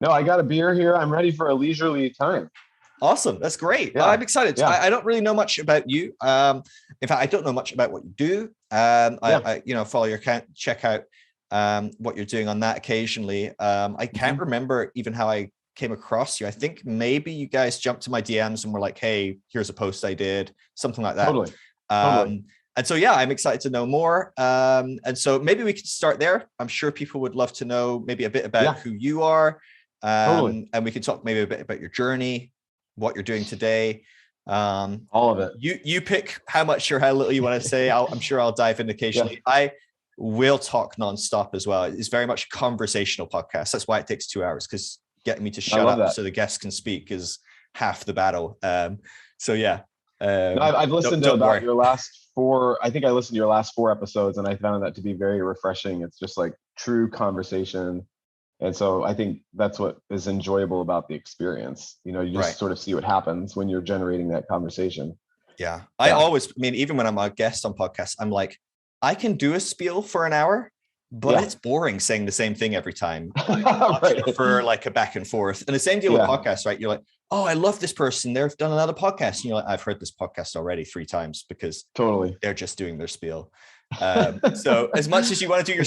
No, I got a beer here. I'm ready for a leisurely time. Awesome. That's great. Yeah. I'm excited. Yeah. I don't really know much about you. In fact, I don't know much about what you do. Yeah. I follow your account, check out what you're doing on that occasionally. I can't Mhm. remember even how I came across you. I think maybe you guys jumped to my DMs and were like, hey, here's a post I did, something like that. Totally. Totally. And so, yeah, I'm excited to know more. And so maybe we can start there. I'm sure people would love to know maybe a bit about Yeah. who you are. Totally. And we can talk maybe a bit about your journey, what you're doing today. All of it. You pick how much or how little you want to say. I'm sure I'll dive in occasionally. Yeah. I will talk nonstop as well. It's very much a conversational podcast. That's why it takes 2 hours, because getting me to shut up so the guests can speak is half the battle. So yeah. No, I've listened to about your last 4. I think I listened to your last 4 episodes, and I found that to be very refreshing. It's just like true conversation. And so I think that's what is enjoyable about the experience. You just sort of see what happens when you're generating that conversation. Yeah. Even when I'm a guest on podcasts, I'm like, I can do a spiel for an hour, but it's boring saying the same thing every time. I prefer like a back and forth. And the same deal with podcasts, right? You're like, oh, I love this person. They've done another podcast. And you're like, I've heard this podcast already 3 times because they're just doing their spiel. So as much as you want to do your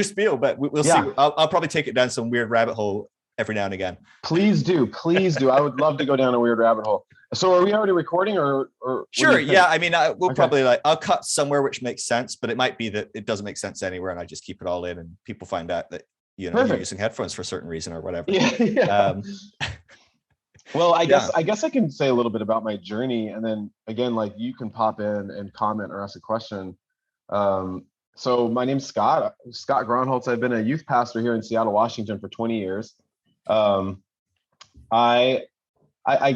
spiel, but we'll see. I'll probably take it down some weird rabbit hole every now and again. Please do. I would love to go down a weird rabbit hole. So are we already recording or sure? Yeah. I mean, we'll probably I'll cut somewhere which makes sense, but it might be that it doesn't make sense anywhere. And I just keep it all in and people find out that, you're using headphones for a certain reason or whatever. Yeah. Well, I guess I can say a little bit about my journey, and then again, like you can pop in and comment or ask a question. So my name's Scott Gronholz. I've been a youth pastor here in Seattle, Washington for 20 years. I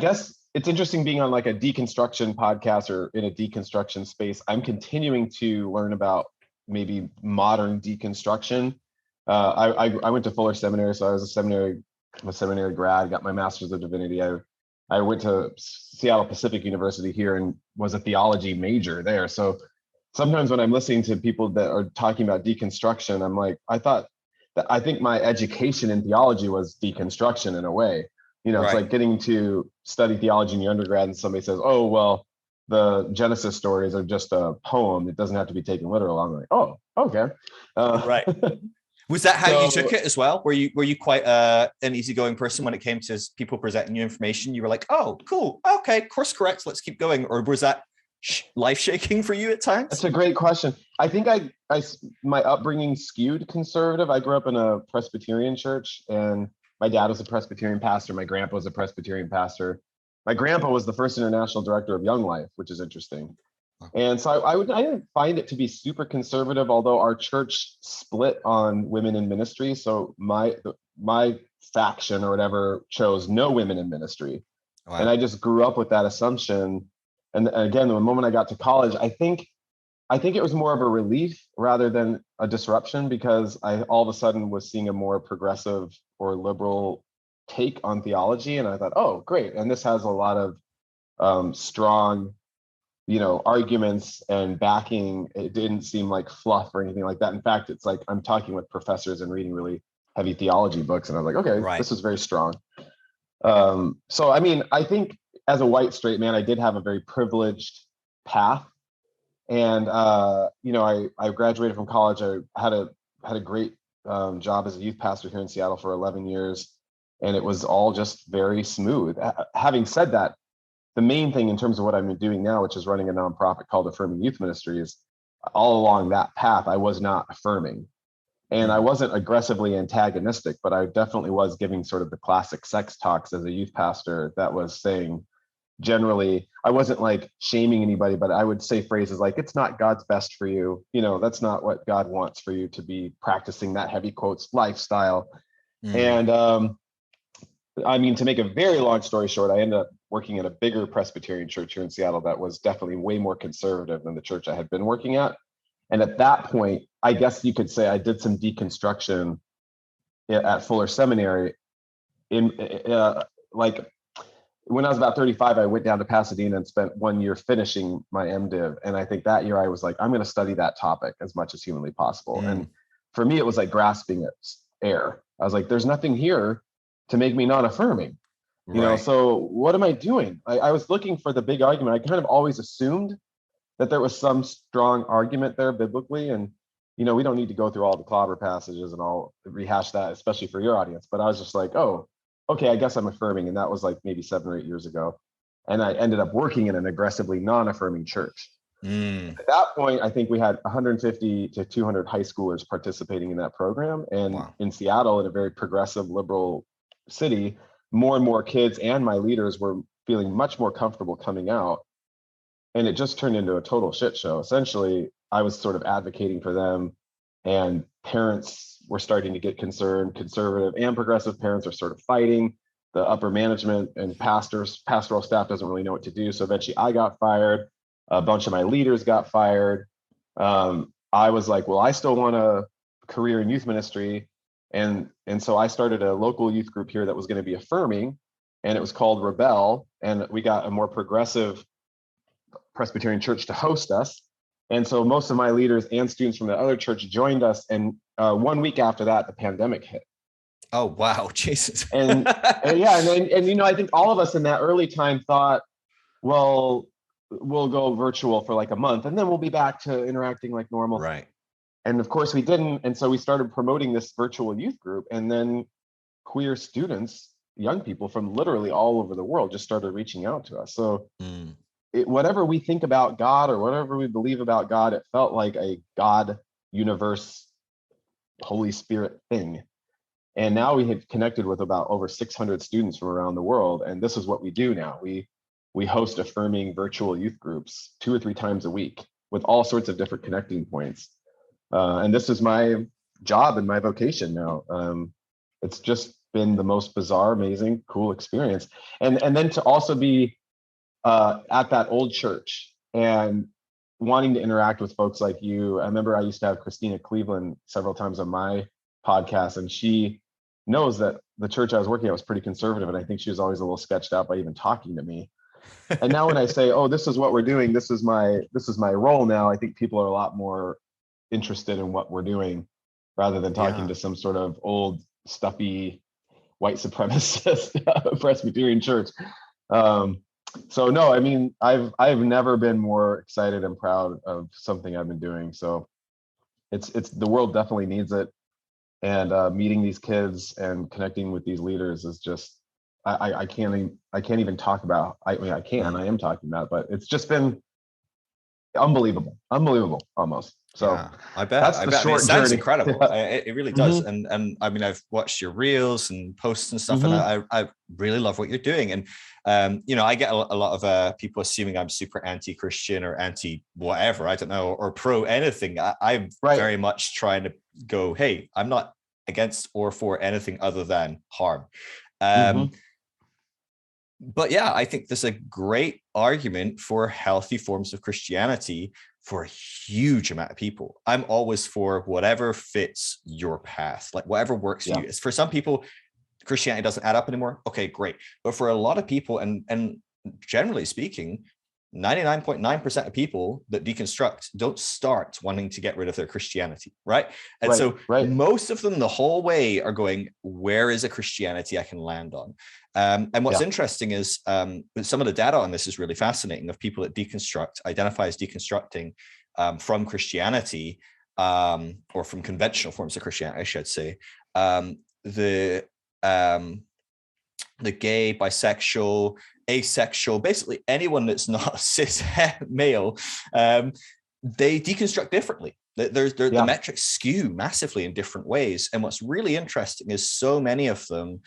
guess it's interesting being on like a deconstruction podcast or in a deconstruction space. I'm continuing to learn about maybe modern deconstruction. I went to Fuller Seminary, so I was I'm a seminary grad, got my master's of divinity. I went to Seattle Pacific University here and was a theology major there. So sometimes when I'm listening to people that are talking about deconstruction, I'm like, I think my education in theology was deconstruction in a way. It's like getting to study theology in your undergrad and somebody says, oh, well, the Genesis stories are just a poem. It doesn't have to be taken literal. I'm like, oh, okay. Right. Was that how you took it as well? Were you quite an easygoing person when it came to people presenting you information? You were like, oh, cool. Okay, course correct. Let's keep going. Or was that life shaking for you at times? That's a great question. I think my upbringing skewed conservative. I grew up in a Presbyterian church, and my dad was a Presbyterian pastor. My grandpa was a Presbyterian pastor. My grandpa was the first international director of Young Life, which is interesting. And so I didn't find it to be super conservative, although our church split on women in ministry. So my faction or whatever chose no women in ministry. Wow. And I just grew up with that assumption. And again, the moment I got to college, I think it was more of a relief rather than a disruption, because I all of a sudden was seeing a more progressive or liberal take on theology. And I thought, oh, great. And this has a lot of strong arguments and backing. It didn't seem like fluff or anything like that. In fact, it's like I'm talking with professors and reading really heavy theology books, and I was like, okay, This is very strong. So I mean, I think as a white straight man, I did have a very privileged path, and I graduated from college. I had a great job as a youth pastor here in Seattle for 11 years, and it was all just very smooth. Having said that, the main thing in terms of what I'm doing now, which is running a nonprofit called Affirming Youth Ministries, all along that path, I was not affirming. And I wasn't aggressively antagonistic, but I definitely was giving sort of the classic sex talks as a youth pastor that was saying, generally, I wasn't like shaming anybody, but I would say phrases like, it's not God's best for you. That's not what God wants for you to be practicing that heavy quotes lifestyle. And I mean, to make a very long story short, I ended up working in a bigger Presbyterian church here in Seattle that was definitely way more conservative than the church I had been working at. And at that point, I guess you could say I did some deconstruction at Fuller Seminary. Like when I was about 35, I went down to Pasadena and spent 1 year finishing my MDiv. And I think that year I was like, I'm going to study that topic as much as humanly possible. And for me, it was like grasping at air. I was like, there's nothing here to make me non-affirming. So what am I doing? I was looking for the big argument. I kind of always assumed that there was some strong argument there biblically. And, we don't need to go through all the clobber passages and all rehash that, especially for your audience. But I was just like, oh, okay, I guess I'm affirming. And that was like maybe 7 or 8 years ago. And I ended up working in an aggressively non-affirming church. At that point, I think we had 150 to 200 high schoolers participating in that program. And in Seattle, in a very progressive liberal city, more and more kids and my leaders were feeling much more comfortable coming out. And it just turned into a total shit show. Essentially, I was sort of advocating for them, and parents were starting to get concerned. Conservative and progressive parents are sort of fighting. The upper management and pastoral staff doesn't really know what to do. So eventually I got fired. A bunch of my leaders got fired. I was like, well, I still want a career in youth ministry. And so I started a local youth group here that was going to be affirming, and it was called Rebel. And we got a more progressive Presbyterian church to host us. And so most of my leaders and students from the other church joined us. And 1 week after that, the pandemic hit. Oh, wow. Jesus. and I think all of us in that early time thought, well, we'll go virtual for like a month and then we'll be back to interacting like normal. Right. And of course we didn't. And so we started promoting this virtual youth group, and then queer students, young people from literally all over the world, just started reaching out to us. So whatever we think about God or whatever we believe about God, it felt like a God, universe, Holy Spirit thing. And now we had connected with about over 600 students from around the world. And this is what we do now. We host affirming virtual youth groups 2 or 3 times a week with all sorts of different connecting points. And this is my job and my vocation now. It's just been the most bizarre, amazing, cool experience. And then to also be at that old church and wanting to interact with folks like you. I remember I used to have Christina Cleveland several times on my podcast, and she knows that the church I was working at was pretty conservative, and I think she was always a little sketched out by even talking to me. And now when I say, oh, this is what we're doing, this is my role now, I think people are a lot more interested in what we're doing rather than talking to some sort of old stuffy white supremacist Presbyterian church. So no, I mean, I've never been more excited and proud of something I've been doing. So it's the world definitely needs it. And meeting these kids and connecting with these leaders is just, I can't even talk about. I am talking about, but it's just been unbelievable almost. So yeah, I bet. I mean, it sounds incredible. It really does. And I mean, I've watched your reels and posts and stuff, and I really love what you're doing. And I get a lot of people assuming I'm super anti-Christian or anti whatever, I don't know, or pro anything. I'm very much trying to go, hey, I'm not against or for anything other than harm. But yeah, I think there's a great argument for healthy forms of Christianity for a huge amount of people. I'm always for whatever fits your path, like whatever works for you. For some people, Christianity doesn't add up anymore. Okay, great. But for a lot of people, and generally speaking, 99.9% of people that deconstruct don't start wanting to get rid of their Christianity, right? And so most of them the whole way are going, where is a Christianity I can land on? And what's interesting is some of the data on this is really fascinating, of people that deconstruct, identify as deconstructing from Christianity, or from conventional forms of Christianity, I should say. The gay, bisexual, asexual, basically anyone that's not cis male, they deconstruct differently. The metrics skew massively in different ways. And what's really interesting is so many of them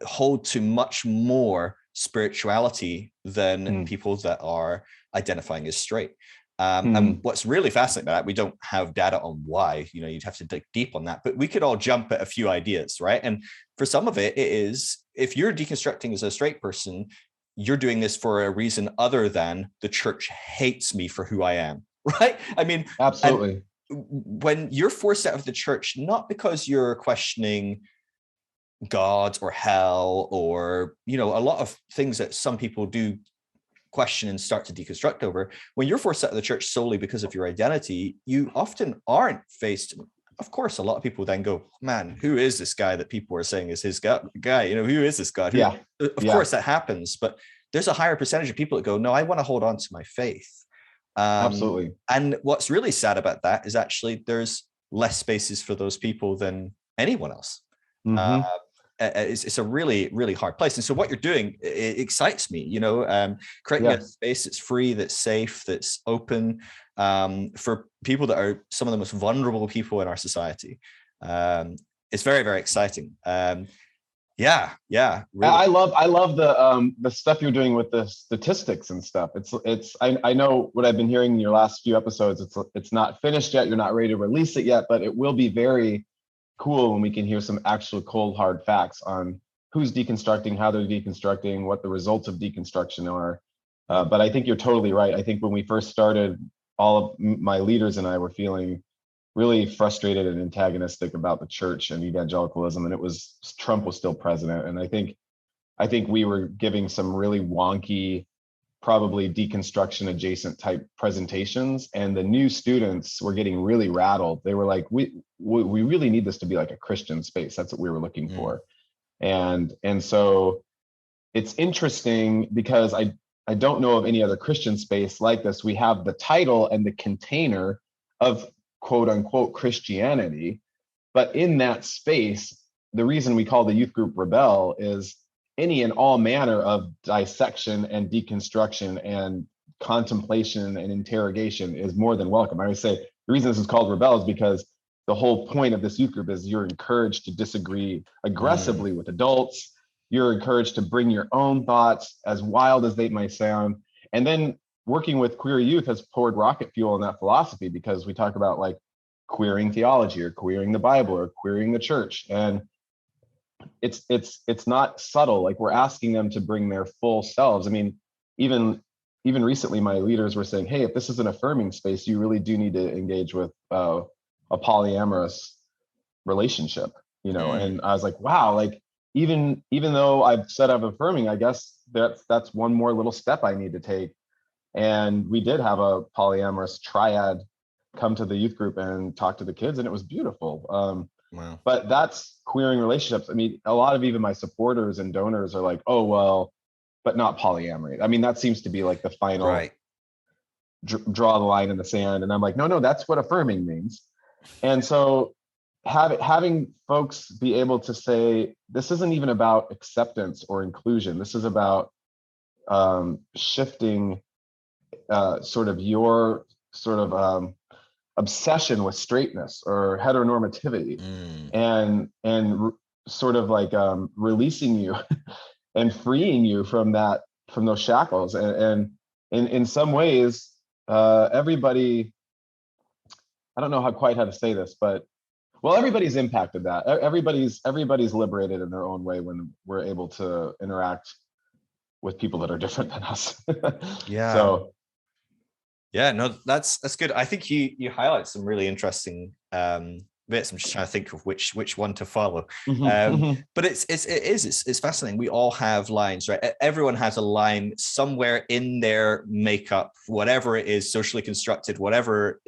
hold to much more spirituality than people that are identifying as straight. And what's really fascinating about that, we don't have data on why, you'd have to dig deep on that, but we could all jump at a few ideas, right? And for some of it is, if you're deconstructing as a straight person, you're doing this for a reason other than the church hates me for who I am, right? I mean, absolutely. When you're forced out of the church, not because you're questioning God or hell or, a lot of things that some people do question and start to deconstruct over, when you're forced out of the church solely because of your identity, you often aren't faced, of course, a lot of people then go, man, who is this guy that people are saying is his guy? You know, who is this God? Yeah. Of course that happens, but there's a higher percentage of people that go, no, I want to hold on to my faith. Absolutely. And what's really sad about that is actually there's less spaces for those people than anyone else. Mm-hmm. It's a really, really hard place. And so what you're doing, it excites me, you know, creating a space that's free, that's safe, that's open, for people that are some of the most vulnerable people in our society. It's very, very exciting. Really. I love the stuff you're doing with the statistics and stuff. I know what I've been hearing in your last few episodes. It's not finished yet. You're not ready to release it yet, but it will be very cool when we can hear some actual cold hard facts on who's deconstructing, how they're deconstructing, what the results of deconstruction are. But I think you're totally right. I think when we first started, all of my leaders and I were feeling really frustrated and antagonistic about the church and evangelicalism, and Trump was still president. And I think we were giving some really wonky, probably deconstruction adjacent type presentations, and the new students were getting really rattled. They were like, we really need this to be like a Christian space. That's what we were looking for. And so it's interesting because I don't know of any other Christian space like this. We have the title and the container of quote unquote Christianity, but in that space, the reason we call the youth group Rebel is any and all manner of dissection and deconstruction and contemplation and interrogation is more than welcome. I would say the reason this is called Rebel is because the whole point of this youth group is you're encouraged to disagree aggressively with adults. You're encouraged to bring your own thoughts, as wild as they might sound. And then working with queer youth has poured rocket fuel in that philosophy, because we talk about like queering theology or queering the Bible or queering the church. And it's not subtle. Like, we're asking them to bring their full selves. I mean, even recently, my leaders were saying, hey, if this is an affirming space, you really do need to engage with a polyamorous relationship, you know. And I was like, wow, like even though I've said I'm affirming, I guess that's one more little step I need to take. And we did have a polyamorous triad come to the youth group and talk to the kids, and it was beautiful. Wow. But that's queering relationships. I mean, a lot of even my supporters and donors are like, oh, well, but not polyamory. I mean, that seems to be like the final draw the line in the sand. And I'm like, no, that's what affirming means. And so having folks be able to say, this isn't even about acceptance or inclusion. This is about shifting sort of your sort of obsession with straightness or heteronormativity, and sort of like releasing you and freeing you from those shackles. And in some ways, everybody, I don't know how to say this, but well, everybody's impacted that. Everybody's liberated in their own way when we're able to interact with people that are different than us. So yeah, no, that's good. I think you highlight some really interesting bits. I'm just trying to think of which one to follow. But it's fascinating. We all have lines, right? Everyone has a line somewhere in their makeup, whatever it is, socially constructed, whatever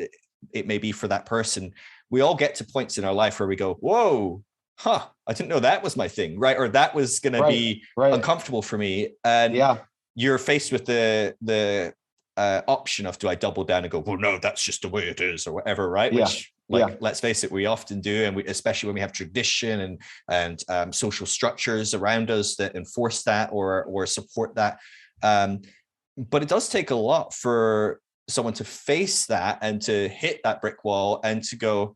it may be for that person. We all get to points in our life where we go, whoa, I didn't know that was my thing, right? Or that was going to be uncomfortable for me. And you're faced with the option of, do I double down and go, well, no, that's just the way it is, or whatever, right? Which, let's face it, we often do, and especially when we have tradition and social structures around us that enforce that or support that. But it does take a lot for someone to face that and to hit that brick wall and to go,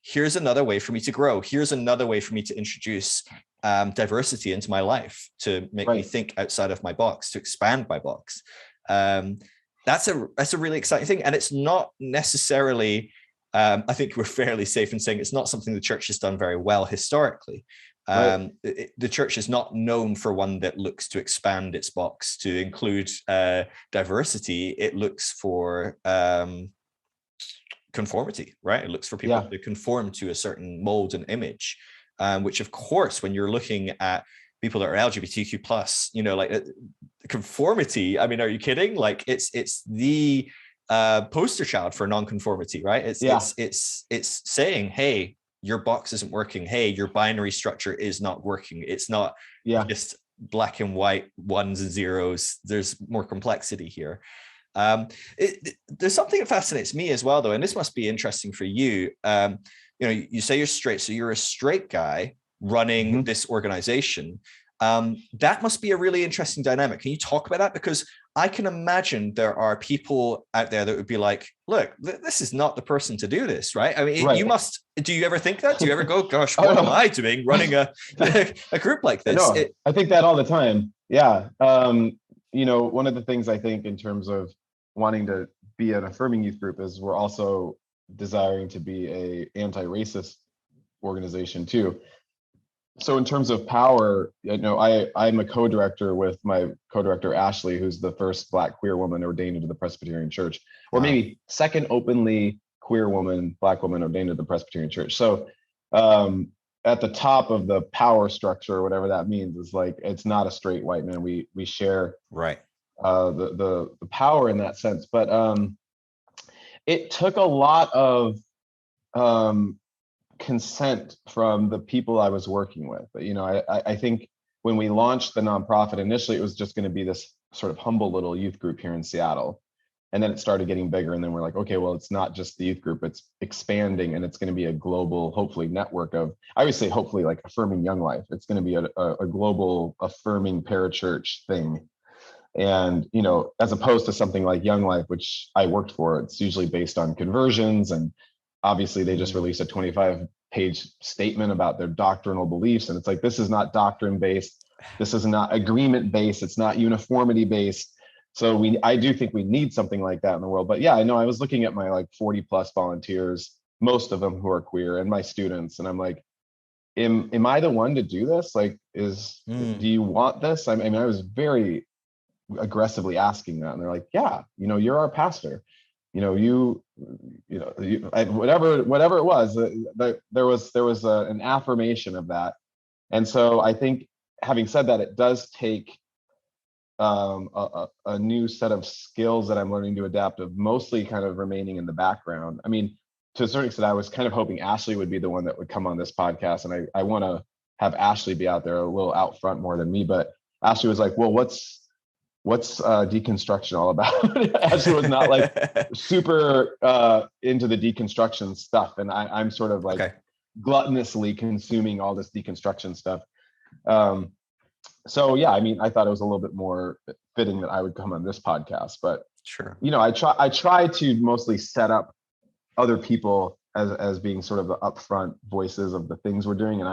here's another way for me to grow. Here's another way for me to introduce diversity into my life, to make me think outside of my box, to expand my box. That's a really exciting thing. And it's not necessarily, I think we're fairly safe in saying it's not something the church has done very well historically. The church is not known for one that looks to expand its box to include diversity. It looks for conformity, right? It looks for people to conform to a certain mold and image, which, of course, when you're looking at people that are LGBTQ plus, like conformity. I mean, are you kidding? Like it's the poster child for nonconformity, right? It's saying, hey, your box isn't working. Hey, your binary structure is not working. It's not just black and white ones and zeros. There's more complexity here. There's something that fascinates me as well, though, and this must be interesting for you. You say you're straight, so you're a straight guy running this organization. That must be a really interesting dynamic. Can you talk about that? Because I can imagine there are people out there that would be like, look, this is not the person to do this, right? I mean, you must, do you ever think that? Do you ever go, gosh, what am I doing running a group like this? No, I think that all the time. Yeah. One of the things I think in terms of wanting to be an affirming youth group is we're also desiring to be a anti-racist organization too. So in terms of power, I'm a co-director with my co-director, Ashley, who's the first Black queer woman ordained into the Presbyterian Church, or maybe second openly queer woman, Black woman ordained into the Presbyterian Church. So at the top of the power structure, or whatever that means, is like, it's not a straight white man. We share the power in that sense. But it took a lot of consent from the people I was working with. I think when we launched the nonprofit, initially it was just going to be this sort of humble little youth group here in Seattle. And then it started getting bigger. And then we're like, okay, well, it's not just the youth group, it's expanding, and it's going to be a global, hopefully, network of, I would say, hopefully, like Affirming Young Life. It's going to be a global affirming parachurch thing. And, as opposed to something like Young Life, which I worked for, it's usually based on conversions. And obviously they just released a 25-page statement about their doctrinal beliefs. And it's like, this is not doctrine-based. This is not agreement-based. It's not uniformity-based. So I do think we need something like that in the world. But yeah, I know I was looking at my 40 plus volunteers, most of them who are queer, and my students. And I'm like, am I the one to do this? Like, do you want this? I mean, I was very aggressively asking that. And they're like, yeah, you're our pastor. Whatever it was, there was an affirmation of that. And so I think, having said that, it does take a new set of skills that I'm learning to adapt, of mostly kind of remaining in the background. I mean, to a certain extent, I was kind of hoping Ashley would be the one that would come on this podcast. And I want to have Ashley be out there a little out front more than me. But Ashley was like, well, what's deconstruction all about? Ashley was not super into the deconstruction stuff. And I'm sort of gluttonously consuming all this deconstruction stuff. So yeah, I mean, I thought it was a little bit more fitting that I would come on this podcast, but sure. I try to mostly set up other people as being sort of the upfront voices of the things we're doing. And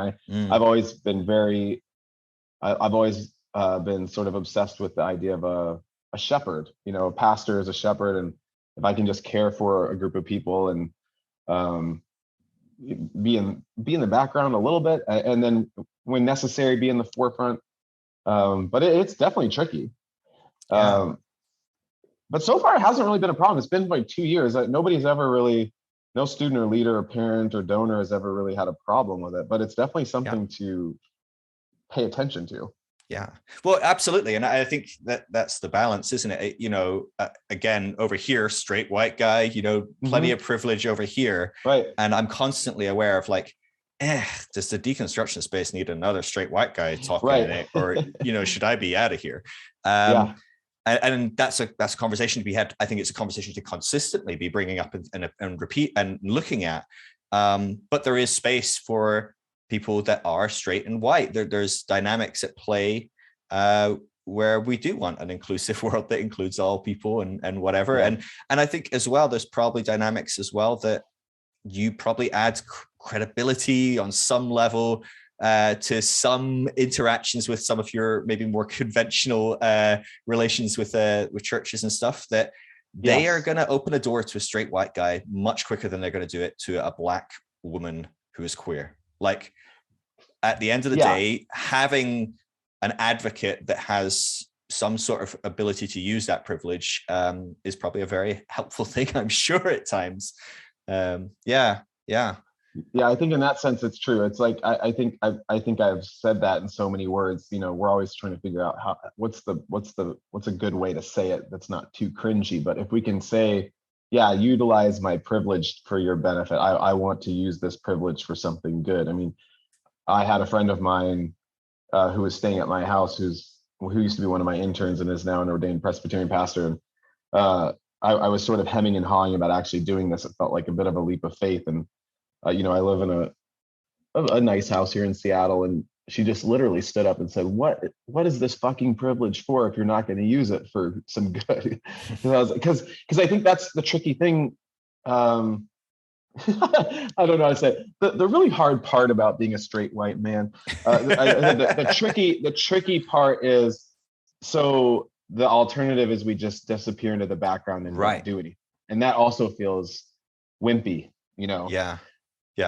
I've always been been sort of obsessed with the idea of a shepherd. A pastor is a shepherd, and if I can just care for a group of people and be in the background a little bit, and then when necessary be in the forefront. But it's definitely tricky. But so far it hasn't really been a problem. It's been like 2 years. Nobody's ever really, no student or leader or parent or donor has ever really had a problem with it. But it's definitely something to pay attention to. Yeah, well, absolutely. And I think that's the balance, isn't it? Again, over here, straight white guy, plenty of privilege over here. Right. And I'm constantly aware of does the deconstruction space need another straight white guy talking in it? Or, should I be out of here? And that's a conversation to be had. I think it's a conversation to consistently be bringing up and repeat and looking at. But there is space for people that are straight and white. There's dynamics at play where we do want an inclusive world that includes all people and whatever. And I think as well, there's probably dynamics as well that you probably add credibility on some level to some interactions with some of your maybe more conventional relations with churches and stuff, that they are going to open a door to a straight white guy much quicker than they're going to do it to a Black woman who is queer. At the end of the day, having an advocate that has some sort of ability to use that privilege is probably a very helpful thing, I'm sure, at times. Yeah, I think in that sense it's true. It's like I think I've said that in so many words. We're always trying to figure out what's a good way to say it that's not too cringy. But if we can say utilize my privilege for your benefit. I want to use this privilege for something good. I mean, I had a friend of mine who was staying at my house, who used to be one of my interns and is now an ordained Presbyterian pastor. And I was sort of hemming and hawing about actually doing this. It felt like a bit of a leap of faith. And I live in a nice house here in Seattle, and she just literally stood up and said, what is this fucking privilege for if you're not going to use it for some good? Because I think that's the tricky thing. I don't know how to say it. The really hard part about being a straight white man, the tricky part is, so the alternative is we just disappear into the background and don't do anything. And that also feels wimpy, Yeah.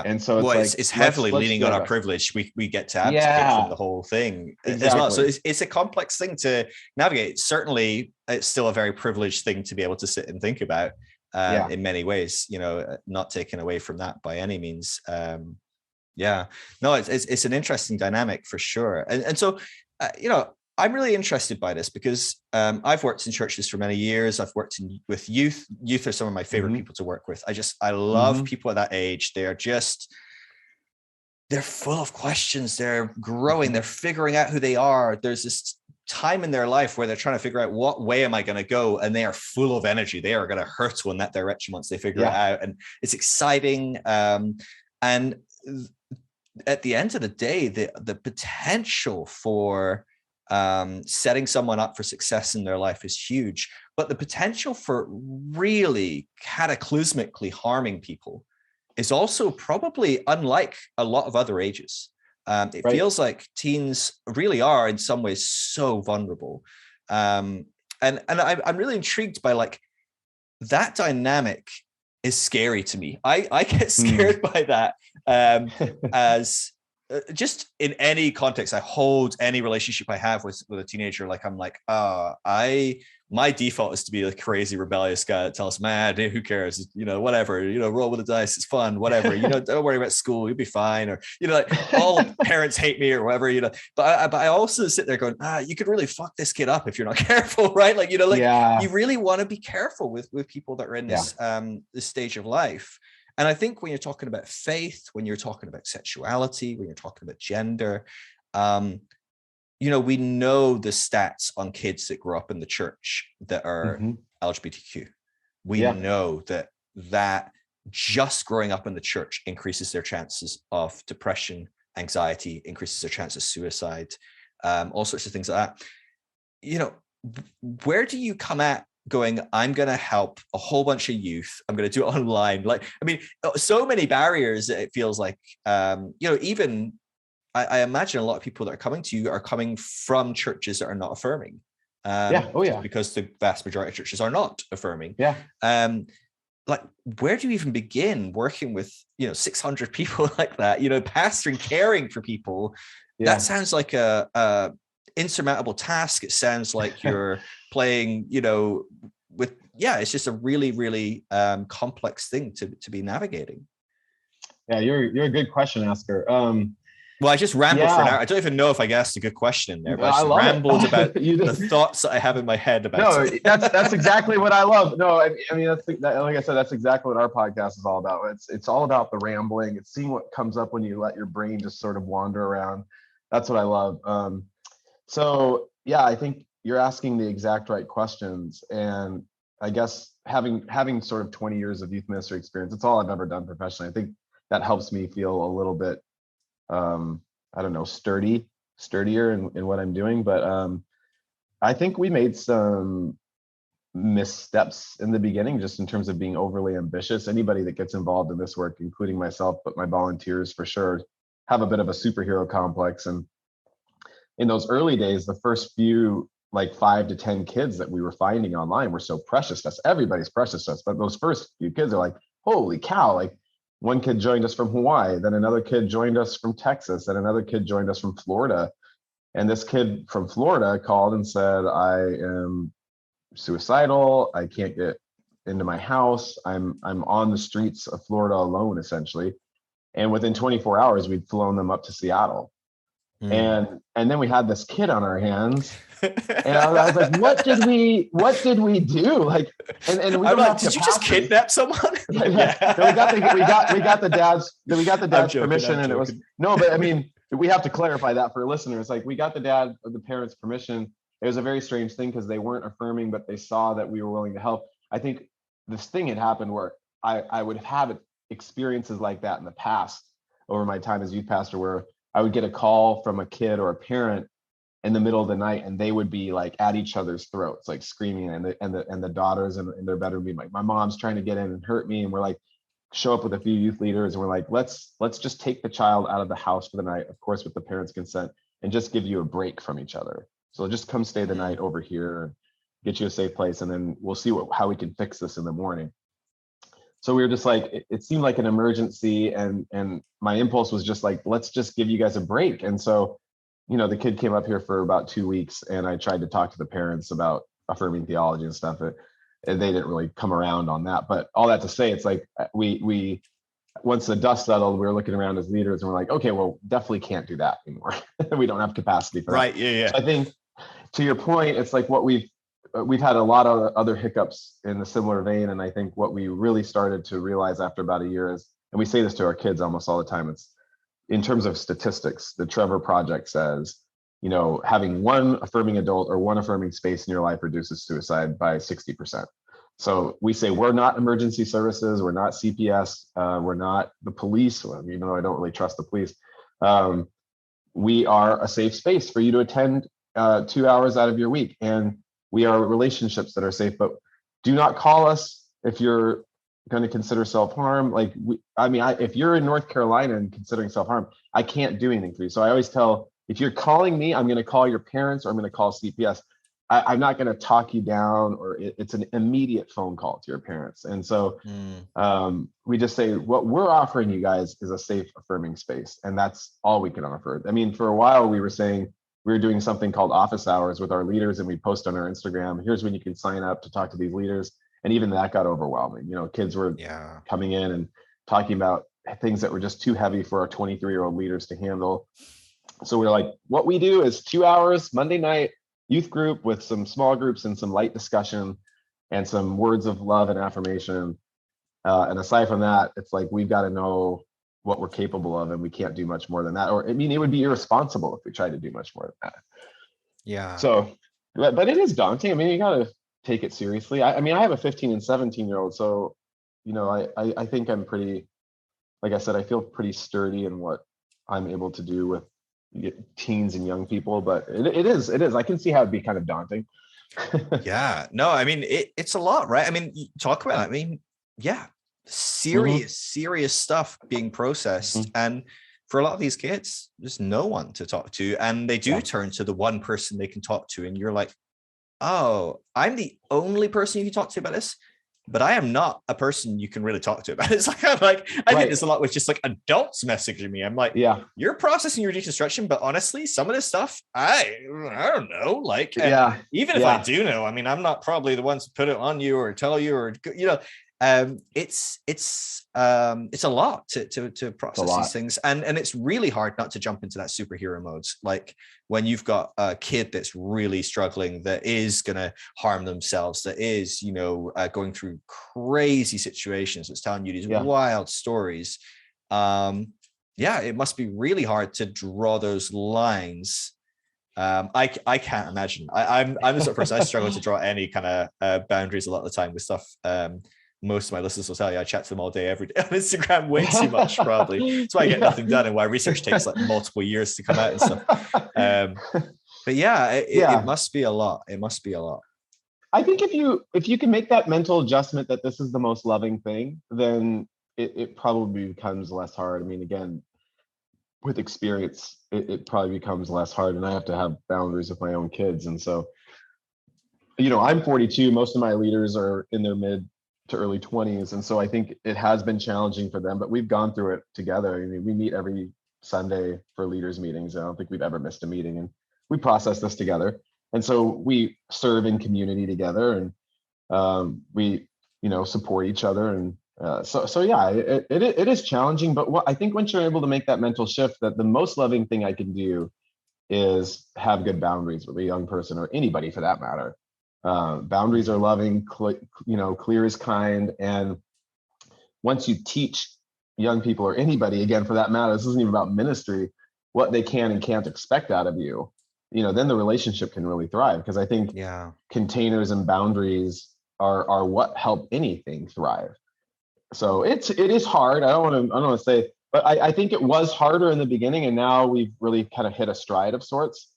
And so it's heavily leaning on our privilege. We get to abdicate from the whole thing as well. So it's a complex thing to navigate. Certainly, it's still a very privileged thing to be able to sit and think about in many ways, not taken away from that by any means. It's an interesting dynamic for sure. And so, I'm really interested by this because I've worked in churches for many years. I've worked with youth. Youth are some of my favorite people to work with. I love people at that age. They're full of questions. They're growing. They're figuring out who they are. There's this time in their life where they're trying to figure out what way am I going to go, and they are full of energy. They are going to hurtle in that direction once they figure it out, and it's exciting. And at the end of the day, the potential for setting someone up for success in their life is huge, but the potential for really cataclysmically harming people is also probably unlike a lot of other ages. It feels like teens really are in some ways so vulnerable. And I'm really intrigued by that dynamic is scary to me. I get scared by that as just in any context. I hold any relationship I have with a teenager my default is to be a crazy rebellious guy that tells, man, who cares, whatever, roll with the dice, it's fun, whatever, don't worry about school, you'll be fine, or all parents hate me or whatever, but I also sit there going, you could really fuck this kid up if you're not careful, right? You really want to be careful with people that are in this stage of life. And I think when you're talking about faith, when you're talking about sexuality, when you're talking about gender, we know the stats on kids that grow up in the church that are LGBTQ. We know that just growing up in the church increases their chances of depression, anxiety, increases their chance of suicide, all sorts of things like that. Where do you come at going, I'm going to help a whole bunch of youth, I'm going to do it online? So many barriers, it feels like, even I imagine a lot of people that are coming to you are coming from churches that are not affirming. Because the vast majority of churches are not affirming. Where do you even begin working with 600 people like that, pastoring, caring for people? That sounds like a insurmountable task. It sounds like you're playing it's just a really, really complex thing to be navigating. You're a good question asker. Well, I just rambled for an hour. I don't even know if I asked a good question in there, but I just rambled about the thoughts that I have in my head about it. That's exactly what I love. No, I mean, like I said, that's exactly what our podcast is all about. It's all about the rambling. It's seeing what comes up when you let your brain just sort of wander around. That's what I love. I think you're asking the exact right questions. And I guess having sort of 20 years of youth ministry experience, it's all I've ever done professionally. I think that helps me feel a little bit sturdier in what I'm doing. But I think we made some missteps in the beginning, just in terms of being overly ambitious. Anybody that gets involved in this work, including myself, but my volunteers for sure, have a bit of a superhero complex. And in those early days, the first few 5 to 10 kids that we were finding online were so precious to us. Everybody's precious to us, but those first few kids are like, holy cow, one kid joined us from Hawaii, then another kid joined us from Texas, and another kid joined us from Florida. And this kid from Florida called and said, I am suicidal. I can't get into my house. I'm on the streets of Florida alone, essentially. And within 24 hours, we'd flown them up to Seattle. And then we had this kid on our hands And I was like, what did we do? Like, and we I'm don't like, have did capacity. you just kidnap someone? Yeah. No, we got the dad's permission, and it was no, but I mean, we have to clarify that for listeners. Like, we got the parents' permission. It was a very strange thing because they weren't affirming, but they saw that we were willing to help. I think this thing had happened where I would have had experiences like that in the past over my time as youth pastor, where I would get a call from a kid or a parent in the middle of the night, and they would be like at each other's throats, like screaming, and the daughters in their bedroom being like, my mom's trying to get in and hurt me. And we're like, show up with a few youth leaders, and we're like, let's just take the child out of the house for the night, of course with the parents' consent, and just give you a break from each other. So just come stay the night over here and get you a safe place, and then we'll see how we can fix this in the morning. So we were just like, it seemed like an emergency, and my impulse was just like, let's just give you guys a break. And so, the kid came up here for about 2 weeks, and I tried to talk to the parents about affirming theology and stuff, and they didn't really come around on that. But all that to say, it's like we once the dust settled, we were looking around as leaders, and we're like, okay, well, definitely can't do that anymore. We don't have capacity for that. Right. Yeah. So I think, to your point, it's like what we've had a lot of other hiccups in a similar vein. And I think what we really started to realize after about a year is, and we say this to our kids almost all the time, it's in terms of statistics, the Trevor Project says, having one affirming adult or one affirming space in your life reduces suicide by 60%. So we say, we're not emergency services, we're not CPS, we're not the police, even though I don't really trust the police. We are a safe space for you to attend 2 hours out of your week. And we are relationships that are safe, but do not call us if you're going to consider self-harm. Like, if you're in North Carolina and considering self-harm, I can't do anything for you. So I always tell, if you're calling me, I'm going to call your parents, or I'm going to call CPS. I'm not going to talk you down, or it's an immediate phone call to your parents. And so we just say, what we're offering you guys is a safe, affirming space. And that's all we can offer. I mean, for a while we were saying, we were doing something called office hours with our leaders, and we post on our Instagram, here's when you can sign up to talk to these leaders. And even that got overwhelming. Kids were coming in and talking about things that were just too heavy for our 23-year-old leaders to handle. So we're like, what we do is 2 hours Monday night, youth group with some small groups and some light discussion and some words of love and affirmation. And aside from that, it's like, we've got to know what we're capable of, and we can't do much more than that. Or, it would be irresponsible if we tried to do much more than that. Yeah. So, but it is daunting. I mean, you got to take it seriously. I have a 15 and 17-year-old. So, I think I'm pretty, like I said, I feel pretty sturdy in what I'm able to do with teens and young people, but it is. I can see how it'd be kind of daunting. Yeah. No, I mean, it's a lot, right? I mean, talk about it. I mean, yeah, serious stuff being processed. And for a lot of these kids, there's no one to talk to. And they do turn to the one person they can talk to. And you're like, oh, I'm the only person you can talk to about this, but I am not a person you can really talk to about it. It's like, I get this a lot with just like adults messaging me. I'm like, you're processing your deconstruction, but honestly, some of this stuff, I don't know. Like, even if I do know, I mean, I'm not probably the ones to put it on you or tell you, or, it's a lot to process these things, and it's really hard not to jump into that superhero mode. Like, when you've got a kid that's really struggling, that is going to harm themselves, that is, going through crazy situations, that's telling you these wild stories. It must be really hard to draw those lines. I can't imagine. I'm the sort of person, I struggle to draw any kind of boundaries a lot of the time with stuff. Most of my listeners will tell you I chat to them all day, every day on Instagram, way too much, probably. That's why I get nothing done, and why research takes like multiple years to come out and stuff. But it must be a lot. It must be a lot. I think if you can make that mental adjustment that this is the most loving thing, then it probably becomes less hard. I mean, again, with experience, it probably becomes less hard, and I have to have boundaries with my own kids. And so, I'm 42. Most of my leaders are in their mid to early 20s. And so I think it has been challenging for them, but we've gone through it together. I mean, we meet every Sunday for leaders meetings. I don't think we've ever missed a meeting, and we process this together. And so we serve in community together, and we, support each other. And it is challenging, but I think once you're able to make that mental shift, that the most loving thing I can do is have good boundaries with a young person, or anybody for that matter. Boundaries are loving, clear is kind. And once you teach young people, or anybody, again, for that matter, this isn't even about ministry, what they can and can't expect out of you, then the relationship can really thrive. Because I think containers and boundaries are what help anything thrive. So it is hard. I don't want to say, but I think it was harder in the beginning, and now we've really kind of hit a stride of sorts.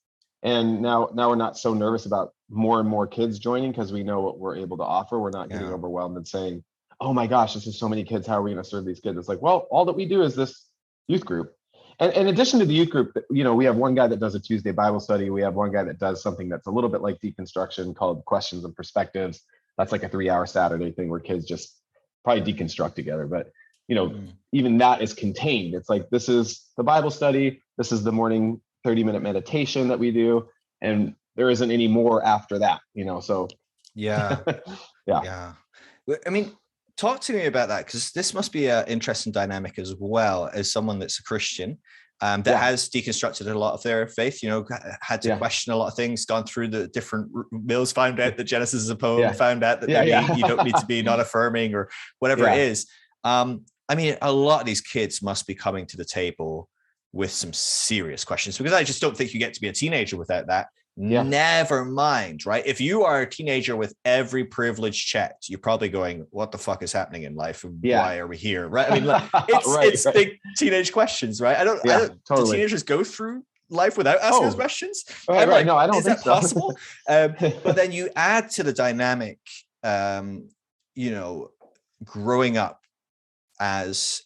And now we're not so nervous about more and more kids joining, because we know what we're able to offer. We're not getting overwhelmed and saying, oh my gosh, this is so many kids, how are we going to serve these kids? It's like, well, all that we do is this youth group. And in addition to the youth group, we have one guy that does a Tuesday Bible study. We have one guy that does something that's a little bit like deconstruction, called Questions and Perspectives. That's like a 3-hour Saturday thing where kids just probably deconstruct together. But even that is contained. It's like, this is the Bible study, this is the morning 30-minute meditation that we do, and there isn't any more after that, so yeah. I mean, talk to me about that, because this must be an interesting dynamic as well, as someone that's a Christian that has deconstructed a lot of their faith, had to question a lot of things, gone through the different mills, found out that Genesis is a poem, found out that you don't need to be non-affirming or whatever it is. I mean, a lot of these kids must be coming to the table with some serious questions, because I just don't think you get to be a teenager without that. Never mind, right? If you are a teenager with every privilege checked, you're probably going, what the fuck is happening in life? And why are we here? Right? I mean, it's big teenage questions, right? I don't totally. Do teenagers go through life without asking those questions? Right. No, I don't think so. Is that possible? But then you add to the dynamic, growing up as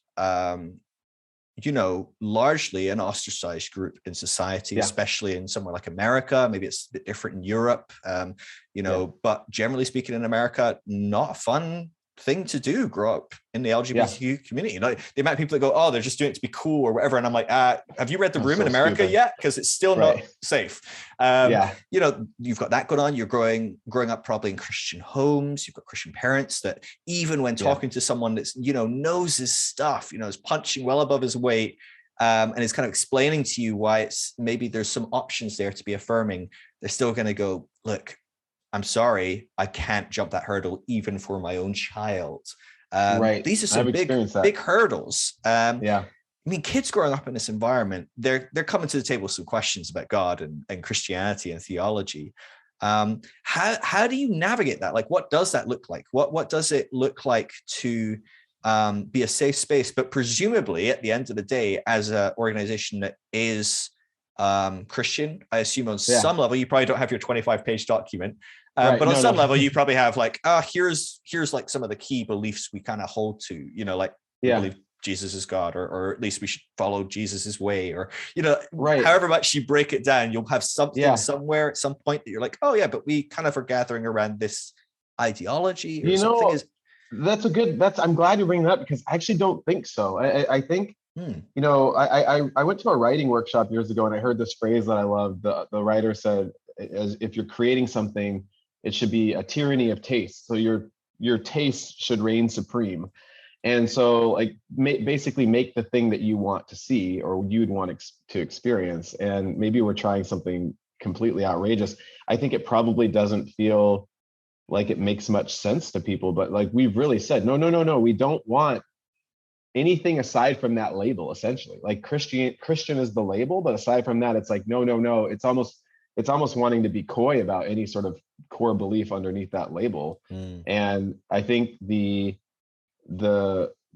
largely an ostracized group in society, especially in somewhere like America. Maybe it's a bit different in Europe, but generally speaking, in America, not a fun thing to do, grow up in the LGBTQ community. The amount of people that go, oh, they're just doing it to be cool or whatever. And I'm like, have you read The Room in America yet? Because it's still not safe. You've got that going on. You're growing up probably in Christian homes. You've got Christian parents that even when talking to someone that's, knows his stuff, is punching well above his weight, and is kind of explaining to you why it's maybe there's some options there to be affirming, they're still going to go, look, I'm sorry, I can't jump that hurdle even for my own child. These are some big hurdles. I mean, kids growing up in this environment, they're coming to the table with some questions about God and Christianity and theology. How do you navigate that? Like, what does that look like? What does it look like to be a safe space, but presumably at the end of the day, as an organization that is Christian, I assume on some level, you probably don't have your 25-page document. But on some level, you probably have like, here's like some of the key beliefs we kind of hold to, we believe Jesus is God, or at least we should follow Jesus's way, or, however much you break it down, you'll have something somewhere at some point that you're like, oh yeah, but we kind of are gathering around this ideology or something. I'm glad you're bringing that up, because I actually don't think so. I think, I went to a writing workshop years ago, and I heard this phrase that I love. The writer said, as if you're creating something, it should be a tyranny of taste. So your taste should reign supreme. And so like basically make the thing that you want to see, or you'd want to experience. And maybe we're trying something completely outrageous. I think it probably doesn't feel like it makes much sense to people, but like we've really said, no, we don't want anything aside from that label, essentially. Like Christian is the label, but aside from that, it's like, no. It's almost wanting to be coy about any sort of core belief underneath that label. And I think the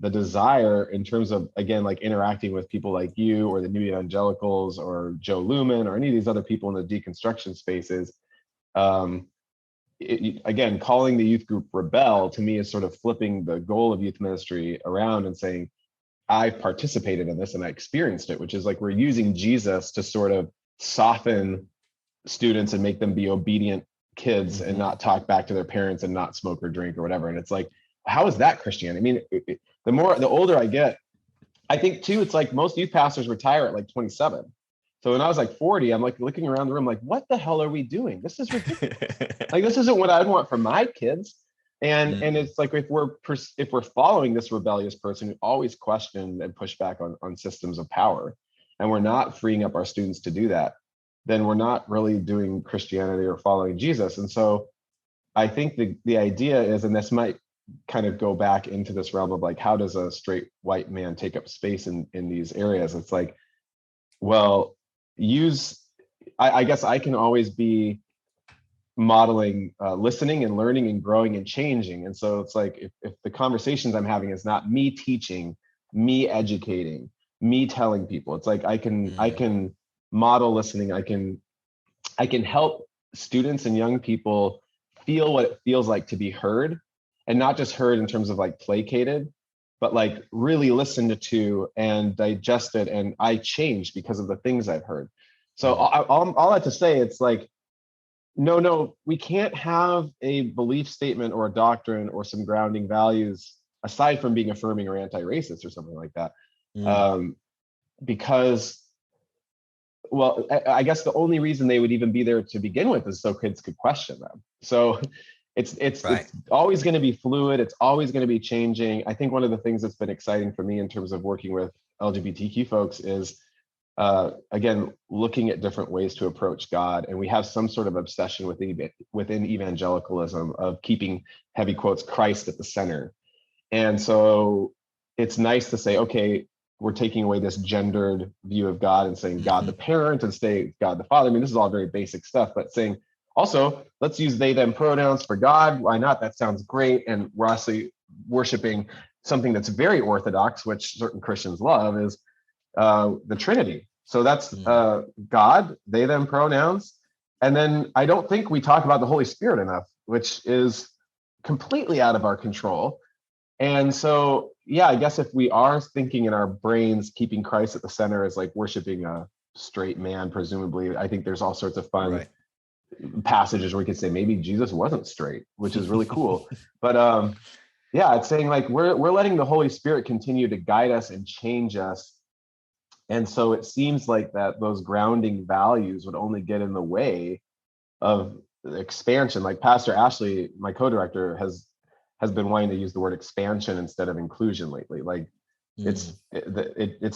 desire in terms of, again, like interacting with people like you or the New Evangelicals or Joe Lumen or any of these other people in the deconstruction spaces, again, calling the youth group rebel to me is sort of flipping the goal of youth ministry around and saying, I participated in this and I experienced it, which is like we're using Jesus to sort of soften students and make them be obedient kids and not talk back to their parents and not smoke or drink or whatever. And it's like, how is that Christianity? I mean, the older I get, I think too, it's like most youth pastors retire at like 27. So when I was like 40, I'm like looking around the room, like, what the hell are we doing? This is ridiculous. Like, this isn't what I'd want for my kids. And it's like, if we're following this rebellious person who always questioned and pushed back on systems of power, and we're not freeing up our students to do that, then we're not really doing Christianity or following Jesus. And so I think the idea is, and this might kind of go back into this realm of like, how does a straight white man take up space in these areas? It's like, well, I guess I can always be modeling listening and learning and growing and changing. And so it's like, if the conversations I'm having is not me teaching, me educating, me telling people, it's like I can model listening. I can help students and young people feel what it feels like to be heard, and not just heard in terms of like placated, but like really listened to and digested, and I changed because of the things I've heard. So all that to say, it's like, no, we can't have a belief statement or a doctrine or some grounding values aside from being affirming or anti-racist or something like that. Because, well, I guess the only reason they would even be there to begin with is so kids could question them. So it's always going to be fluid. It's always going to be changing. I think one of the things that's been exciting for me in terms of working with LGBTQ folks is, again, looking at different ways to approach God. And we have some sort of obsession within evangelicalism of keeping, heavy quotes, Christ at the center. And so it's nice to say, okay, we're taking away this gendered view of God and saying God the parent and say God the father. I mean, this is all very basic stuff, but saying also, let's use they, them pronouns for God. Why not? That sounds great. And we're actually worshiping something that's very orthodox, which certain Christians love, is the Trinity. So that's God, they, them pronouns. And then I don't think we talk about the Holy Spirit enough, which is completely out of our control. And so, yeah, I guess if we are thinking in our brains, keeping Christ at the center as like worshiping a straight man, presumably, I think there's all sorts of fun passages where we could say maybe Jesus wasn't straight, which is really cool. But yeah, it's saying like we're letting the Holy Spirit continue to guide us and change us. And so it seems like that those grounding values would only get in the way of expansion. Like Pastor Ashley, my co-director, has been wanting to use the word expansion instead of inclusion lately. Like it's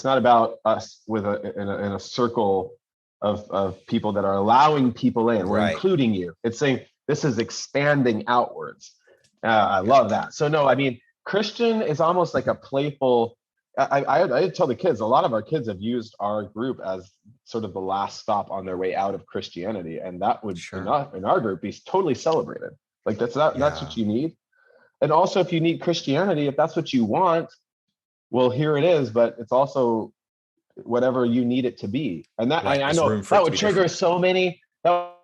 not about us in a circle of people that are allowing people in. We're including you. It's saying this is expanding outwards. I love that. So no, I mean, Christian is almost like a playful. I tell the kids, a lot of our kids have used our group as sort of the last stop on their way out of Christianity, and that would in our group be totally celebrated. Like that's what you need. And also, if you need Christianity, if that's what you want, well, here it is. But it's also whatever you need it to be. And that I know that would trigger so many. That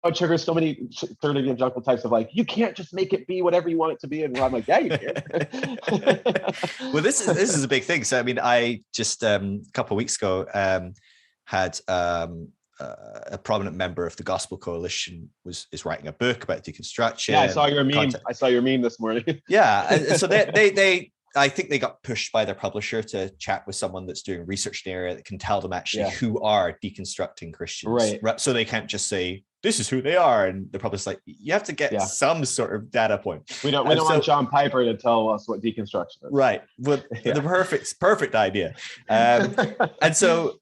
would trigger so many third evangelical types of like, you can't just make it be whatever you want it to be. And I'm like, yeah, you can. Well, this is a big thing. So I mean, I just a couple of weeks ago had a prominent member of the Gospel Coalition is writing a book about deconstruction. Yeah, I saw your meme. I saw your meme this morning. Yeah, and so they I think they got pushed by their publisher to chat with someone that's doing research in the area that can tell them actually who are deconstructing Christians. Right. So they can't just say, this is who they are. And the publisher's like, you have to get some sort of data point. We don't want John Piper to tell us what deconstruction is. Right. Well, the perfect idea. And so,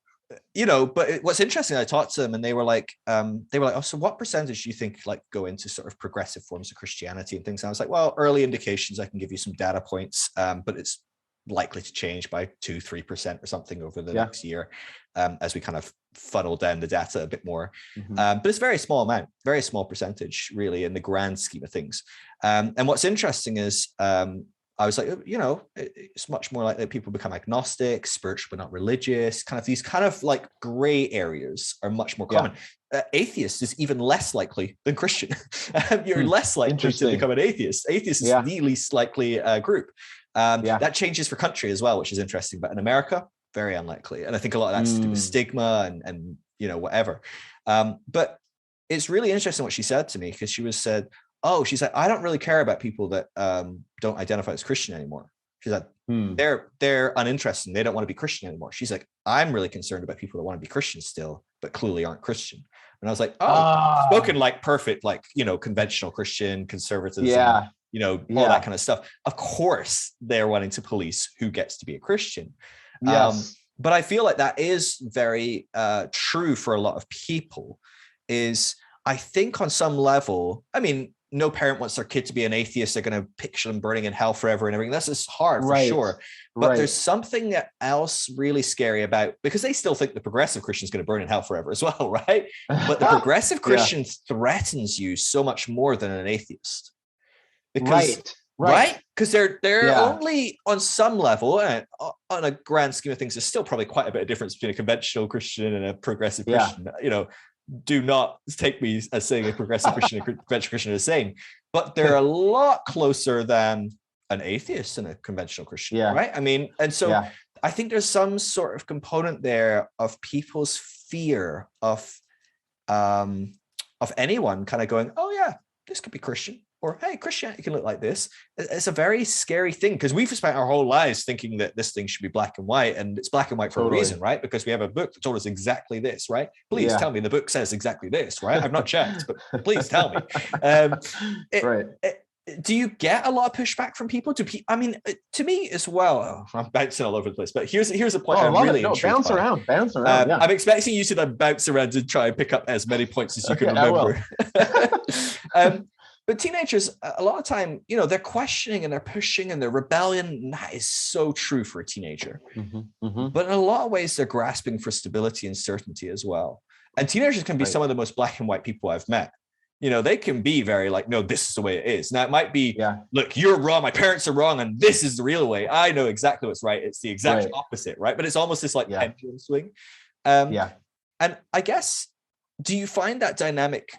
you know, but what's interesting, I talked to them and they were like, oh, so what percentage do you think like go into sort of progressive forms of Christianity and things? And I was like, well, early indications, I can give you some data points, but it's likely to change by 2-3% or something over the next year as we kind of funnel down the data a bit more. But it's very small amount, very small percentage really in the grand scheme of things. And what's interesting is I was like, you know, it's much more like that people become agnostic, spiritual but not religious, kind of these kind of like gray areas are much more common. Atheist is even less likely than Christian. You're less likely to become an atheist. Atheist is the least likely group. That changes for country as well, which is interesting. But in America, very unlikely. And I think a lot of that's to do with stigma and you know, whatever. But it's really interesting what she said to me, because she's like, I don't really care about people that don't identify as Christian anymore. She's like, they're uninterested. They don't want to be Christian anymore. She's like, I'm really concerned about people that want to be Christian still, but clearly aren't Christian. And I was like, spoken like perfect, like, you know, conventional Christian conservatism, you know, all that kind of stuff. Of course, they're wanting to police who gets to be a Christian. But I feel like that is very true for a lot of people. Is I think on some level, I mean, no parent wants their kid to be an atheist. They're going to picture them burning in hell forever and everything. That's just hard for sure. But there's something else really scary about, because they still think the progressive Christian is going to burn in hell forever as well, right? But the progressive Christian threatens you so much more than an atheist. Because, right? Because they're only on some level, and on a grand scheme of things, there's still probably quite a bit of difference between a conventional Christian and a progressive Christian. You know, do not take me as saying a progressive Christian and a conventional Christian are the same, but they're a lot closer than an atheist and a conventional Christian, right? I mean, and so I think there's some sort of component there of people's fear of anyone kind of going, oh yeah, this could be Christian, or hey, Christianity can look like this. It's a very scary thing, because we've spent our whole lives thinking that this thing should be black and white, and it's black and white for a reason, right? Because we have a book that told us exactly this, right? Please tell me the book says exactly this, right? I've not checked, but please tell me. Do you get a lot of pushback from people? I mean, to me as well, I'm bouncing all over the place, but here's a point I'm really intrigued by. Bounce around. I'm expecting you to then bounce around and try and pick up as many points as you can remember. But teenagers, a lot of time, you know, they're questioning and they're pushing and they're rebellion. And that is so true for a teenager. But in a lot of ways, they're grasping for stability and certainty as well. And teenagers can be some of the most black and white people I've met. You know, they can be very like, no, this is the way it is. Now, it might be, look, you're wrong. My parents are wrong. And this is the real way. I know exactly what's right. It's the exact opposite, right? But it's almost this like pendulum swing. And I guess, do you find that dynamic?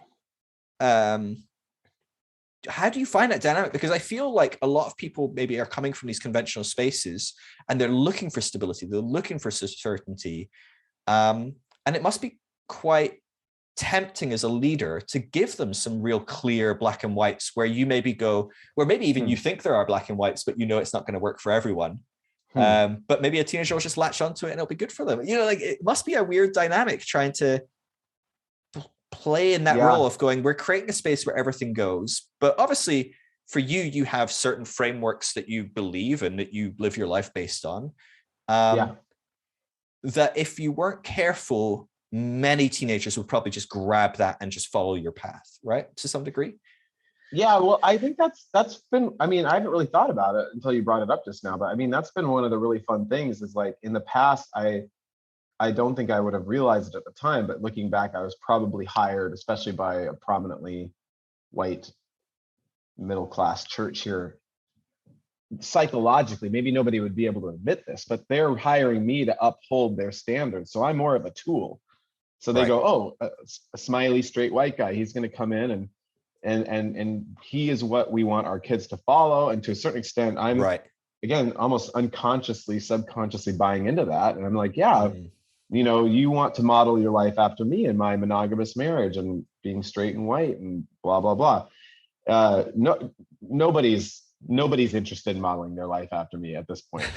How do you find that dynamic? Because I feel like a lot of people maybe are coming from these conventional spaces and they're looking for stability. They're looking for certainty. And it must be quite tempting as a leader to give them some real clear black and whites where you maybe go, where maybe even you think there are black and whites, but you know it's not going to work for everyone. But maybe a teenager will just latch onto it and it'll be good for them. You know, like it must be a weird dynamic trying to play in that role of going, we're creating a space where everything goes. But obviously for you, you have certain frameworks that you believe and that you live your life based on. That if you weren't careful, many teenagers would probably just grab that and just follow your path, right? To some degree. Yeah, well, I think that's been, I mean, I haven't really thought about it until you brought it up just now, but I mean, that's been one of the really fun things is like in the past, I don't think I would have realized it at the time, but looking back, I was probably hired, especially by a prominently white middle-class church here. Psychologically, maybe nobody would be able to admit this, but they're hiring me to uphold their standards. So I'm more of a tool. So they go, oh, a smiley straight white guy, he's going to come in and he is what we want our kids to follow. And to a certain extent, I'm again, almost unconsciously, subconsciously buying into that. And I'm like, you know, you want to model your life after me in my monogamous marriage and being straight and white and blah, blah, blah. Nobody's interested in modeling their life after me at this point.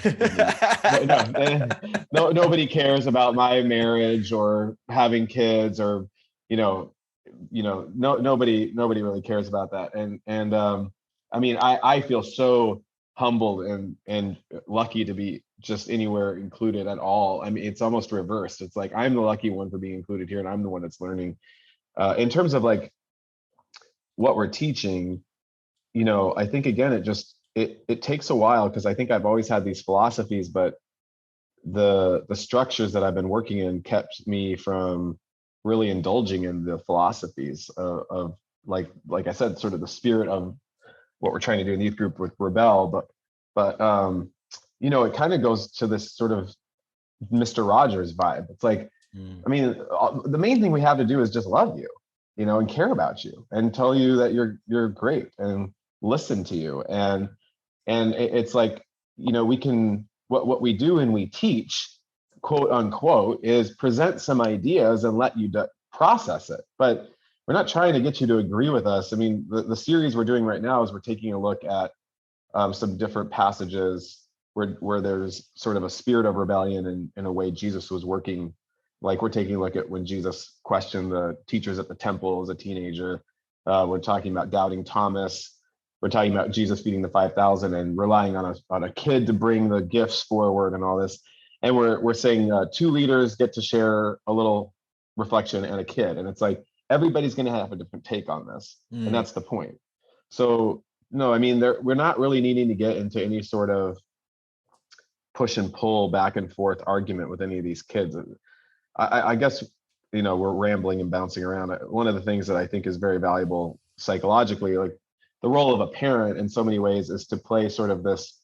Nobody cares about my marriage or having kids or, nobody really cares about that. And I mean, I feel so humbled and lucky to be just anywhere included at all. I mean, it's almost reversed. It's like, I'm the lucky one for being included here and I'm the one that's learning. In terms of like what we're teaching, I think again, it takes a while because I think I've always had these philosophies, but the structures that I've been working in kept me from really indulging in the philosophies of like I said, sort of the spirit of what we're trying to do in the youth group with Rebel, but it kind of goes to this sort of Mr. Rogers vibe. It's like, I mean, the main thing we have to do is just love you, and care about you and tell you that you're great and listen to you. And it's like, we can, what we do and we teach, quote unquote, is present some ideas and let you process it. But we're not trying to get you to agree with us. I mean, the series we're doing right now is we're taking a look at some different passages where there's sort of a spirit of rebellion and in a way Jesus was working. Like we're taking a look at when Jesus questioned the teachers at the temple as a teenager. We're talking about doubting Thomas. We're talking about Jesus feeding the 5,000 and relying on a kid to bring the gifts forward and all this. and we're saying 2 leaders get to share a little reflection and a kid, and it's like everybody's going to have a different take on this, and that's the point. So no, I mean, we're not really needing to get into any sort of push and pull back and forth argument with any of these kids. I guess, we're rambling and bouncing around. One of the things that I think is very valuable psychologically, like the role of a parent in so many ways, is to play sort of this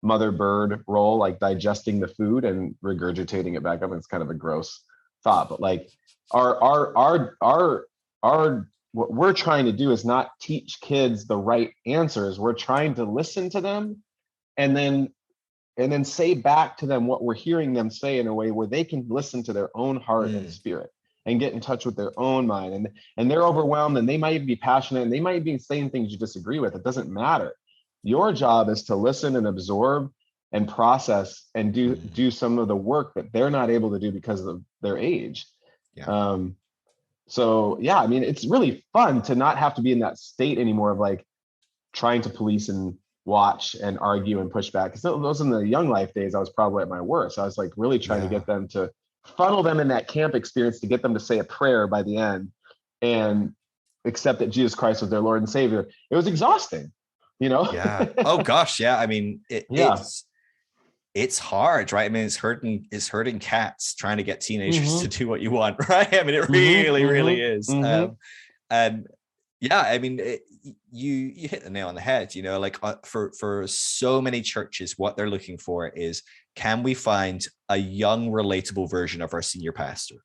mother bird role, like digesting the food and regurgitating it back up. It's kind of a gross thought, but like our what we're trying to do is not teach kids the right answers. We're trying to listen to them and then say back to them what we're hearing them say in a way where they can listen to their own heart and spirit and get in touch with their own mind. And they're overwhelmed, and they might even be passionate, and they might be saying things you disagree with. It doesn't matter. Your job is to listen and absorb and process and do some of the work that they're not able to do because of their age. Yeah. So yeah, I mean, it's really fun to not have to be in that state anymore of like trying to police and watch and argue and push back. Because those in the young life days, I was probably at my worst. I was like really trying to get them to funnel them in that camp experience, to get them to say a prayer by the end and accept that Jesus Christ was their Lord and Savior. It was exhausting, Yeah. Oh gosh. Yeah. I mean, it's hard, right? I mean, it's hurting cats trying to get teenagers to do what you want, right? I mean, it really is. And yeah, I mean, you hit the nail on the head, like for so many churches, what they're looking for is, can we find a young, relatable version of our senior pastor?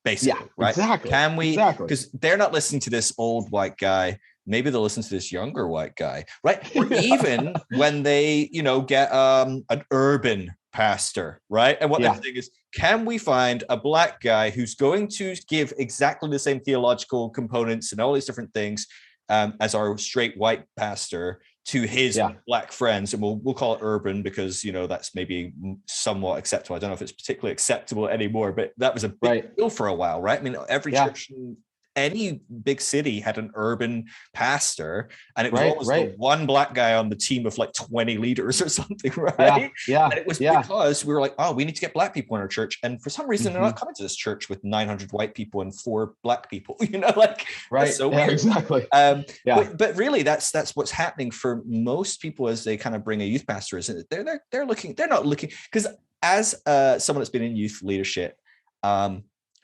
Basically, right? Exactly. Can we? Because they're not listening to this old white guy. Maybe they'll listen to this younger white guy, right? Or even when they, get an urban pastor, right? And what they're saying is, can we find a black guy who's going to give exactly the same theological components and all these different things as our straight white pastor to his black friends? And we'll call it urban because, that's maybe somewhat acceptable. I don't know if it's particularly acceptable anymore, but that was a big deal for a while, right? I mean, every church in any big city had an urban pastor, and it was almost the one black guy on the team of like 20 leaders or something, right? And it was because we were like, oh, we need to get black people in our church, and for some reason they're not coming to this church with 900 white people and 4 black people, that's so weird. Exactly. But really that's what's happening for most people as they kind of bring a youth pastor, is they're not looking, because as someone that's been in youth leadership,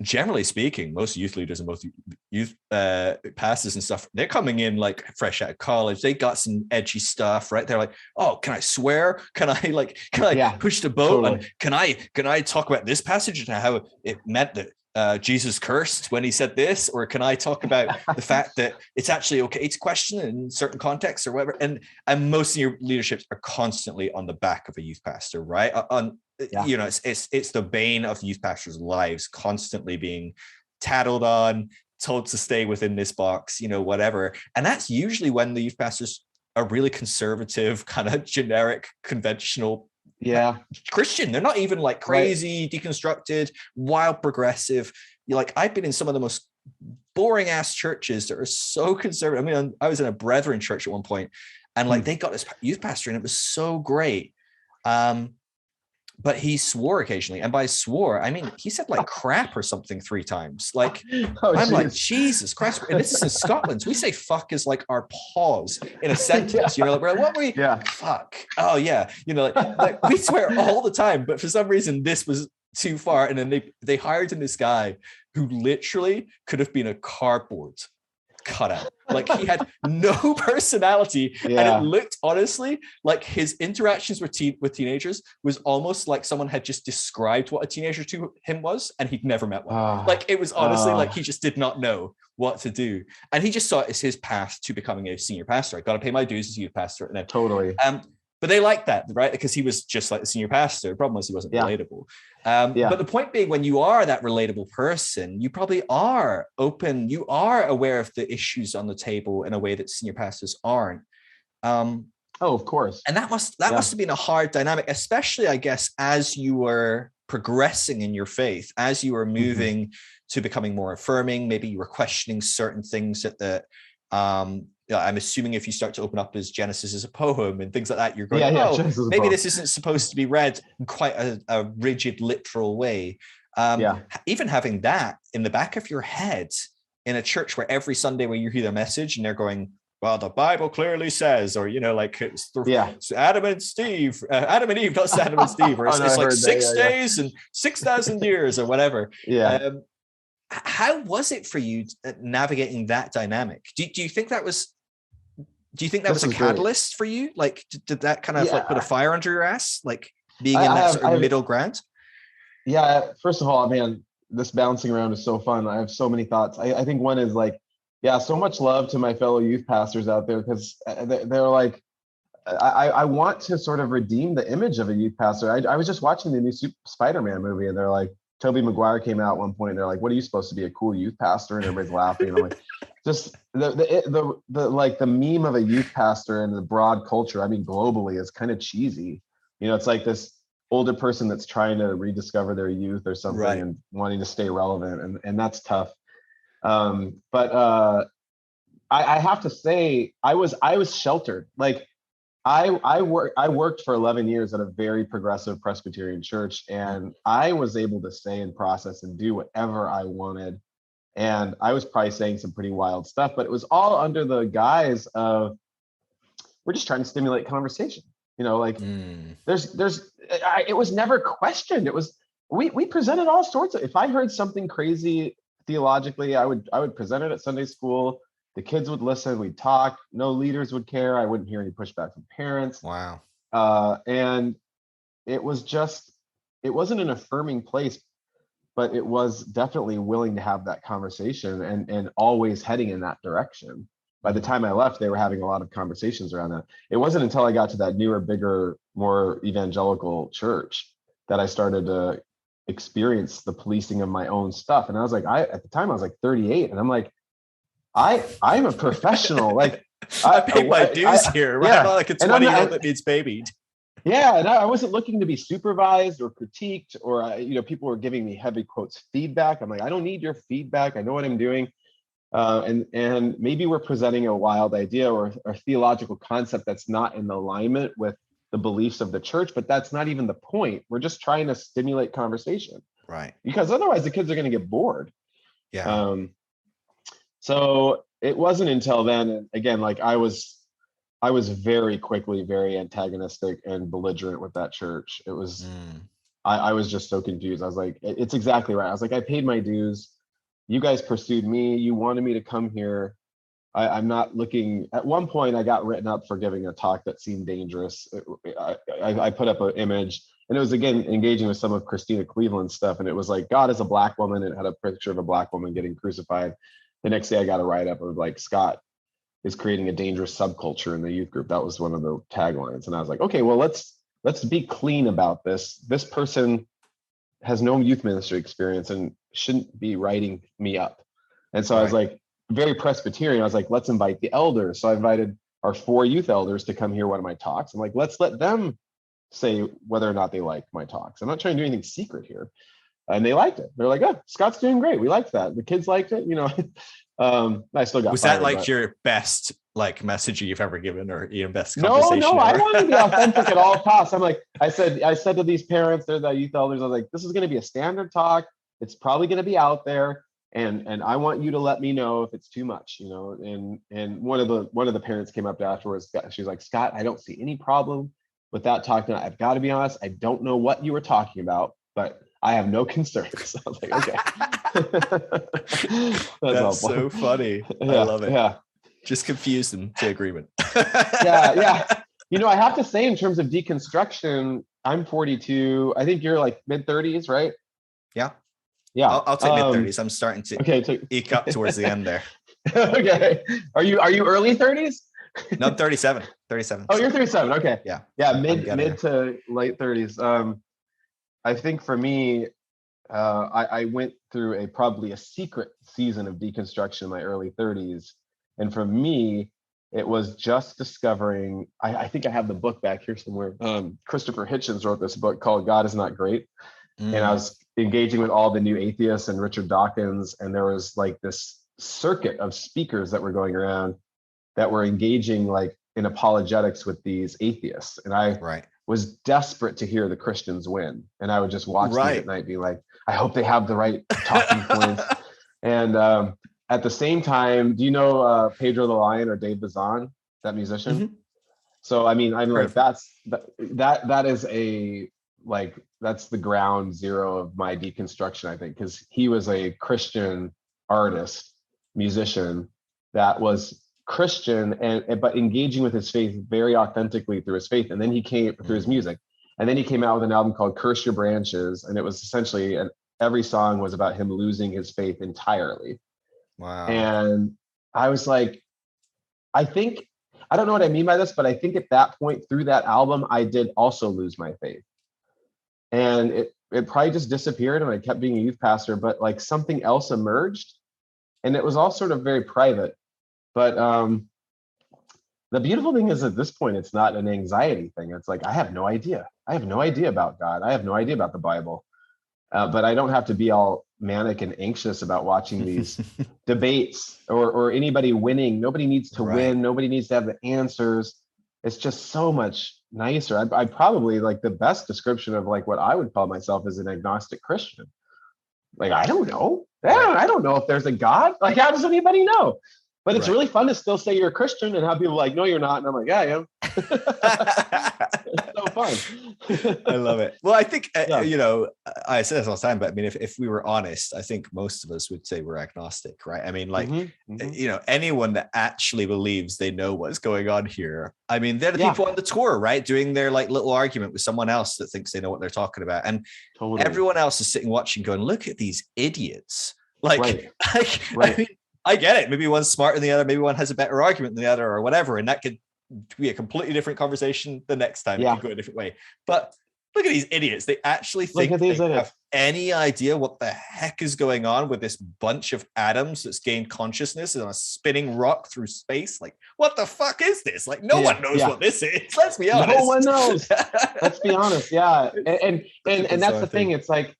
generally speaking, most youth leaders and most youth pastors and stuff, they're coming in like fresh out of college. They got some edgy stuff, right? They're like, oh, can I swear? Can I push the boat? Totally. And can I talk about this passage and how it meant that Jesus cursed when he said this? Or can I talk about the fact that it's actually okay to question in certain contexts or whatever? And most senior leaderships are constantly on the back of a youth pastor, right? It's the bane of youth pastors' lives, constantly being tattled on, told to stay within this box, whatever. And that's usually when the youth pastors are really conservative, kind of generic, conventional Christian. They're not even like crazy, deconstructed, wild progressive. I've been in some of the most boring ass churches that are so conservative. I mean, I was in a Brethren church at one point, and they got this youth pastor, and it was so great. But he swore occasionally. And by swore, I mean, he said crap or something 3 times. I'm like, Jesus Christ. And this is in Scotland. We say fuck is like our pause in a sentence. We're like, what were we? Fuck. Oh yeah. We swear all the time. But for some reason, this was too far. And then they hired in this guy who literally could have been a cardboard cutout. He had no personality, and it looked honestly like his interactions with teenagers was almost like someone had just described what a teenager to him was, and he'd never met one. It was honestly like he just did not know what to do, and he just saw it as his path to becoming a senior pastor. I got to pay my dues as a youth pastor, and then totally. But they liked that, right? Because he was just like the senior pastor. The problem was he wasn't relatable. But the point being, when you are that relatable person, you probably are open. You are aware of the issues on the table in a way that senior pastors aren't. Of course. And that must have been a hard dynamic, especially, I guess, as you were progressing in your faith, as you were moving to becoming more affirming. Maybe you were questioning certain things that I'm assuming if you start to open up as Genesis as a poem and things like that, you're going, maybe this isn't supposed to be read in quite a rigid, literal way. Even having that in the back of your head in a church where every Sunday when you hear the message and they're going, well, the Bible clearly says, or, like it's Adam and Eve, not Adam and Steve, or it's like 6 days and 6,000 years or whatever. How was it for you navigating that dynamic? Do you think that was a catalyst for you? Like, did that kind of like put a fire under your ass, like being in that sort of middle ground? Yeah. First of all, man, this bouncing around is so fun. I have so many thoughts. I think one is like, so much love to my fellow youth pastors out there, because they're like, I want to sort of redeem the image of a youth pastor. I was just watching the new Spider-Man movie, and they're like, Tobey Maguire came out at one point, and they're like, what are you supposed to be, a cool youth pastor? And everybody's laughing. And I'm like, just the like the meme of a youth pastor in the broad culture, I mean, globally, is kind of cheesy. It's like this older person that's trying to rediscover their youth or something, and wanting to stay relevant. And that's tough. But I have to say, I was sheltered. Like I worked for 11 years at a very progressive Presbyterian church, and I was able to stay and process and do whatever I wanted. And I was probably saying some pretty wild stuff, but it was all under the guise of, we're just trying to stimulate conversation. It was never questioned. It was, we presented all sorts of, if I heard something crazy theologically, I would present it at Sunday school. The kids would listen, we'd talk, no leaders would care. I wouldn't hear any pushback from parents. Wow. And it wasn't an affirming place, but it was definitely willing to have that conversation and always heading in that direction. By the time I left, they were having a lot of conversations around that. It wasn't until I got to that newer, bigger, more evangelical church that I started to experience the policing of my own stuff. And I was like, at the time I was like 38, and I'm like, I'm a professional. Like I paid my dues here, right? I'm not like a 20-year-old that needs babied. Yeah, and I wasn't looking to be supervised or critiqued, or people were giving me heavy quotes feedback. I'm like, I don't need your feedback. I know what I'm doing. And maybe we're presenting a wild idea or a theological concept that's not in alignment with the beliefs of the church, but that's not even the point. We're just trying to stimulate conversation, right? Because otherwise the kids are going to get bored. Yeah. So it wasn't until then, and again, like I was very quickly very antagonistic and belligerent with that church. It was, I was just so confused. I was like, it's exactly right. I was like, I paid my dues. You guys pursued me. You wanted me to come here. I'm not looking. At one point, I got written up for giving a talk that seemed dangerous. I put up an image, and it was, again, engaging with some of Christina Cleveland's stuff. And it was like, God is a black woman. And it had a picture of a black woman getting crucified. The next day I got a write-up of like, Scott is creating a dangerous subculture in the youth group. That was one of the taglines. And I was like, okay, well, let's be clean about this. This person has no youth ministry experience and shouldn't be writing me up. And so I was like, very Presbyterian. I was like, let's invite the elders. So I invited our 4 youth elders to come hear one of my talks. I'm like, let's let them say whether or not they like my talks. I'm not trying to do anything secret here. And they liked it. They're like, oh, Scott's doing great. We liked that. The kids liked it. I still got. Was fired, that like but your best like message you've ever given, or your best conversation? No, I wanted to be authentic at all costs. I'm like, I said to these parents, they're the youth elders. I was like, this is going to be a standard talk. It's probably going to be out there, and I want you to let me know if it's too much, And one of the parents came up afterwards. She's like, Scott, I don't see any problem with that talk. Now, I've got to be honest, I don't know what you were talking about, but I have no concerns. I was like, okay. That's so funny. I love it. Yeah. Just confuse them to agreement. Yeah. I have to say, in terms of deconstruction, I'm 42. I think you're like mid-30s, right? Yeah. Yeah. I'll take mid-30s. I'm starting to eke up towards the end there. Okay. Are you early 30s? No, I'm 37. 37. Oh, you're 37. Okay. Yeah. Yeah. Mid to late 30s. I think for me, I went through probably a secret season of deconstruction in my early 30s. And for me, it was just discovering, I think I have the book back here somewhere. Christopher Hitchens wrote this book called God Is Not Great. And I was engaging with all the new atheists and Richard Dawkins. And there was like this circuit of speakers that were going around that were engaging like in apologetics with these atheists. And I was desperate to hear the Christians win. And I would just watch these at night, being like, I hope they have the right talking points. And at the same time, do you know Pedro the Lion or Dave Bazan, that musician? Mm-hmm. So I mean, I'm like, that is a like, that's the ground zero of my deconstruction, I think, because he was a Christian artist, musician that was Christian and but engaging with his faith very authentically through his faith. And then he came through his music. And then he came out with an album called Curse Your Branches. And it was essentially, every song was about him losing his faith entirely. Wow. And I was like, I don't know what I mean by this, but I think at that point through that album, I did also lose my faith. And it probably just disappeared, and I kept being a youth pastor, but like something else emerged, and it was all sort of very private. But the beautiful thing is, at this point, it's not an anxiety thing. It's like, I have no idea. I have no idea about God. I have no idea about the Bible. But I don't have to be all manic and anxious about watching these debates or anybody winning. Nobody needs to win. Nobody needs to have the answers. It's just so much nicer. I probably, like, the best description of like what I would call myself is an agnostic Christian. Like, I don't know. I don't know if there's a God. Like, how does anybody know? But it's really fun to still say you're a Christian and have people like, no, you're not. And I'm like, yeah, I am. It's so fun. I love it. Well, I think, you know, I say this all the time, but I mean, if we were honest, I think most of us would say we're agnostic, right? I mean, like, you know, anyone that actually believes they know what's going on here. I mean, they're the people on the tour, right? Doing their like little argument with someone else that thinks they know what they're talking about. And everyone else is sitting watching going, look at these idiots. Like, I mean, I get it. Maybe one's smarter than the other. Maybe one has a better argument than the other or whatever. And that could be a completely different conversation the next time. It could go a different way. But look at these idiots. They actually think they have any idea what the heck is going on with this bunch of atoms that's gained consciousness on a spinning rock through space. Like, what the fuck is this? Like, no one knows what this is. Let's be honest. No one knows. Let's be honest. Yeah. And that's the thing. It's like,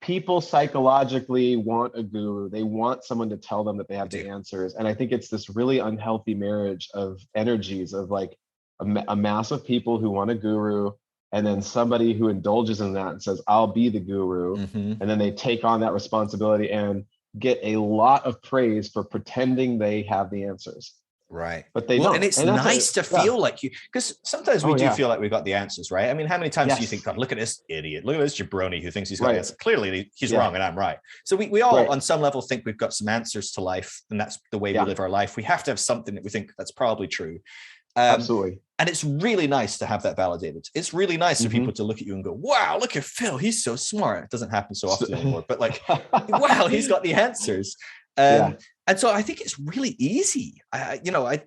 people psychologically want a guru. They want someone to tell them that they have the answers. And I think it's this really unhealthy marriage of energies of like a mass of people who want a guru, and then somebody who indulges in that and says, I'll be the guru. And then they take on that responsibility and get a lot of praise for pretending they have the answers. Right. But they don't. And it's nice to feel like you, because sometimes we do feel like we've got the answers, right? I mean, how many times do you think, God, look at this idiot, look at this jabroni who thinks he's got the answer. Clearly he's wrong and I'm right. So we all on some level think we've got some answers to life, and that's the way we live our life. We have to have something that we think that's probably true. Absolutely. And it's really nice to have that validated. It's really nice for people to look at you and go, wow, look at Phil, he's so smart. It doesn't happen so often anymore, but like, wow, he's got the answers. And so I think it's really easy.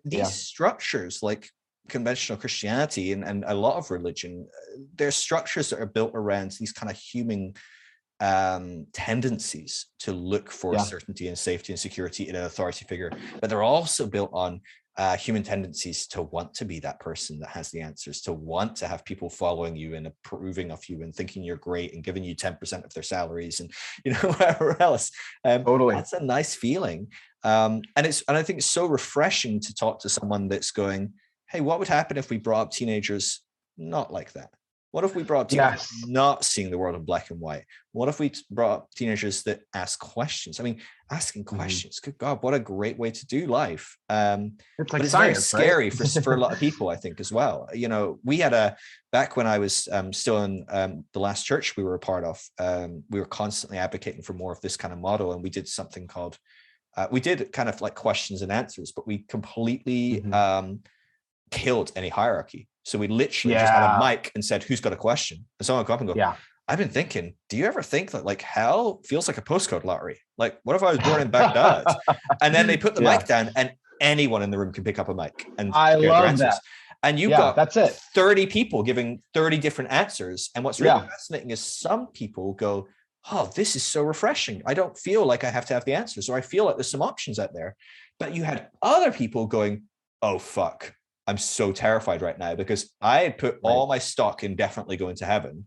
These structures like conventional Christianity and a lot of religion, they're structures that are built around these kind of human tendencies to look for certainty and safety and security in an authority figure. But they're also built on human tendencies to want to be that person that has the answers, to want to have people following you and approving of you and thinking you're great and giving you 10% of their salaries and, you know, whatever else. Totally. That's a nice feeling. And I think it's so refreshing to talk to someone that's going, hey, what would happen if we brought up teenagers not like that? What if we brought up teenagers not seeing the world in black and white? What if we brought up teenagers that ask questions? I mean, asking questions, good God, what a great way to do life. It's like it's science, very scary for a lot of people, I think, as well. You know, we had back when I was still in the last church we were a part of, we were constantly advocating for more of this kind of model. And we did something called, we did kind of like questions and answers, but we completely killed any hierarchy. So we literally just had a mic and said, who's got a question? And someone would come up and go, I've been thinking, do you ever think that like hell feels like a postcode lottery? Like, what if I was born in Baghdad? And then they put the mic down and anyone in the room can pick up a mic and I love that. And you got that's it. 30 people giving 30 different answers. And what's really fascinating is some people go, oh, this is so refreshing. I don't feel like I have to have the answers, or I feel like there's some options out there. But you had other people going, oh, fuck. I'm so terrified right now because I had put all my stock in definitely going to heaven.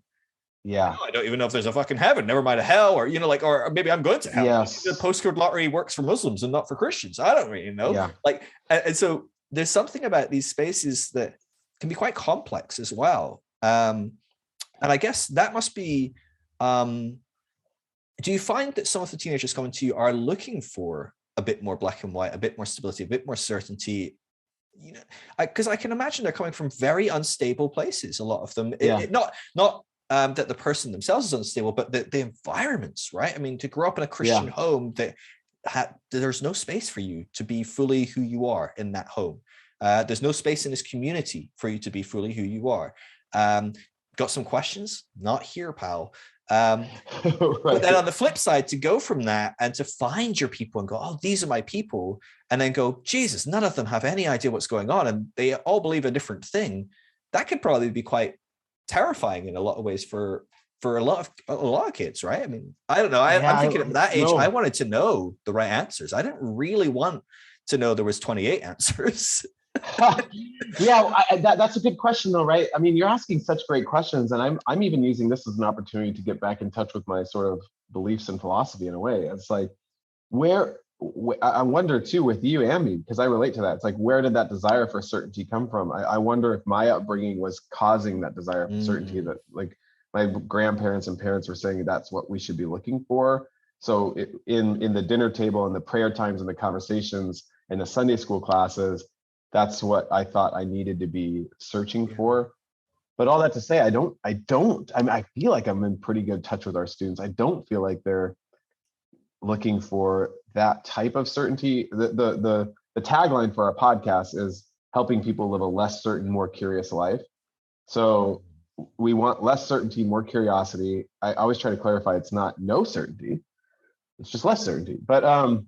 Yeah. I don't even know if there's a fucking heaven, never mind a hell, or, you know, like, or maybe I'm going to hell. Yes. The postcode lottery works for Muslims and not for Christians. I don't really know. Yeah. Like, and so there's something about these spaces that can be quite complex as well. And I guess that must be, do you find that some of the teenagers coming to you are looking for a bit more black and white, a bit more stability, a bit more certainty? You know, because I can imagine they're coming from very unstable places, a lot of them. Not that the person themselves is unstable, but the environments, right? I mean, to grow up in a Christian home, there's no space for you to be fully who you are in that home. There's no space in this community for you to be fully who you are. Got some questions? Not here, pal. Right. But then on the flip side, to go from that and to find your people and go, oh, these are my people, and then go, Jesus, none of them have any idea what's going on, and they all believe a different thing. That could probably be quite terrifying in a lot of ways for a lot of kids, right? I mean, I don't know. I'm thinking at that age, I wanted to know the right answers. I didn't really want to know there was 28 answers. That's a good question though, right? I mean, you're asking such great questions, and I'm even using this as an opportunity to get back in touch with my sort of beliefs and philosophy in a way. It's like, I wonder too with you and me, because I relate to that. It's like, where did that desire for certainty come from? I wonder if my upbringing was causing that desire for certainty, that like my grandparents and parents were saying that's what we should be looking for. So in the dinner table and the prayer times and the conversations and the Sunday school classes, that's what I thought I needed to be searching for. But all that to say, I mean, I feel like I'm in pretty good touch with our students. I don't feel like they're looking for that type of certainty. The tagline for our podcast is helping people live a less certain, more curious life. So we want less certainty, more curiosity. I always try to clarify it's not no certainty. It's just less certainty. But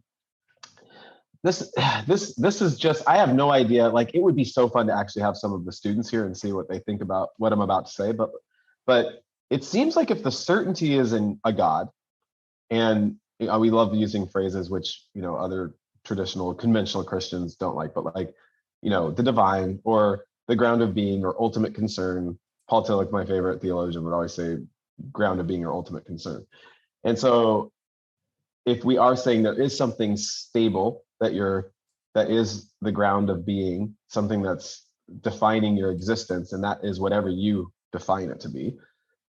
this is just, I have no idea. Like, it would be so fun to actually have some of the students here and see what they think about what I'm about to say. But it seems like if the certainty is in a God, and we love using phrases which, other traditional conventional Christians don't like, but like, the divine or the ground of being or ultimate concern. Paul Tillich, my favorite theologian, would always say ground of being or ultimate concern. And so if we are saying there is something stable that is the ground of being, something that's defining your existence, and that is whatever you define it to be,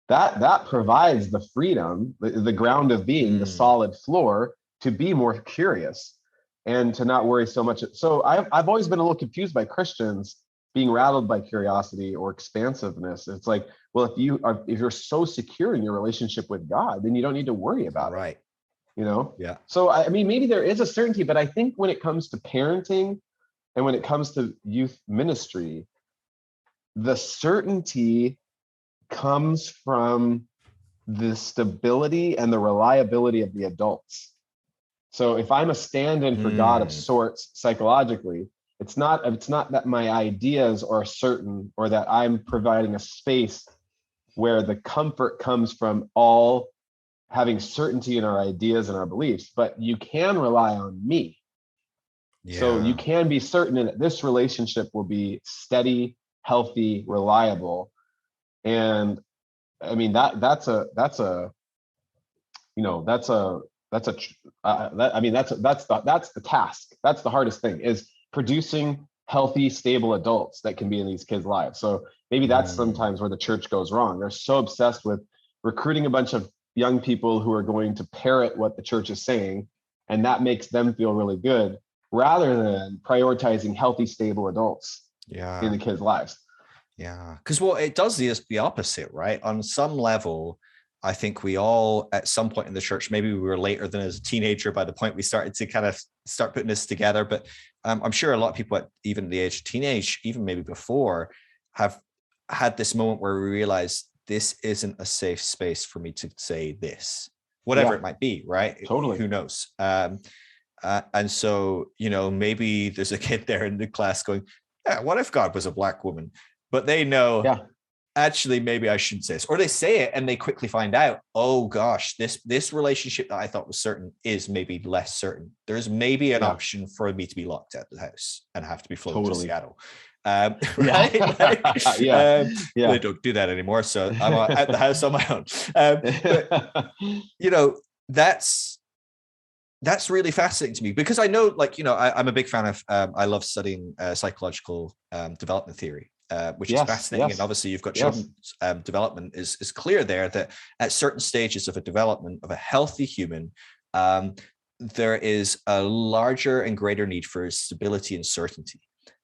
that provides the freedom, the ground of being, the solid floor, to be more curious and to not worry so much. So I've always been a little confused by Christians being rattled by curiosity or expansiveness. It's like, well, if you're so secure in your relationship with God, then you don't need to worry about it. Yeah. So I mean, maybe there is a certainty, but I think when it comes to parenting and when it comes to youth ministry, the certainty comes from the stability and the reliability of the adults. So if I'm a stand-in for God of sorts psychologically, it's not that my ideas are certain or that I'm providing a space where the comfort comes from all having certainty in our ideas and our beliefs, but you can rely on me. Yeah. So you can be certain that this relationship will be steady, healthy, reliable. And I mean, that's the task. That's the hardest thing, is producing healthy, stable adults that can be in these kids' lives. So maybe that's sometimes where the church goes wrong. They're so obsessed with recruiting a bunch of young people who are going to parrot what the church is saying, and that makes them feel really good, rather than prioritizing healthy, stable adults in the kids' lives. Yeah, because what it does is the opposite, right? On some level, I think we all, at some point in the church, maybe we were later than as a teenager by the point we started to kind of start putting this together, but I'm sure a lot of people at even the age of teenage, even maybe before, have had this moment where we realize this isn't a safe space for me to say this, whatever it might be, right? Totally. Who knows? And so, maybe there's a kid there in the class going, yeah, what if God was a black woman? But they know, actually, maybe I shouldn't say this. Or they say it and they quickly find out, oh gosh, this relationship that I thought was certain is maybe less certain. There's maybe an option for me to be locked out of the house and have to be flown to Seattle. Right? They don't do that anymore, so I'm at the house on my own. But, that's that's really fascinating to me, because I know, like, I'm a big fan of, I love studying psychological development theory, which is fascinating. And obviously you've got children's development is clear there, that at certain stages of a development of a healthy human, there is a larger and greater need for stability and certainty.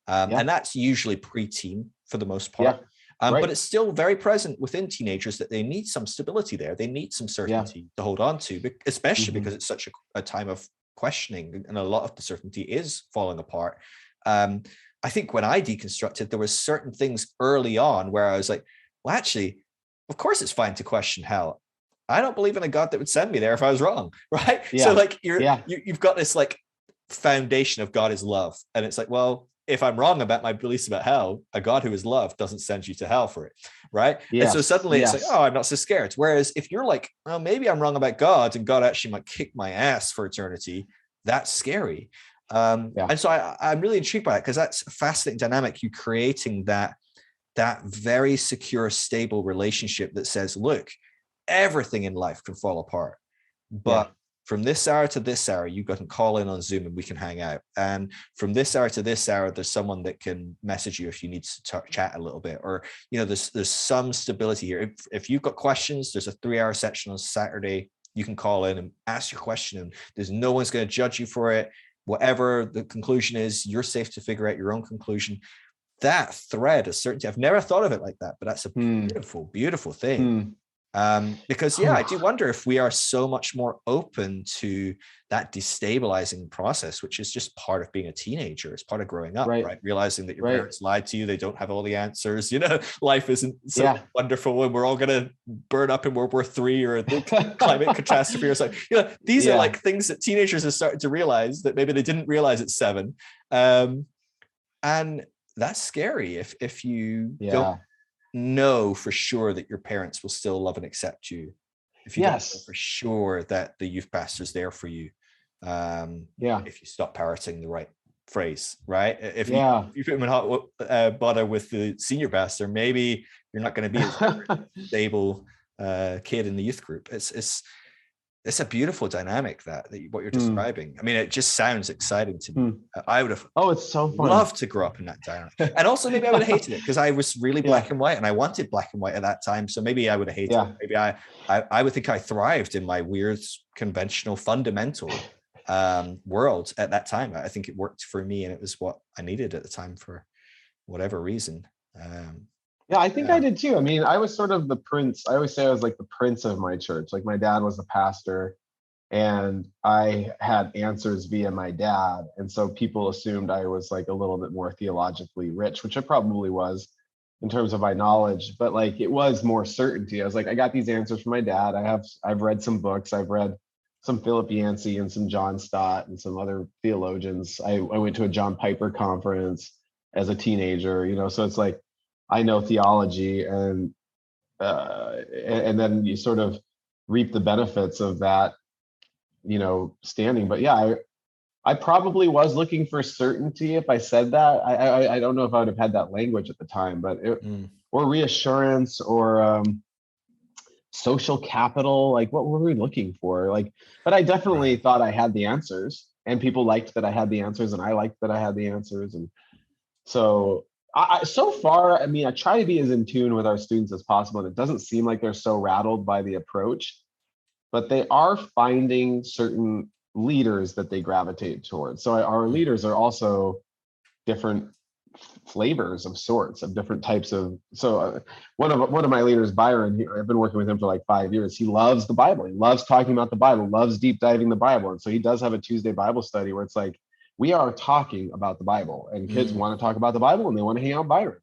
And that's usually pre-teen for the most part. But it's still very present within teenagers that they need some stability there. They need some certainty to hold on to, especially because it's such a time of questioning, and a lot of the certainty is falling apart. I think when I deconstructed, there were certain things early on where I was like, well, actually, of course it's fine to question hell. I don't believe in a God that would send me there if I was wrong, right? So like you've got this like foundation of God is love. And it's like, well, if I'm wrong about my beliefs about hell, a God who is love doesn't send you to hell for it, right? And so suddenly it's like, oh, I'm not so scared. Whereas if you're like, well, maybe I'm wrong about God and God actually might kick my ass for eternity, that's scary. And so I'm really intrigued by it, because that's a fascinating dynamic. You creating that very secure, stable relationship that says, look, everything in life can fall apart, but from this hour to this hour, you can call in on Zoom and we can hang out. And from this hour to this hour, there's someone that can message you if you need to chat a little bit, or, there's some stability here. If you've got questions, there's a 3-hour session on Saturday. You can call in and ask your question, and there's no one's going to judge you for it. Whatever the conclusion is, you're safe to figure out your own conclusion. That thread of certainty, I've never thought of it like that, but that's a beautiful, beautiful thing. Because I do wonder if we are so much more open to that destabilizing process, which is just part of being a teenager. It's part of growing up, right? Realizing that your parents lied to you. They don't have all the answers. Life isn't so wonderful, and we're all going to burn up in World War III or the climate catastrophe or something. These are like things that teenagers are starting to realize that maybe they didn't realize at 7. And that's scary if you don't know for sure that your parents will still love and accept you, if you don't know for sure that the youth pastor's there for you, if you stop parroting the right phrase, right? If you put them in hot butter with the senior pastor, maybe you're not going to be as stable kid in the youth group. It's a beautiful dynamic that what you're describing. I mean, it just sounds exciting to me. I would have it's so fun. Loved to grow up in that dynamic. And also maybe I would have hated it, because I was really black and white, and I wanted black and white at that time. So maybe I would have hated it. Maybe I would think I thrived in my weird, conventional, fundamental world at that time. I think it worked for me, and it was what I needed at the time for whatever reason. I think I did too. I mean, I was sort of the prince. I always say I was like the prince of my church. Like, my dad was the pastor, and I had answers via my dad. And so people assumed I was like a little bit more theologically rich, which I probably was in terms of my knowledge, but like it was more certainty. I was like, I got these answers from my dad. I've read some books. I've read some Philip Yancey and some John Stott and some other theologians. I went to a John Piper conference as a teenager, so it's like, I know theology, and then you sort of reap the benefits of that, standing. But I probably was looking for certainty if I said that. I don't know if I would have had that language at the time, but or reassurance, or social capital. Like, what were we looking for? Like, but I definitely thought I had the answers, and people liked that I had the answers, and I liked that I had the answers. And so so far, I mean, I try to be as in tune with our students as possible, and it doesn't seem like they're so rattled by the approach, but they are finding certain leaders that they gravitate towards. So our leaders are also different flavors of sorts, of different types of. So one of my leaders, Byron, I've been working with him for like 5 years. He loves the Bible. He loves talking about the Bible, loves deep diving the Bible. And so he does have a Tuesday Bible study where it's like, we are talking about the Bible, and kids want to talk about the Bible, and they want to hang out with Byron.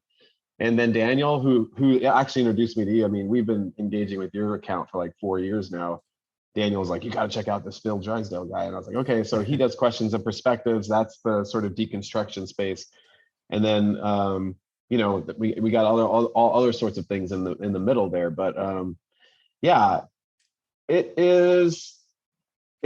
And then Daniel, who actually introduced me to you. I mean, we've been engaging with your account for like 4 years now. Daniel was like, you got to check out this Phil Drysdale guy. And I was like, okay. So he does questions and perspectives. That's the sort of deconstruction space. And then, we got all other sorts of things in the middle there. But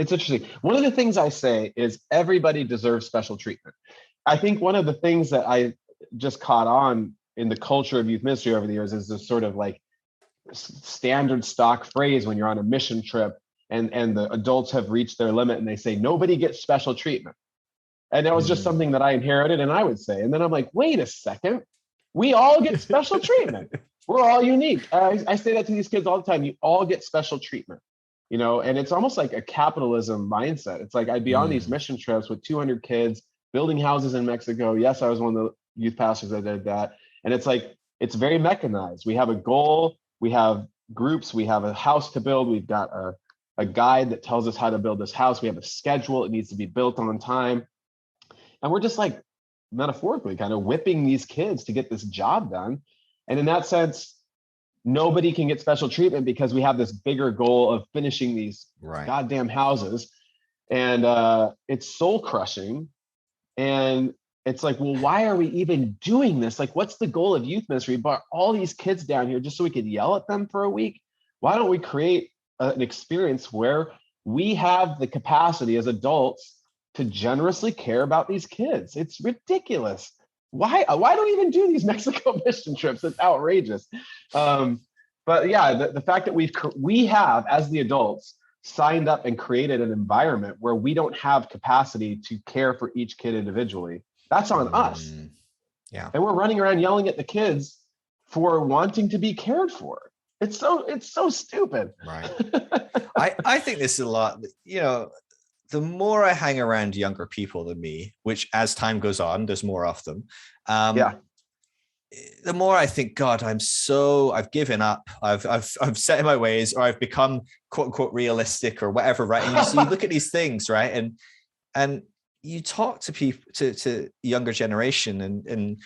it's interesting. One of the things I say is everybody deserves special treatment. I think one of the things that I just caught on in the culture of youth ministry over the years is this sort of like standard stock phrase when you're on a mission trip. and the adults have reached their limit, and they say nobody gets special treatment. And that was just something that I inherited, and I would say. And then I'm like, wait a second, we all get special treatment. We're all unique. I say that to these kids all the time. You all get special treatment, you know, and it's almost like a capitalism mindset. It's like I'd be on these mission trips with 200 kids building houses in Mexico. Yes, I was one of the youth pastors that did that. And it's like, it's very mechanized. We have a goal, we have groups, we have a house to build. We've got a guide that tells us how to build this house. We have a schedule. It needs to be built on time. And we're just like metaphorically kind of whipping these kids to get this job done. And in that sense, nobody can get special treatment because we have this bigger goal of finishing these goddamn houses. And it's soul crushing. And it's like, well, why are we even doing this? Like, what's the goal of youth ministry? But all these kids down here just so we could yell at them for a week? Why don't we create an experience where we have the capacity as adults to generously care about these kids? It's ridiculous. Why don't we even do these Mexico mission trips? It's outrageous. But yeah, the fact that we have, as the adults, signed up and created an environment where we don't have capacity to care for each kid individually. That's on us. Yeah. And we're running around yelling at the kids for wanting to be cared for. It's so stupid. Right. I think this is a lot, you know, the more I hang around younger people than me, which as time goes on, there's more of them. The more I think, God, I've given up. I've set in my ways, or I've become quote unquote realistic or whatever. Right. And you look at these things, right. And you talk to people, to younger generation, and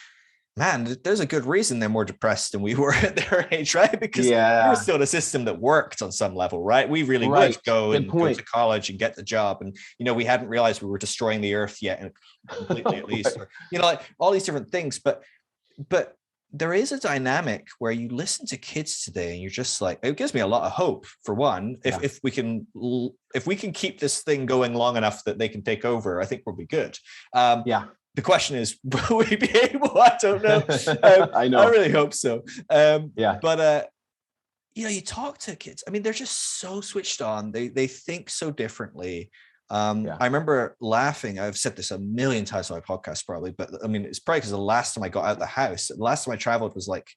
man, there's a good reason they're more depressed than we were at their age, right? Because we were still in a system that worked on some level, right? We really would go to college and get the job. And, you know, we hadn't realized we were destroying the earth yet, and completely at least, or, you know, like all these different things. But there is a dynamic where you listen to kids today and you're just like, it gives me a lot of hope, for one. If we can keep this thing going long enough that they can take over, I think we'll be good. The question is, will we be able? I don't know. I know. I really hope so. But you know, you talk to kids. I mean, they're just so switched on. They think so differently. I remember laughing. I've said this a million times on my podcast, probably, but I mean, it's probably because the last time I got out of the house, the last time I traveled was like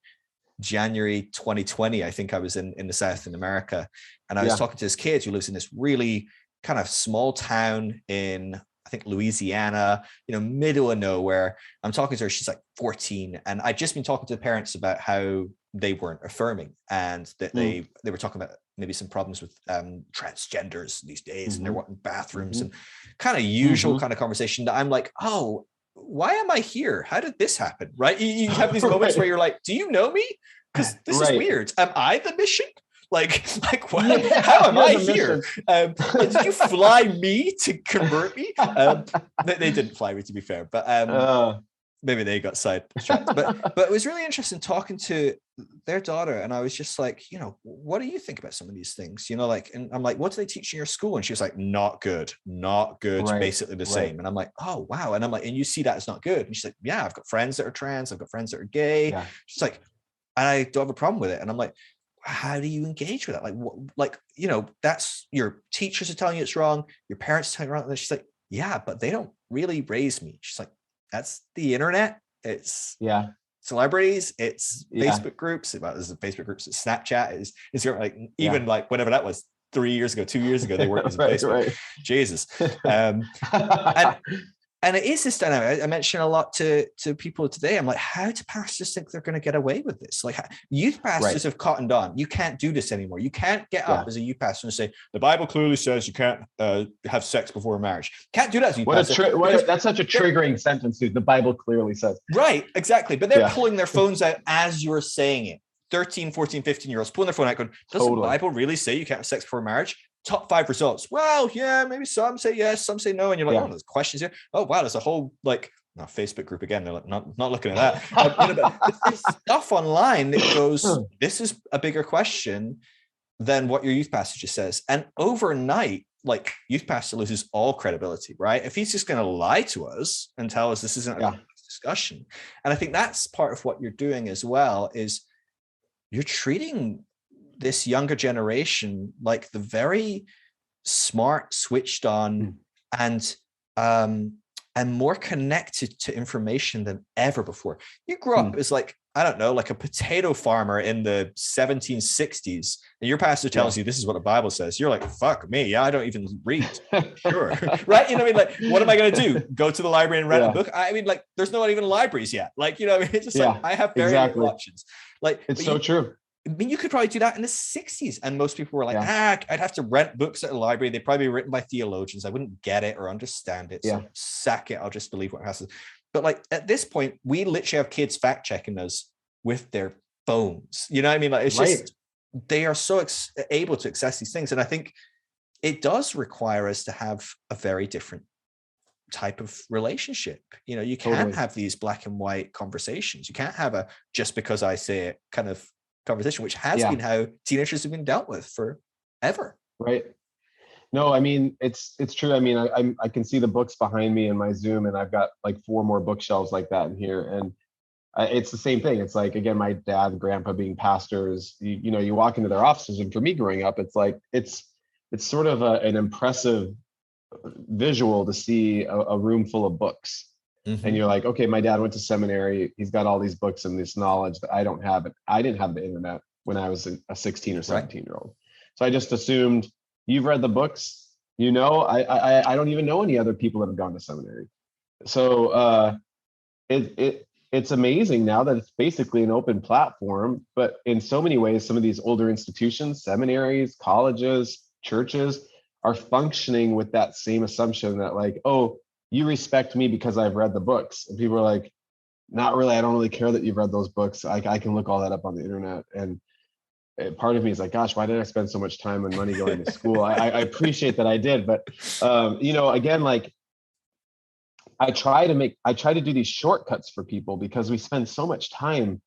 January 2020. I think I was in the South in America, and I was talking to this kid who lives in this really kind of small town in, I think, Louisiana, you know, middle of nowhere. I'm talking to her. She's like 14. And I'd just been talking to the parents about how they weren't affirming, and that they were talking about maybe some problems with transgenders these days, and they're wanting bathrooms and kind of usual kind of conversation that I'm like, oh, why am I here? How did this happen? Right. You have these moments where you're like, do you know me? Because this is weird. Am I the mission? Like what? Yeah, how am I here? Did you fly me to convert me? They didn't fly me, to be fair, but maybe they got sidetracked. But it was really interesting talking to their daughter, and I was just like, you know, what do you think about some of these things? You know, like, and I'm like, what do they teach in your school? And she was like, not good, basically the same. And I'm like, oh wow. And I'm like, and you see that as not good? And she's like, yeah, I've got friends that are trans, I've got friends that are gay. She's like, and I don't have a problem with it. And I'm like, how do you engage with that? Like, what, like, you know, that's your teachers are telling you it's wrong, your parents are telling you wrong. And she's like, yeah, but they don't really raise me. She's like, that's the internet. It's celebrities. It's Facebook groups. There's Facebook groups. It's Snapchat. It's like even like whatever that was 2 years ago, they weren't using Facebook. Jesus. And it is this dynamic. I mention a lot to people today. I'm like, how do pastors think they're going to get away with this? Like, youth pastors have cottoned on. You can't do this anymore. You can't get up as a youth pastor and say, the Bible clearly says you can't have sex before marriage. Can't do that as a youth pastor. That's such a triggering sentence, dude. The Bible clearly says. Right, exactly. But they're pulling their phones out as you're saying it. 13, 14, 15-year-olds pulling their phone out going, does the Bible really say you can't have sex before marriage? Top 5 results. Well, yeah, maybe some say yes, some say no. And you're like, oh, there's questions here. Oh, wow, there's a whole like Facebook group again. They're like, not looking at that. You know, there's stuff online that goes, this is a bigger question than what your youth pastor just says. And overnight, like, youth pastor loses all credibility, right? If he's just going to lie to us and tell us this isn't a discussion. And I think that's part of what you're doing as well, is you're treating this younger generation like the very smart, switched on, and more connected to information than ever before. You grew up as like, I don't know, like a potato farmer in the 1760s, and your pastor tells you this is what the Bible says. You're like, fuck me, I don't even read. Sure. Right? You know what I mean? Like, what am I going to do? Go to the library and rent a book? I mean, like, there's not even libraries yet. Like, you know what I mean? It's just like, I have very little options. Like, it's so true. I mean, you could probably do that in the 60s. And most people were like, I'd have to rent books at a library. They'd probably be written by theologians. I wouldn't get it or understand it. So sack it. I'll just believe what has to. But like at this point, we literally have kids fact checking us with their phones. You know what I mean? Like it's just, they are so able to access these things. And I think it does require us to have a very different type of relationship. You know, you can't have these black and white conversations. You can't have a just because I say it kind of conversation, which has been how teenagers have been dealt with forever. Right. No, I mean, it's true. I mean, I can see the books behind me in my Zoom, and I've got like 4 more bookshelves like that in here. And it's the same thing. It's like, again, my dad and grandpa being pastors, you know, you walk into their offices, and for me growing up, it's like, it's sort of an impressive visual to see a room full of books. And you're like, okay, my dad went to seminary. He's got all these books and this knowledge that I don't have. It. I didn't have the internet when I was a 16 or 17-year-old. So I just assumed you've read the books. You know, I don't even know any other people that have gone to seminary. So it's amazing now that it's basically an open platform. But in so many ways, some of these older institutions, seminaries, colleges, churches are functioning with that same assumption that like, oh, you respect me because I've read the books. And people are like, not really. I don't really care that you've read those books. I can look all that up on the internet. And part of me is like, gosh, why did I spend so much time and money going to school? I appreciate that I did. But, you know, again, like I try to do these shortcuts for people because we spend so much time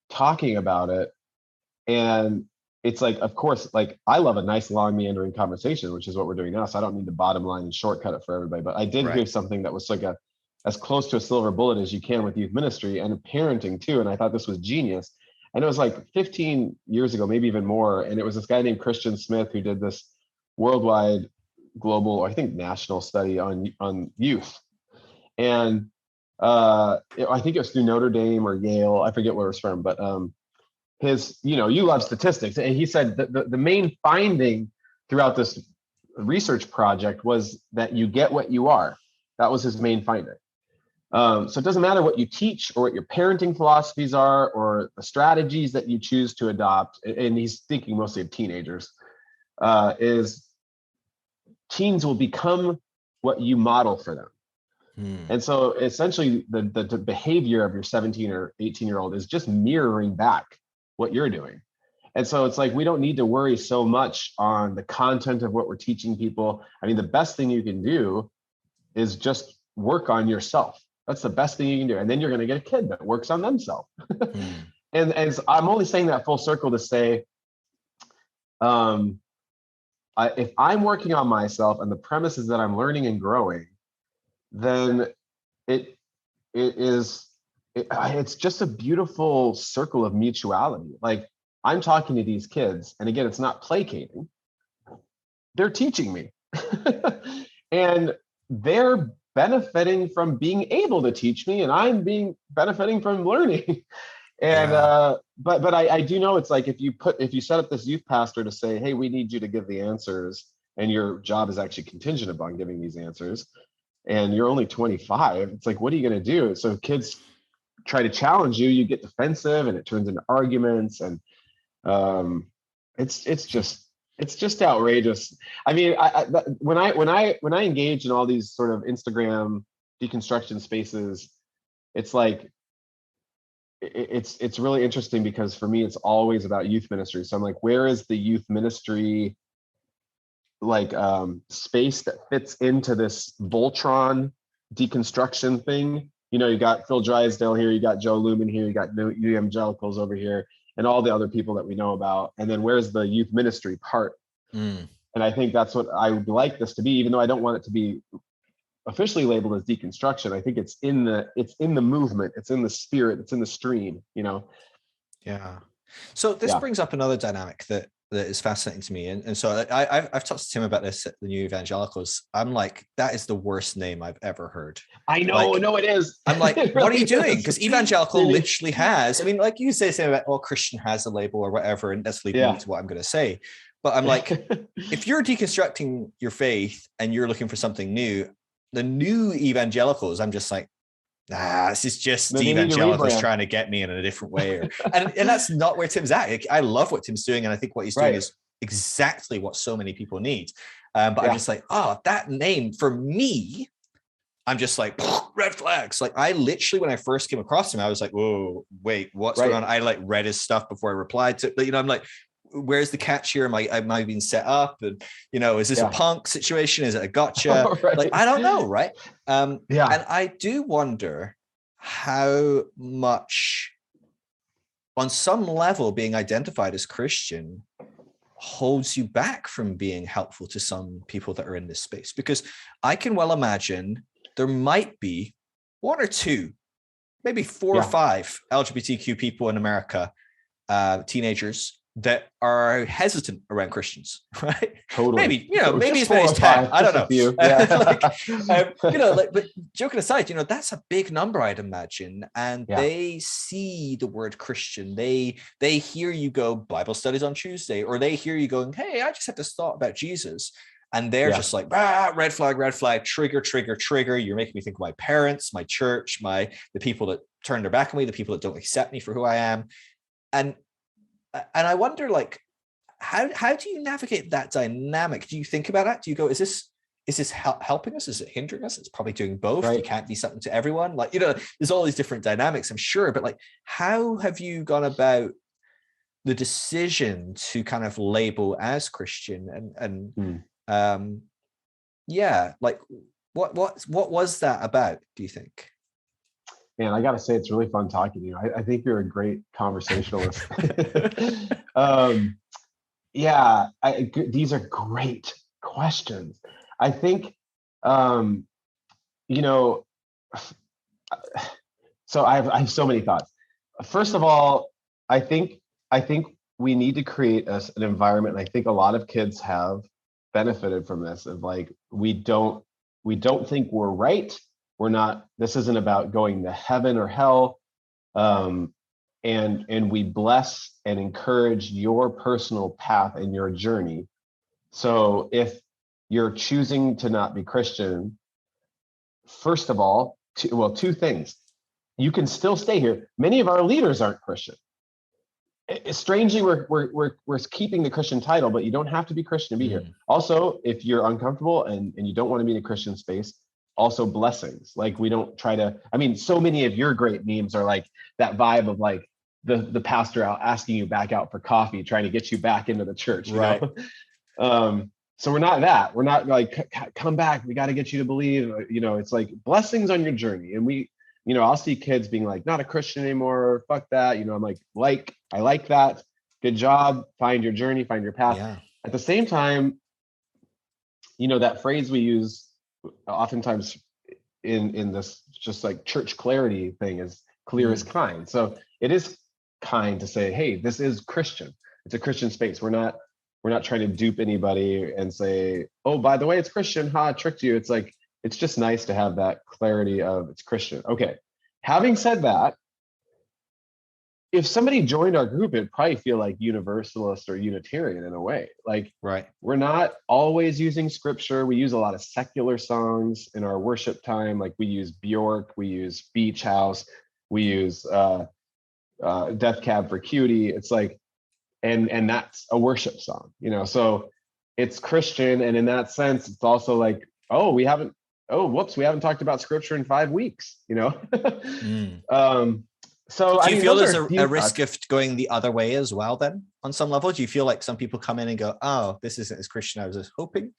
talking about it. And it's like, of course, like I love a nice long meandering conversation, which is what we're doing now. So I don't need to bottom line and shortcut it for everybody. But I did hear something that was like as close to a silver bullet as you can with youth ministry and parenting too. And I thought this was genius. And it was like 15 years ago, maybe even more. And it was this guy named Christian Smith who did this worldwide, global, I think national study on youth. And I think it was through Notre Dame or Yale. I forget where it was from, but you know, you love statistics. And he said that the main finding throughout this research project was that you get what you are. That was his main finding. So it doesn't matter what you teach or what your parenting philosophies are or the strategies that you choose to adopt. And he's thinking mostly of teenagers, is teens will become what you model for them. And so essentially the behavior of your 17 or 18-year-old is just mirroring back what you're doing. And so it's like, we don't need to worry so much on the content of what we're teaching people. I mean, the best thing you can do is just work on yourself. That's the best thing you can do. And then you're going to get a kid that works on themselves. And so I'm only saying that full circle to say, if I'm working on myself and the premise is that I'm learning and growing, then it's just a beautiful circle of mutuality. Like I'm talking to these kids, and again, it's not placating. They're teaching me, and they're benefiting from being able to teach me, and I'm benefiting from learning. And but I do know it's like if you set up this youth pastor to say, hey, we need you to give the answers, and your job is actually contingent upon giving these answers, and you're only 25, it's like, what are you going to do? So kids try to challenge you, you get defensive, and it turns into arguments, and it's just outrageous. I mean, when I engage in all these sort of Instagram deconstruction spaces, it's like it's really interesting because for me, it's always about youth ministry. So I'm like, where is the youth ministry like space that fits into this Voltron deconstruction thing? You know, you got Phil Drysdale here, you got Joe Lumen here, you got New Evangelicals over here, and all the other people that we know about. And then where's the youth ministry part? And I think that's what I would like this to be, even though I don't want it to be officially labeled as deconstruction. I think it's in the movement, it's in the spirit, it's in the stream, you know? Yeah. So this brings up another dynamic that that is fascinating to me. And so I've talked to Tim about this at the New Evangelicals. I'm like, that is the worst name I've ever heard. I know, no, it is. I'm like, really what are you doing? Because evangelical really literally has, I mean, like you say something about, well, Christian has a label or whatever, and that's leading me to what I'm going to say. But I'm like, if you're deconstructing your faith and you're looking for something new, the new evangelicals, I'm just like, this is just evangelicals trying to get me in a different way. And that's not where Tim's at. I love what Tim's doing. And I think what he's doing is exactly what so many people need. But I'm just like, that name for me, I'm just like, red flags. Like I literally, when I first came across him, I was like, whoa, wait, what's going on? I like read his stuff before I replied to it. I'm like, where's the catch here? Am I being set up? And, is this a punk situation? Is it a gotcha? Like, I don't know. Right. And I do wonder how much on some level being identified as Christian holds you back from being helpful to some people that are in this space, because I can well imagine there might be one or two, maybe 4 or 5 LGBTQ people in America, teenagers that are hesitant around Christians, right? Totally. Maybe, maybe as many as 10. I don't know. But joking aside, that's a big number, I'd imagine. And they see the word Christian. They hear you go Bible studies on Tuesday, or they hear you going, hey, I just had this thought about Jesus. And they're just like, red flag, trigger. You're making me think of my parents, my church, the people that turn their back on me, the people that don't accept me for who I am. And I wonder, like, how do you navigate that dynamic? Do you think about that? Do you go, is this helping us? Is it hindering us? It's probably doing both. You can't be something to everyone. Like, there's all these different dynamics, I'm sure. But like, how have you gone about the decision to kind of label as Christian like what was that about, do you think? Man, I gotta say, it's really fun talking to you. I think you're a great conversationalist. These are great questions. I think, so I have so many thoughts. First of all, I think we need to create an environment, and I think a lot of kids have benefited from this, of like, we don't think we're right. We're not, this isn't about going to heaven or hell. And we bless and encourage your personal path and your journey. So if you're choosing to not be Christian, first of all, two things. You can still stay here. Many of our leaders aren't Christian. Strangely, we're keeping the Christian title, but you don't have to be Christian to be here. Also, if you're uncomfortable and you don't want to be in a Christian space, also blessings. Like, we don't try to, so many of your great memes are like that vibe of like the pastor out asking you back out for coffee, trying to get you back into the church. Right. So we're not that. We're not like, come back, we got to get you to believe. It's like blessings on your journey. And I'll see kids being like, not a Christian anymore, fuck that. I'm like, I like that. Good job. Find your journey, find your path. Yeah. At the same time, that phrase we use oftentimes in this just like church clarity thing is clear as kind. So it is kind to say, hey, this is Christian. It's a Christian space. We're not trying to dupe anybody and say, oh, by the way, it's Christian. I tricked you. It's like, it's just nice to have that clarity of it's Christian. Okay. Having said that, if somebody joined our group, it'd probably feel like universalist or Unitarian in a way. Like, we're not always using scripture. We use a lot of secular songs in our worship time. Like, we use Bjork, we use Beach House, we use Death Cab for Cutie. It's like, and that's a worship song, so it's Christian. And in that sense, it's also like, we haven't talked about scripture in 5 weeks, So do you feel there's a risk of going the other way as well then, on some level? Do you feel like some people come in and go, oh, this isn't as Christian as I was hoping?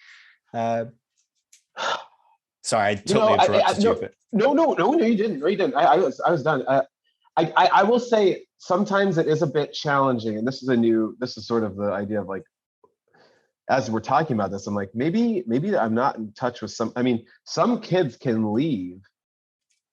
Sorry, I totally interrupted you. No, you didn't. I was done. I will say sometimes it is a bit challenging, and this is sort of the idea of like, as we're talking about this, I'm like, maybe I'm not in touch with some kids can leave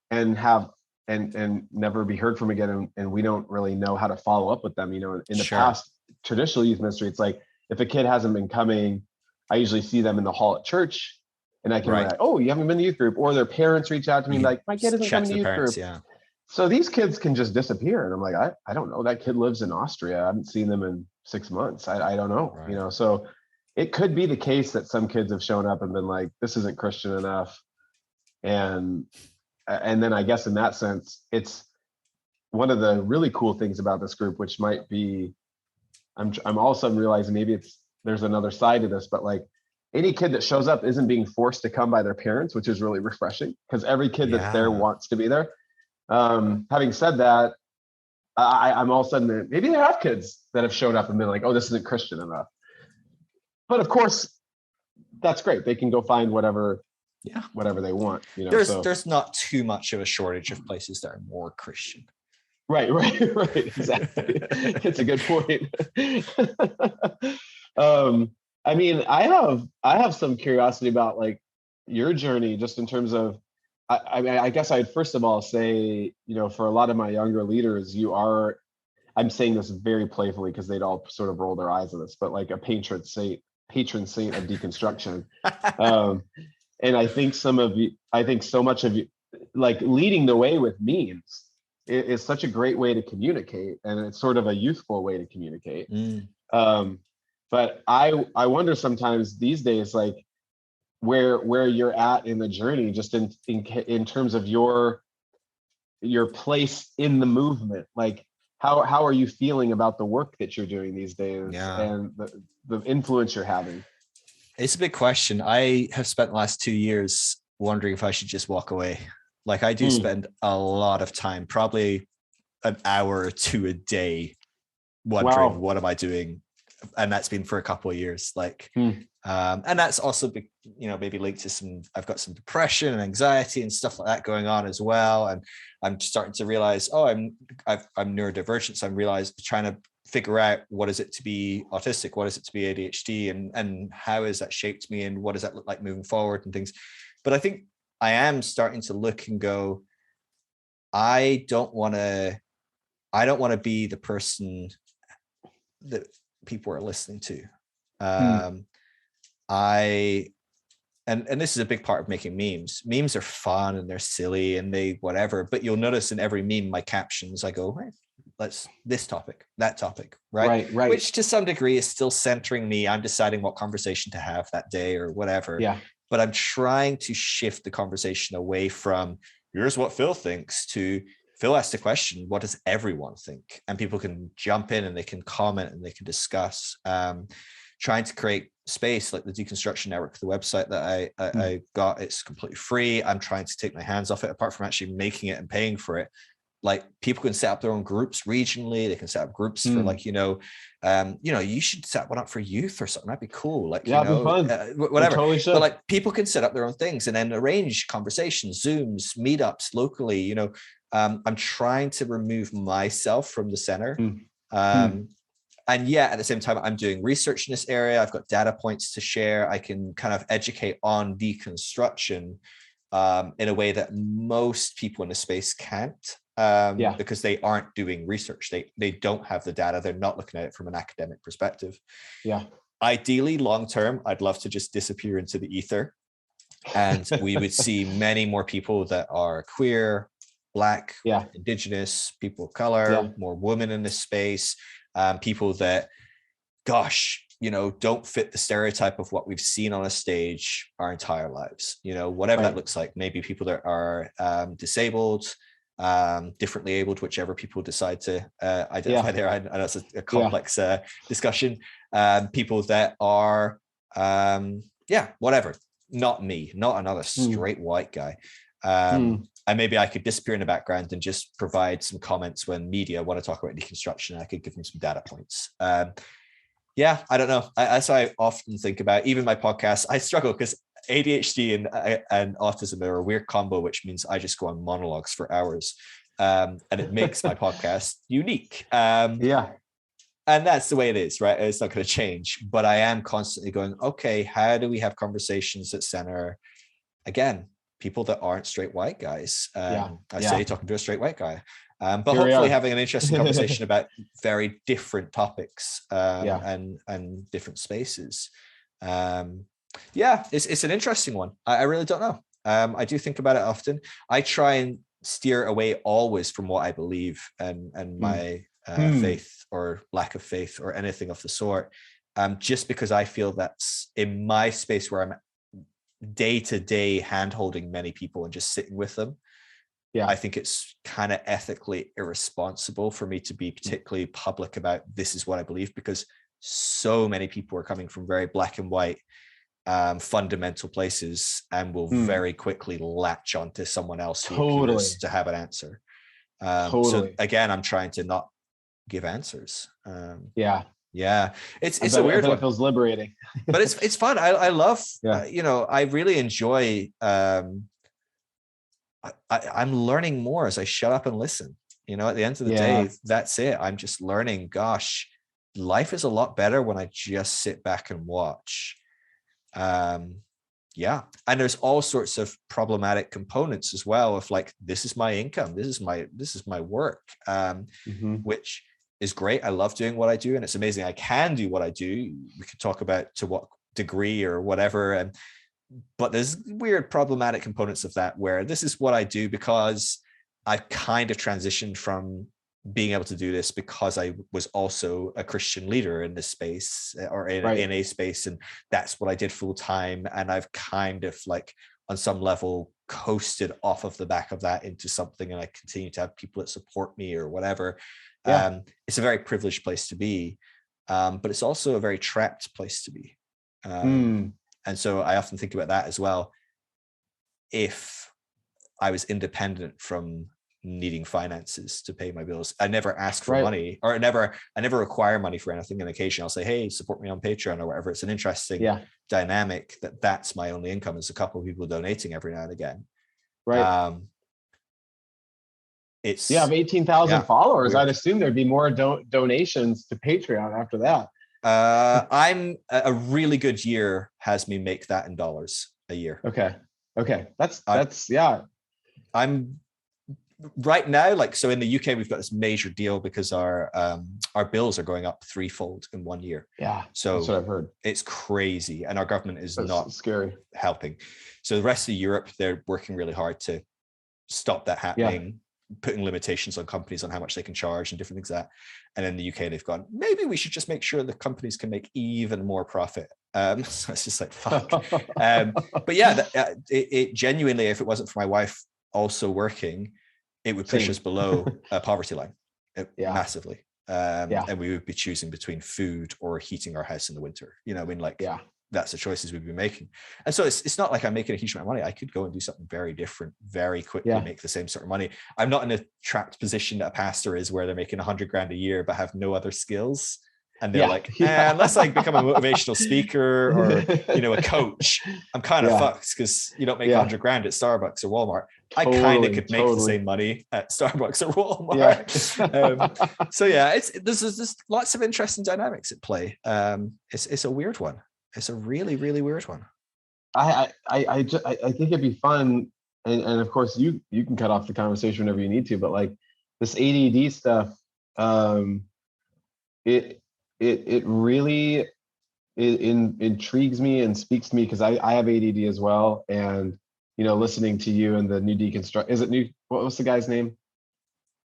and have and never be heard from again, and we don't really know how to follow up with them. In the past, traditional youth ministry, it's like if a kid hasn't been coming, I usually see them in the hall at church, and I can be like, oh, you haven't been to youth group, or their parents reach out to me like, my kid isn't coming to youth group. Yeah. So these kids can just disappear, and I'm like, I don't know. That kid lives in Austria. I haven't seen them in 6 months. I don't know, Right. you know. So it could be the case that some kids have shown up and been like, this isn't Christian enough, and then I guess in that sense, it's one of the really cool things about this group, which might be, I'm all of a sudden realizing maybe there's another side to this, but like any kid that shows up isn't being forced to come by their parents, which is really refreshing, because every kid that's there wants to be there. Having said that, I'm all of a sudden, maybe they have kids that have showed up and been like, oh, this isn't Christian enough. But of course, that's great. They can go find whatever they want. You know, there's not too much of a shortage of places that are more Christian. Right, exactly. It's a good point. I mean, I have some curiosity about like your journey, just in terms of, I mean, I guess I'd first of all say, you know, for a lot of my younger leaders, I'm saying this very playfully because they'd all sort of roll their eyes at this, but like a patron saint of deconstruction. And I think so much of you, like leading the way with memes, is such a great way to communicate, and it's sort of a youthful way to communicate. But I wonder sometimes these days, like where you're at in the journey, just in terms of your place in the movement. Like how are you feeling about the work that you're doing these days, and the influence you're having? It's a big question. I have spent the last 2 years wondering if I should just walk away. Like I do spend a lot of time, probably an hour or two a day, wondering what am I doing, and that's been for a couple of years. Like, and that's also, you know, maybe linked to I've got some depression and anxiety and stuff like that going on as well. And I'm starting to realize, I'm neurodivergent, so I'm trying to figure out what is it to be autistic, what is it to be ADHD, and how has that shaped me, and what does that look like moving forward and things. But I think I am starting to look and go, I don't want to be the person that people are listening to. And this is a big part of making memes. Memes are fun and they're silly and they whatever, but you'll notice in every meme, my captions, I go, hey, let's this topic, that topic, right? Which to some degree is still centering me. I'm deciding what conversation to have that day or whatever. Yeah. But I'm trying to shift the conversation away from here's what Phil thinks to Phil asked a question, what does everyone think? And people can jump in and they can comment and they can discuss. Trying to create space like the Deconstruction Network, the website that I got, it's completely free. I'm trying to take my hands off it, apart from actually making it and paying for it. Like people can set up their own groups regionally. They can set up groups for like, you should set one up for youth or something. That'd be cool. Like, it'd be fun. Whatever. Totally should. But like people can set up their own things and then arrange conversations, Zooms, meetups locally, I'm trying to remove myself from the center. And yet at the same time, I'm doing research in this area. I've got data points to share. I can kind of educate on deconstruction in a way that most people in the space can't. Because they aren't doing research. They don't have the data. They're not looking at it from an academic perspective. Yeah. Ideally, long term, I'd love to just disappear into the ether, and we would see many more people that are queer, Black, Indigenous, people of color, more women in this space, people that, don't fit the stereotype of what we've seen on a stage our entire lives. Whatever that looks like. Maybe people that are disabled, differently abled, whichever people decide to identify there. I know it's a complex discussion. People that are whatever, not me, not another straight white guy. And maybe I could disappear in the background and just provide some comments when media want to talk about deconstruction. I could give them some data points. I don't know. That's what I often think about. Even my podcast, I struggle because ADHD and autism are a weird combo, which means I just go on monologues for hours, and it makes my podcast unique. And that's the way it is, right? It's not going to change. But I am constantly going, okay, how do we have conversations that center, again, people that aren't straight white guys. I say talking to a straight white guy. But Here hopefully having an interesting conversation about very different topics and different spaces. It's an interesting one. I really don't know. I do think about it often. I try and steer away always from what I believe and my faith or lack of faith or anything of the sort, just because I feel that's in my space where I'm day to day hand holding many people and just sitting with them. I think it's kind of ethically irresponsible for me to be particularly public about this is what I believe, because so many people are coming from very black and white fundamental places and will very quickly latch onto someone else who appears to have an answer. So again, I'm trying to not give answers. It's a weird one. It feels liberating, but it's fun. I love I really enjoy I'm learning more as I shut up and listen. At the end of the day, that's it. I'm just learning, gosh, life is a lot better when I just sit back and watch. And there's all sorts of problematic components as well of like, this is my income, this is my work, which is great. I love doing what I do, and it's amazing I can do what I do. We could talk about to what degree or whatever, but there's weird problematic components of that where this is what I do because I've kind of transitioned from being able to do this because I was also a Christian leader in this space or in a space, and that's what I did full time. And I've kind of like on some level coasted off of the back of that into something, and I continue to have people that support me or whatever. It's a very privileged place to be, but it's also a very trapped place to be. And so I often think about that as well. If I was independent from needing finances to pay my bills, I never ask for money, or I never require money for anything. And occasionally I'll say, hey, support me on Patreon or whatever. It's an interesting dynamic that's my only income. There's a couple of people donating every now and again. You have 18,000 followers. Weird. I'd assume there'd be more donations to Patreon after that. I'm a really good year has me make that in dollars a year. Okay. That's I'm right now, like, so in the UK, we've got this major deal because our bills are going up threefold in 1 year. So that's what I've heard. It's crazy. And our government is not scary helping. So the rest of Europe, they're working really hard to stop that happening, putting limitations on companies on how much they can charge and different things like that. And in the UK, they've gone, maybe we should just make sure the companies can make even more profit. So it's just like, fuck. But it genuinely, if it wasn't for my wife also working, it would push us below a poverty line massively. And we would be choosing between food or heating our house in the winter. That's the choices we'd be making. And so it's not like I'm making a huge amount of money. I could go and do something very different, very quickly, make the same sort of money. I'm not in a trapped position that a pastor is where they're making $100,000 a year, but have no other skills. And they're like, unless I become a motivational speaker or, a coach, I'm kind of fucked because you don't make $100,000 at Starbucks or Walmart. I kind of could make the same money at Starbucks or Walmart. There's lots of interesting dynamics at play. It's a weird one. It's a really, really weird one. I think it'd be fun. And of course you can cut off the conversation whenever you need to, but like this ADD stuff, it really intrigues me and speaks to me because I have ADD as well. And, listening to you and the new deconstruct, what was the guy's name?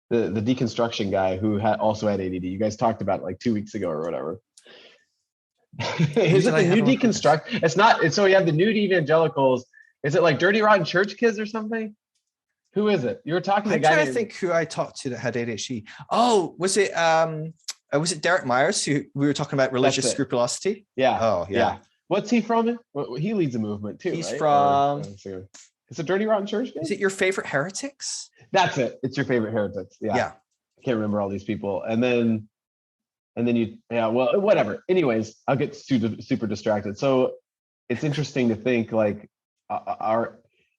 The deconstruction guy who also had ADD. You guys talked about it like 2 weeks ago or whatever. Is it the new deconstruct? It's not. So you have the new evangelicals. Is it like Dirty Rotten Church Kids or something? Who is it? You were talking to a guy. I'm trying to think who I talked to that had ADHD. Oh, was it Derek Myers who we were talking about religious scrupulosity? Yeah. Oh, yeah. What's he from? He leads a movement too. He's from. Is it Dirty Rotten Church Kids? Is it Your Favorite Heretics? That's it. It's Your Favorite Heretics. Yeah. I can't remember all these people. And then whatever. Anyways, I'll get super distracted. So it's interesting to think like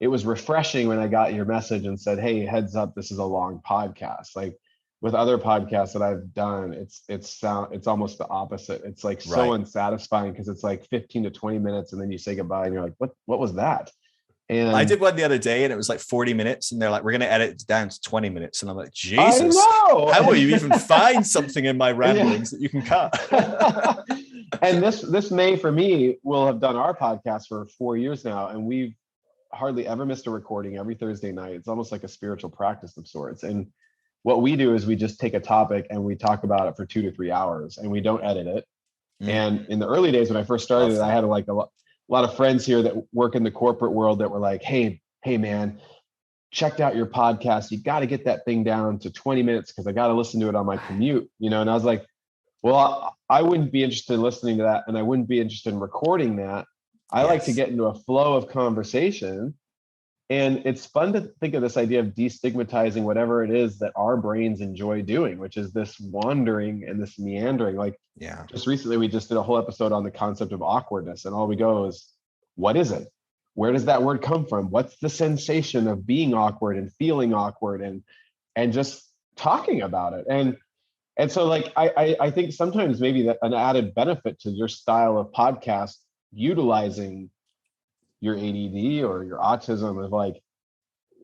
it was refreshing when I got your message and said, hey, heads up, this is a long podcast. Like with other podcasts that I've done, it's almost the opposite. It's like so unsatisfying because it's like 15 to 20 minutes and then you say goodbye and you're like, what was that? And I did one the other day and it was like 40 minutes and they're like, we're going to edit it down to 20 minutes. And I'm like, Jesus, I know. How will you even find something in my ramblings that you can cut? And this May for me, we'll have done our podcast for 4 years now. And we've hardly ever missed a recording every Thursday night. It's almost like a spiritual practice of sorts. And what we do is we just take a topic and we talk about it for 2 to 3 hours and we don't edit it. And in the early days when I first started, I had like a lot of friends here that work in the corporate world that were like, hey man, checked out your podcast. You got to get that thing down to 20 minutes because I got to listen to it on my commute, you know? And I was like, well, I wouldn't be interested in listening to that. And I wouldn't be interested in recording that. I like to get into a flow of conversation. And it's fun to think of this idea of destigmatizing whatever it is that our brains enjoy doing, which is this wandering and this meandering. Like, just recently, we just did a whole episode on the concept of awkwardness. And all we go is, what is it? Where does that word come from? What's the sensation of being awkward and feeling awkward and just talking about it? And so like, I think sometimes maybe that an added benefit to your style of podcast, utilizing your ADD or your autism, is like,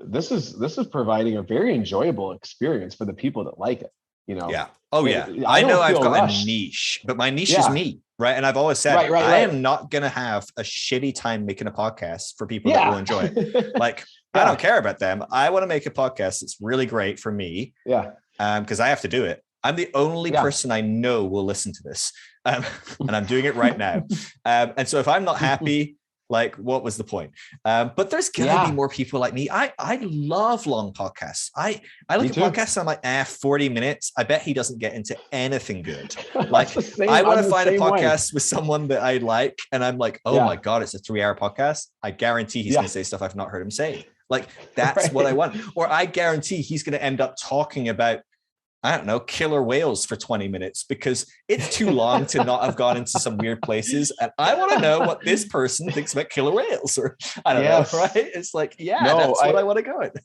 this is providing a very enjoyable experience for the people that like it, you know? Yeah. Oh yeah. I know I've got a niche, but my niche is me, right? And I've always said, I am not going to have a shitty time making a podcast for people that will enjoy it. Like, I don't care about them. I want to make a podcast that's really great for me. Yeah. Because I have to do it. I'm the only person I know will listen to this. And I'm doing it right now. And so if I'm not happy, like, what was the point? But there's gonna be more people like me. I love long podcasts. I look at podcasts and I'm like, 40 minutes. I bet he doesn't get into anything good. Like, I want to find a podcast with someone that I like, and I'm like, oh my God, it's a 3-hour podcast. I guarantee he's gonna say stuff I've not heard him say. Like, that's what I want. Or I guarantee he's gonna end up talking about, I don't know, killer whales for 20 minutes because it's too long to not have gone into some weird places. And I want to know what this person thinks about killer whales, or I don't know, right? It's like, that's what I want to go with.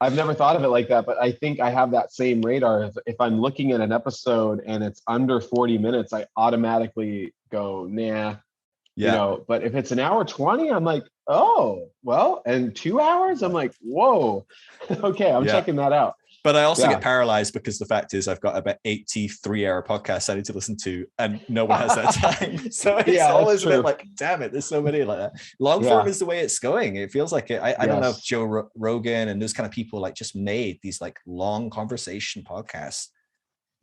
I've never thought of it like that, but I think I have that same radar. If I'm looking at an episode and it's under 40 minutes, I automatically go, nah, you know, but if it's an hour 20, I'm like, oh, well, and 2 hours, I'm like, whoa, okay, I'm checking that out. But I also get paralyzed because the fact is I've got about 83-hour podcasts I need to listen to and no one has that time. So it's always a bit like, damn it, there's so many like that. Long form is the way it's going. It feels like it. I don't know if Joe Rogan and those kind of people like just made these like long conversation podcasts.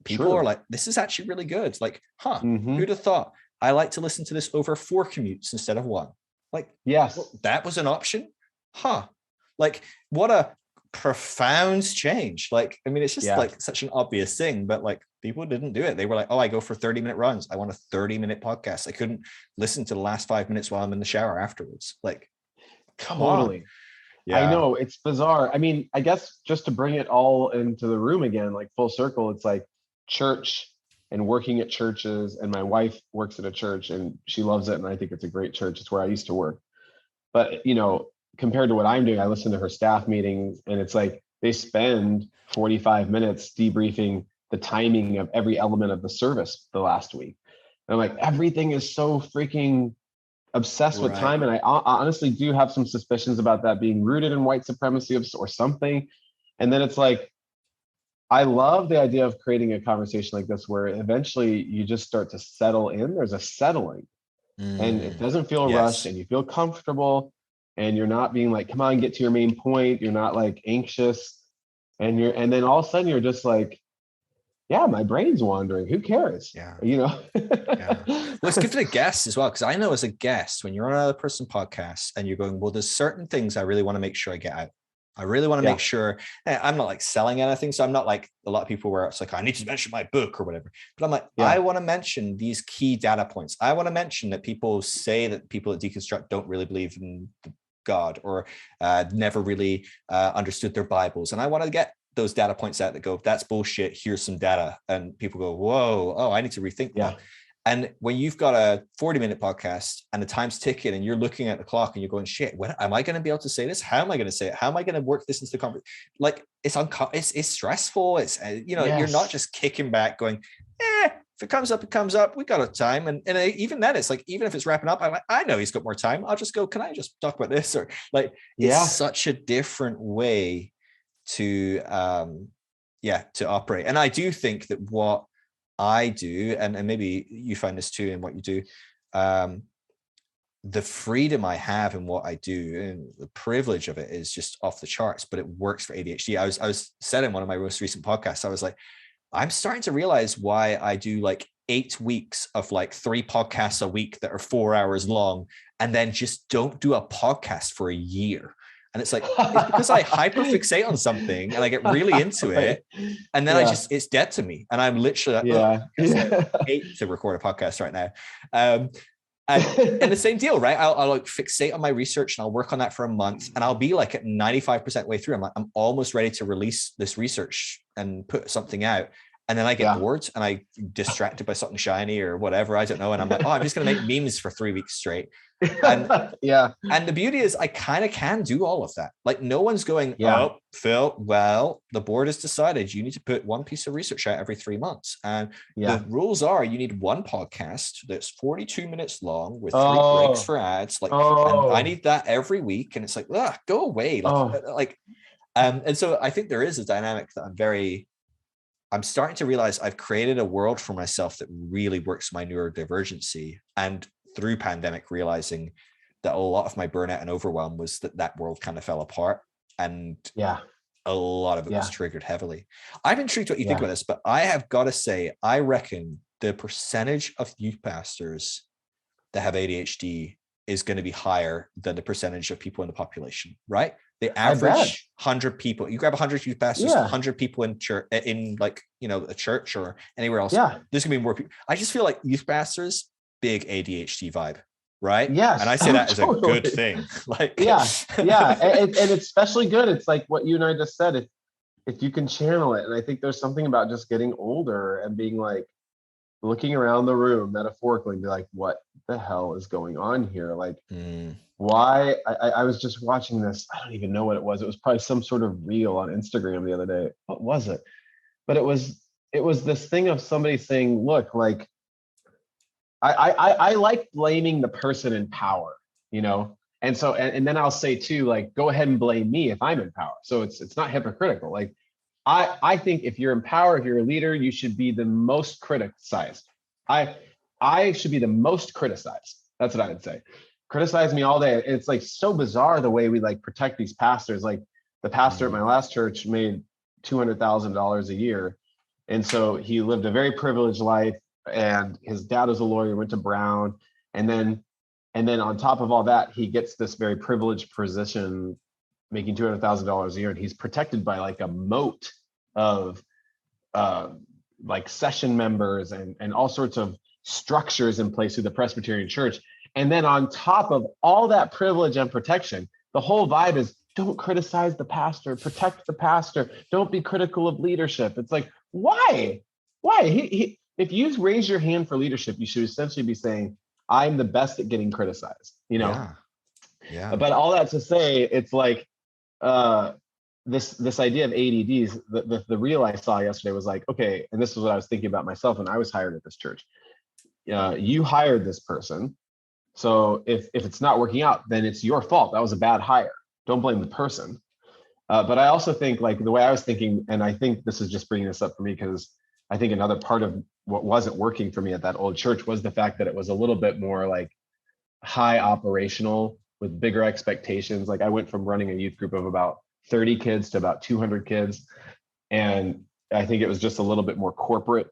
People are like, this is actually really good. Like, who'd have thought? I like to listen to this over 4 commutes instead of 1. Like, that was an option. Like, what a profound change. Like, I mean, it's just like such an obvious thing, but like people didn't do it. They were like, oh, I go for 30-minute runs. I want a 30-minute podcast. I couldn't listen to the last 5 minutes while I'm in the shower afterwards. Like, come on. I know, it's bizarre. I mean, I guess just to bring it all into the room again, like full circle, it's like church and working at churches. And my wife works at a church and she loves it. And I think it's a great church. It's where I used to work. But, you know, compared to what I'm doing, I listen to her staff meetings and it's like they spend 45 minutes debriefing the timing of every element of the service the last week. And I'm like, everything is so freaking obsessed with time. And I honestly do have some suspicions about that being rooted in white supremacy or something. And then it's like, I love the idea of creating a conversation like this where eventually you just start to settle in. There's a settling and it doesn't feel rushed and you feel comfortable. And you're not being like, come on, get to your main point. You're not like anxious. And then all of a sudden you're just like, yeah, my brain's wandering. Who cares? Yeah. You know? Well, it's good for the guests as well. Cause I know as a guest, when you're on another person's podcast and you're going, well, there's certain things I really want to make sure I get out. I really want to make sure I'm not like selling anything. So I'm not like a lot of people where it's like, I need to mention my book or whatever. But I'm like, I want to mention these key data points. I want to mention that people say that people at Deconstruct don't really believe in God or never really understood their Bibles. And I want to get those data points out that go, that's bullshit. Here's some data. And people go, whoa, I need to rethink that. And when you've got a 40-minute podcast and the time's ticking and you're looking at the clock and you're going, shit, when am I going to be able to say this? How am I going to say it? How am I going to work this into the conversation? Like it's stressful. It's, you know, you're not just kicking back going, If it comes up, it comes up. We got a time. And even then, it's like, even if it's wrapping up, I'm like, I know he's got more time. I'll just go, can I just talk about this? Or like, it's such a different way to, to operate. And I do think that what I do, and maybe you find this too in what you do, the freedom I have in what I do and the privilege of it is just off the charts, but it works for ADHD. I was said in one of my most recent podcasts, I was like, I'm starting to realize why I do like 8 weeks of like 3 podcasts a week that are 4 hours long, and then just don't do a podcast for a year. And it's like, it's because I hyperfixate on something and I get really into it. And then it's dead to me. And I'm literally like, I hate to record a podcast right now. And the same deal, right? I'll like fixate on my research and I'll work on that for a month, and I'll be like at 95% way through. I'm almost ready to release this research and put something out. And then I get bored and I distracted by something shiny or whatever, I don't know. And I'm like, I'm just going to make memes for 3 weeks straight. And and the beauty is I kind of can do all of that. Like no one's going, oh, Phil, well, the board has decided you need to put one piece of research out every 3 months. And the rules are you need one podcast that's 42 minutes long with 3 breaks for ads. Like, and I need that every week. And it's like, go away. And so I think there is a dynamic that I'm starting to realize I've created a world for myself that really works my neurodivergency. And through pandemic, realizing that a lot of my burnout and overwhelm was that world kind of fell apart. And a lot of it was triggered heavily. I'm intrigued what you think about this, but I have got to say, I reckon the percentage of youth pastors that have ADHD is going to be higher than the percentage of people in the population, right? The average 100 people, you grab 100 youth pastors, 100 people in church, in like, a church or anywhere else. There's gonna be more people. I just feel like youth pastors, big ADHD vibe, right? Yes. And I say that as a good thing. Like, and it's especially good. It's like what you and I just said, if you can channel it. And I think there's something about just getting older and being like, looking around the room metaphorically and be like, what the hell is going on here? Like, why? I was just watching this. I don't even know what it was. It was probably some sort of reel on Instagram the other day. What was it? But it was this thing of somebody saying, look, like, I like blaming the person in power, And so, and then I'll say too, like, go ahead and blame me if I'm in power. So it's not hypocritical. Like, I think if you're in power, if you're a leader, you should be the most criticized. I should be the most criticized. That's what I would say. Criticize me all day. It's like so bizarre the way we like protect these pastors. Like the pastor at my last church made $200,000 a year. And so he lived a very privileged life, and his dad was a lawyer, went to Brown. And then on top of all that, he gets this very privileged position making $200,000 a year, and he's protected by like a moat of like session members and all sorts of structures in place through the Presbyterian Church. And then on top of all that privilege and protection, the whole vibe is don't criticize the pastor, protect the pastor, don't be critical of leadership. It's like, why? If you raise your hand for leadership, you should essentially be saying, I'm the best at getting criticized, Yeah. But all that to say, it's like, this idea of ADDs, the reel I saw yesterday was like, okay, and this is what I was thinking about myself when I was hired at this church. You hired this person, so if it's not working out, then it's your fault. That was a bad hire. Don't blame the person. But I also think, like, the way I was thinking, and I think this is just bringing this up for me because I think another part of what wasn't working for me at that old church was the fact that it was a little bit more like high operational with bigger expectations. Like I went from running a youth group of about 30 kids to about 200 kids. And I think it was just a little bit more corporate,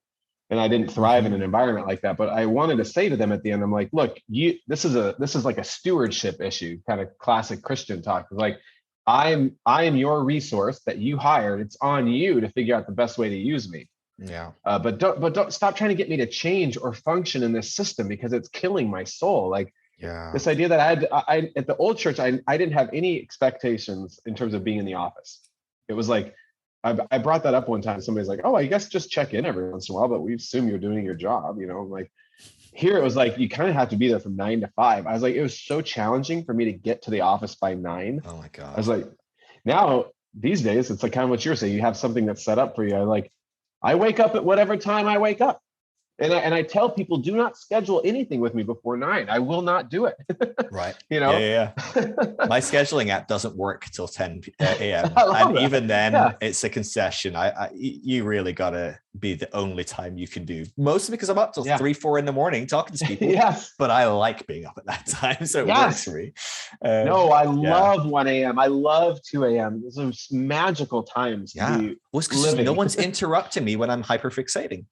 and I didn't thrive in an environment like that. But I wanted to say to them at the end, I'm like, look, this is like a stewardship issue, kind of classic Christian talk. Like, I am your resource that you hired. It's on you to figure out the best way to use me. Yeah. But don't stop trying to get me to change or function in this system, because it's killing my soul. Like, this idea that I at the old church, I didn't have any expectations in terms of being in the office. It was like, I brought that up one time. Somebody's like, oh, I guess just check in every once in a while, but we assume you're doing your job, Like, here it was like, you kind of have to be there from 9 to 5. I was like, it was so challenging for me to get to the office by 9. Oh my God. I was like, now these days, it's like kind of what you're saying. You have something that's set up for you. I wake up at whatever time I wake up. And I tell people, do not schedule anything with me before 9. I will not do it. Right. You know? Yeah. My scheduling app doesn't work till 10 a.m. And that. Even then, it's a concession. You really gotta be the only time you can do. Mostly because I'm up till 3, 4 in the morning talking to people. Yes. But I like being up at that time, so it works for me. No, I love 1 a.m. I love 2 a.m. Those are magical times to be living. No one's interrupting me when I'm hyperfixating.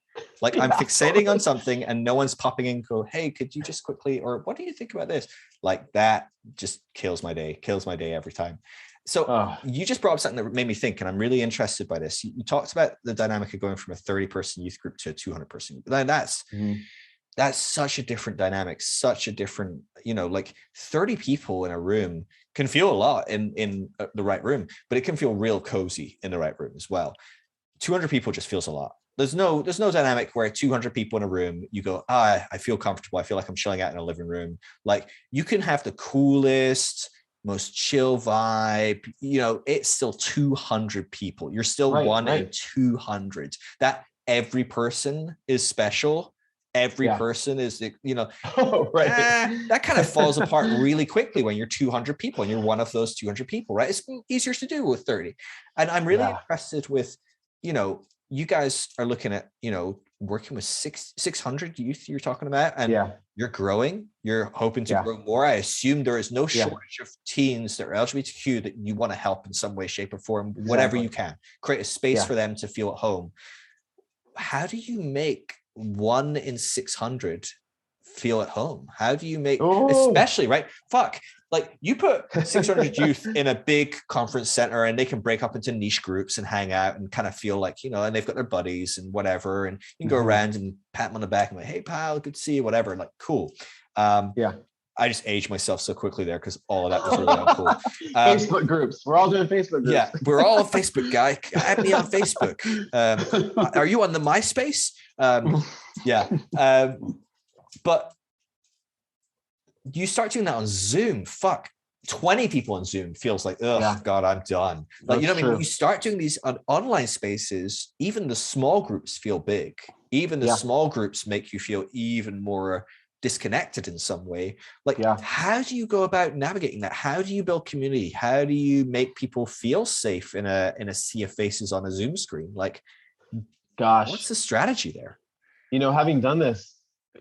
Like I'm fixating on something and no one's popping in and go, hey, could you just quickly, or what do you think about this? Like that just kills my day every time. So you just brought up something that made me think, and I'm really interested by this. You talked about the dynamic of going from a 30-person youth group to a 200-person. That's such a different dynamic, such a different, like 30 people in a room can feel a lot in the right room, but it can feel real cozy in the right room as well. 200 people just feels a lot. There's no dynamic where 200 people in a room, you go, I feel comfortable. I feel like I'm chilling out in a living room. Like you can have the coolest, most chill vibe, it's still 200 people. You're still one in 200. That every person is special. Every person is, that kind of falls apart really quickly when you're 200 people and you're one of those 200 people, right? It's easier to do with 30. And I'm really interested with, you guys are looking at, working with 600 youth you're talking about, and you're growing, you're hoping to grow more. I assume there is no shortage of teens that are LGBTQ that you want to help in some way, shape or form, whatever you can, create a space for them to feel at home. How do you make 1 in 600 feel at home? How do you make, especially, right? Like you put 600 youth in a big conference center and they can break up into niche groups and hang out and kind of feel like, and they've got their buddies and whatever. And you can go around and pat them on the back and like, hey pal, good to see you, whatever. Like, cool. I just aged myself so quickly there because all of that was really uncool. Facebook groups. We're all doing Facebook groups. Yeah, we're all on Facebook, guy. Add me on Facebook. Are you on the MySpace? But you start doing that on Zoom. 20 people on Zoom feels like, God, I'm done. Like, when you start doing these on online spaces, even the small groups feel big. Even the small groups make you feel even more disconnected in some way. Like, how do you go about navigating that? How do you build community? How do you make people feel safe in a sea of faces on a Zoom screen? Like, what's the strategy there? Having done this,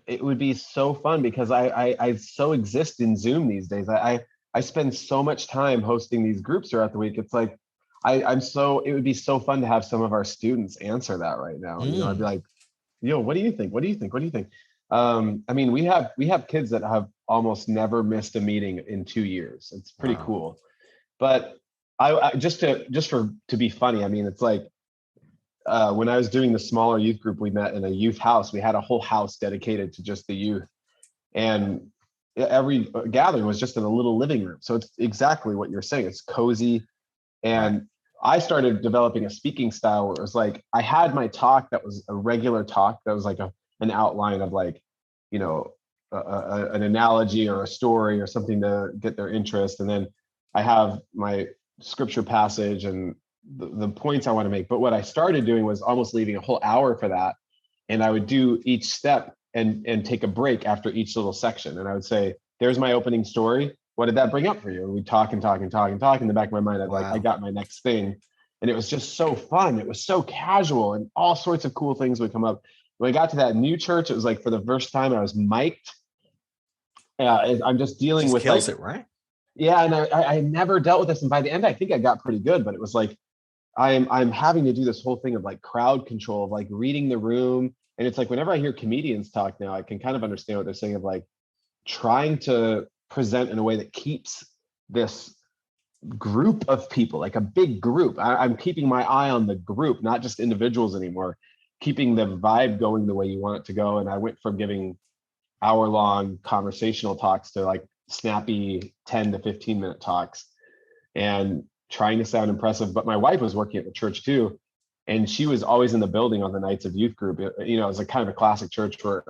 it would be so fun because I so exist in Zoom these days. I spend so much time hosting these groups throughout the week. It's like it would be so fun to have some of our students answer that right now. I'd be like, what do you think? What do you think? What do you think? We have kids that have almost never missed a meeting in 2 years. It's pretty cool. But I just to be funny, it's like when I was doing the smaller youth group, we met in a youth house. We had a whole house dedicated to just the youth, and every gathering was just in a little living room. So it's exactly what you're saying. It's cozy. And I started developing a speaking style where it was like I had my talk that was a regular talk that was like an outline of like, an analogy or a story or something to get their interest. And then I have my scripture passage and the points I want to make. But what I started doing was almost leaving a whole hour for that. And I would do each step and take a break after each little section. And I would say, there's my opening story. What did that bring up for you? And we'd talk and talk and talk and talk. In the back of my mind, I got my next thing. And it was just so fun. It was so casual and all sorts of cool things would come up. When I got to that new church, it was like for the first time I was mic'd. I'm just dealing with kills it, right? Yeah, and I never dealt with this. And by the end, I think I got pretty good, but it was like I'm having to do this whole thing of like crowd control, of like reading the room. And it's like whenever I hear comedians talk now, I can kind of understand what they're saying of like trying to present in a way that keeps this group of people, like a big group. I'm keeping my eye on the group, not just individuals anymore, keeping the vibe going the way you want it to go. And I went from giving hour-long conversational talks to like snappy 10 to 15 minute talks and trying to sound impressive. But my wife was working at the church too. And she was always in the building on the nights of youth group. It was a kind of a classic church where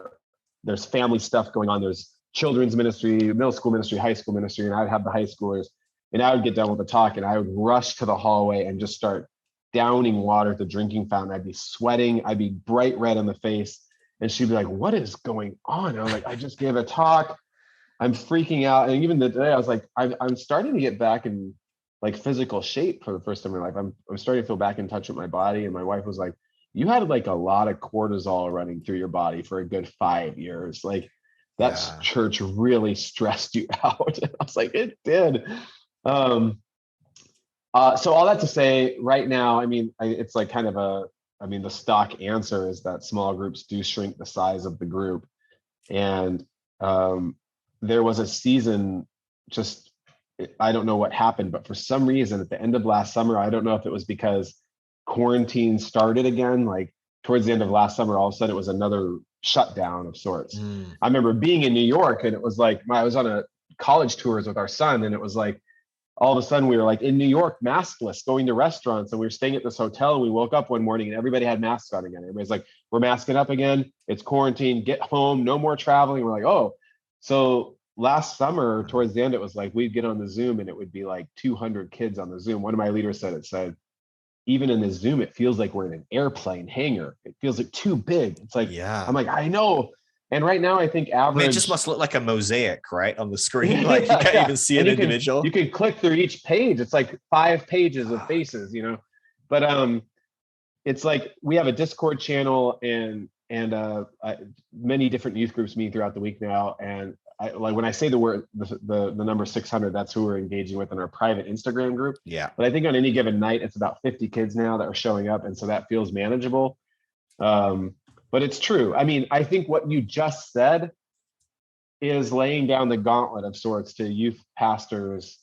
there's family stuff going on. There's children's ministry, middle school ministry, high school ministry. And I'd have the high schoolers and I would get done with the talk and I would rush to the hallway and just start downing water at the drinking fountain. I'd be sweating. I'd be bright red on the face. And she'd be like, what is going on? And I'm like, I just gave a talk. I'm freaking out. And even the day I was like, I'm starting to get back in like physical shape for the first time in my life. I'm starting to feel back in touch with my body. And my wife was like, you had like a lot of cortisol running through your body for a good 5 years. Like that church really stressed you out. And I was like, it did. So all that to say, right now, I mean, it's like kind of the stock answer is that small groups do shrink the size of the group. And there was a season, just, I don't know what happened, but for some reason at the end of last summer, I don't know if it was because quarantine started again, like towards the end of last summer, all of a sudden it was another shutdown of sorts. I remember being in New York, and it was like, I was on a college tours with our son, and it was like, all of a sudden we were like in New York, maskless, going to restaurants, and we were staying at this hotel, and we woke up one morning and everybody had masks on again. Everybody's like, we're masking up again. It's quarantine, get home, no more traveling. We're like, oh. So last summer, towards the end, it was like, we'd get on the Zoom and it would be like 200 kids on the Zoom. One of my leaders said, even in the Zoom, it feels like we're in an airplane hangar. It feels like too big. It's like, I'm like, I know. And right now, I think average. I mean, it just must look like a mosaic, right, on the screen. Like you can't even see an individual. You can click through each page. It's like 5 pages of faces, you know. But it's like we have a Discord channel and many different youth groups meeting throughout the week now. And like when I say the word the number 600, that's who we're engaging with in our private Instagram group. Yeah. But I think on any given night, it's about 50 kids now that are showing up, and so that feels manageable. But it's true. I mean, I think what you just said is laying down the gauntlet of sorts to youth pastors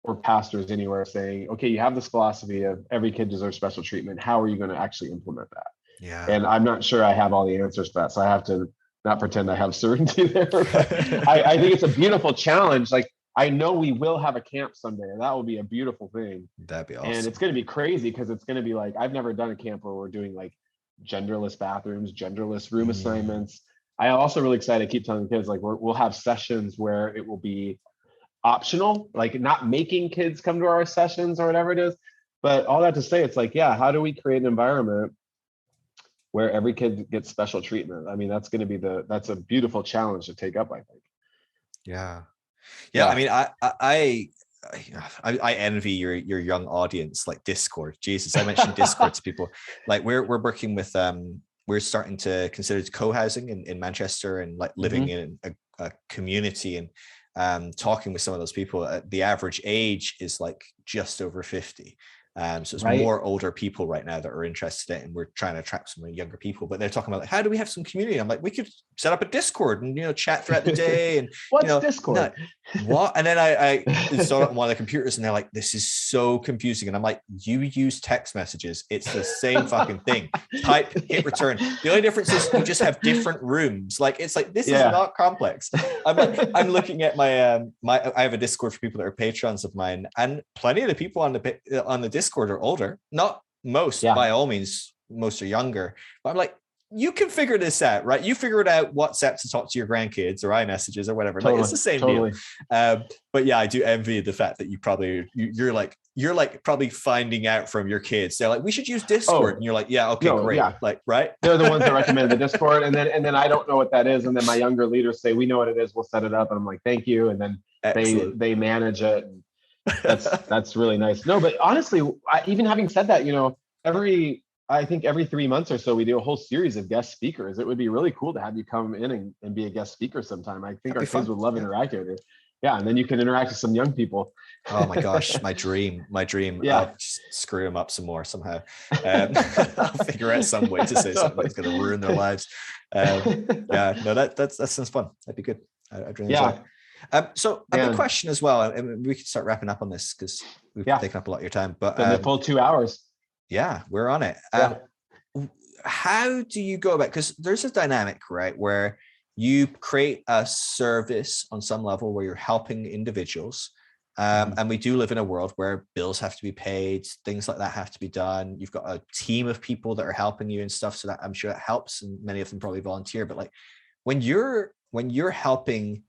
or pastors anywhere, saying, okay, you have this philosophy of every kid deserves special treatment. How are you going to actually implement that? Yeah. And I'm not sure I have all the answers to that. So I have to not pretend I have certainty there. But I think it's a beautiful challenge. Like, I know we will have a camp someday, and that will be a beautiful thing. That'd be awesome. And it's going to be crazy because it's going to be like, I've never done a camp where we're doing like genderless bathrooms, genderless room assignments. I'm also really excited. I keep telling the kids, like, we'll have sessions where it will be optional, like not making kids come to our sessions or whatever it is. But all that to say, it's like, yeah, how do we create an environment where every kid gets special treatment? I mean, that's going to be that's a beautiful challenge to take up, I think. Yeah. I mean, I envy your young audience, like Discord. Jesus, I mentioned Discord to people. Like we're working with we're starting to consider co-housing in Manchester, and like living in a community, and talking with some of those people. The average age is like just over 50. So it's more older people right now that are interested in it, and we're trying to attract some younger people. But they're talking about, like, how do we have some community? I'm like, we could set up a Discord and chat throughout the day. And what's Discord? What? And then I installed it on one of the computers, and they're like, this is so confusing. And I'm like, you use text messages. It's the same fucking thing. Type, hit return. The only difference is you just have different rooms. Like, it's like, this is not complex. I'm looking at my I have a Discord for people that are patrons of mine, and plenty of the people on the Discord are older. Not most, by all means, most are younger. But I'm like, you can figure this out, right? You figure it out WhatsApp to talk to your grandkids or iMessages or whatever. Totally, like, it's the same deal. But yeah, I do envy the fact that you're like probably finding out from your kids. They're like, we should use Discord. And you're like, yeah, okay, great. Yeah. Like, right. They're the ones that recommend the Discord. And then I don't know what that is. And then my younger leaders say, we know what it is. We'll set it up. And I'm like, thank you. And then they manage it. And that's really nice. No, but honestly, even having said that, I think every 3 months or so, we do a whole series of guest speakers. It would be really cool to have you come in and be a guest speaker sometime. I think our kids would love interacting with you. Yeah, and then you can interact with some young people. Oh my gosh, my dream. Yeah. I'll just screw them up some more somehow. I'll figure out some way to say something that's going to ruin their lives. That sounds fun. That'd be good. I'd really enjoy it. So a big question as well, and we can start wrapping up on this because we've taken up a lot of your time. But the full 2 hours. Yeah, we're on it. How do you go about, because there's a dynamic, right, where you create a service on some level where you're helping individuals. And we do live in a world where bills have to be paid, things like that have to be done. You've got a team of people that are helping you and stuff. So that, I'm sure it helps. And many of them probably volunteer. But like when you're helping,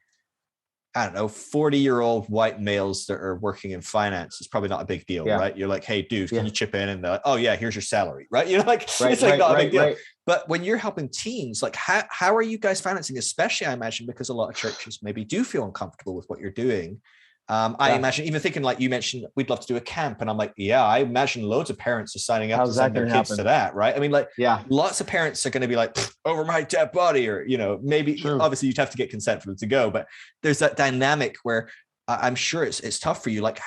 I don't know, 40-year-old white males that are working in finance, it's probably not a big deal, right? You're like, hey, dude, can you chip in? And they're like, oh yeah, here's your salary, right? You're like, it's like not a big deal. But when you're helping teens, like how are you guys financing, especially I imagine because a lot of churches maybe do feel uncomfortable with what you're doing. I imagine even thinking like you mentioned, we'd love to do a camp. And I'm like, yeah, I imagine loads of parents are signing up to send their kids to that. Right. I mean, like, lots of parents are going to be like, over my dead body, or, maybe obviously you'd have to get consent for them to go, but there's that dynamic where I'm sure it's tough for you. Like,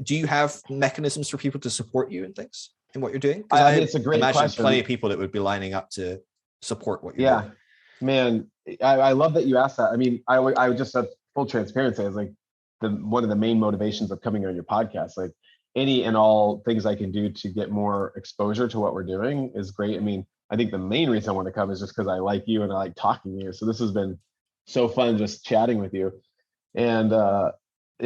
do you have mechanisms for people to support you and things in what you're doing? Because I mean, it's a great question. Plenty of people that would be lining up to support what you're doing. Man, I love that you asked that. I mean, I would just have full transparency. I was like, one of the main motivations of coming on your podcast, like any and all things I can do to get more exposure to what we're doing is great. I mean, I think the main reason I want to come is just because I like you and I like talking to you. So this has been so fun just chatting with you. And I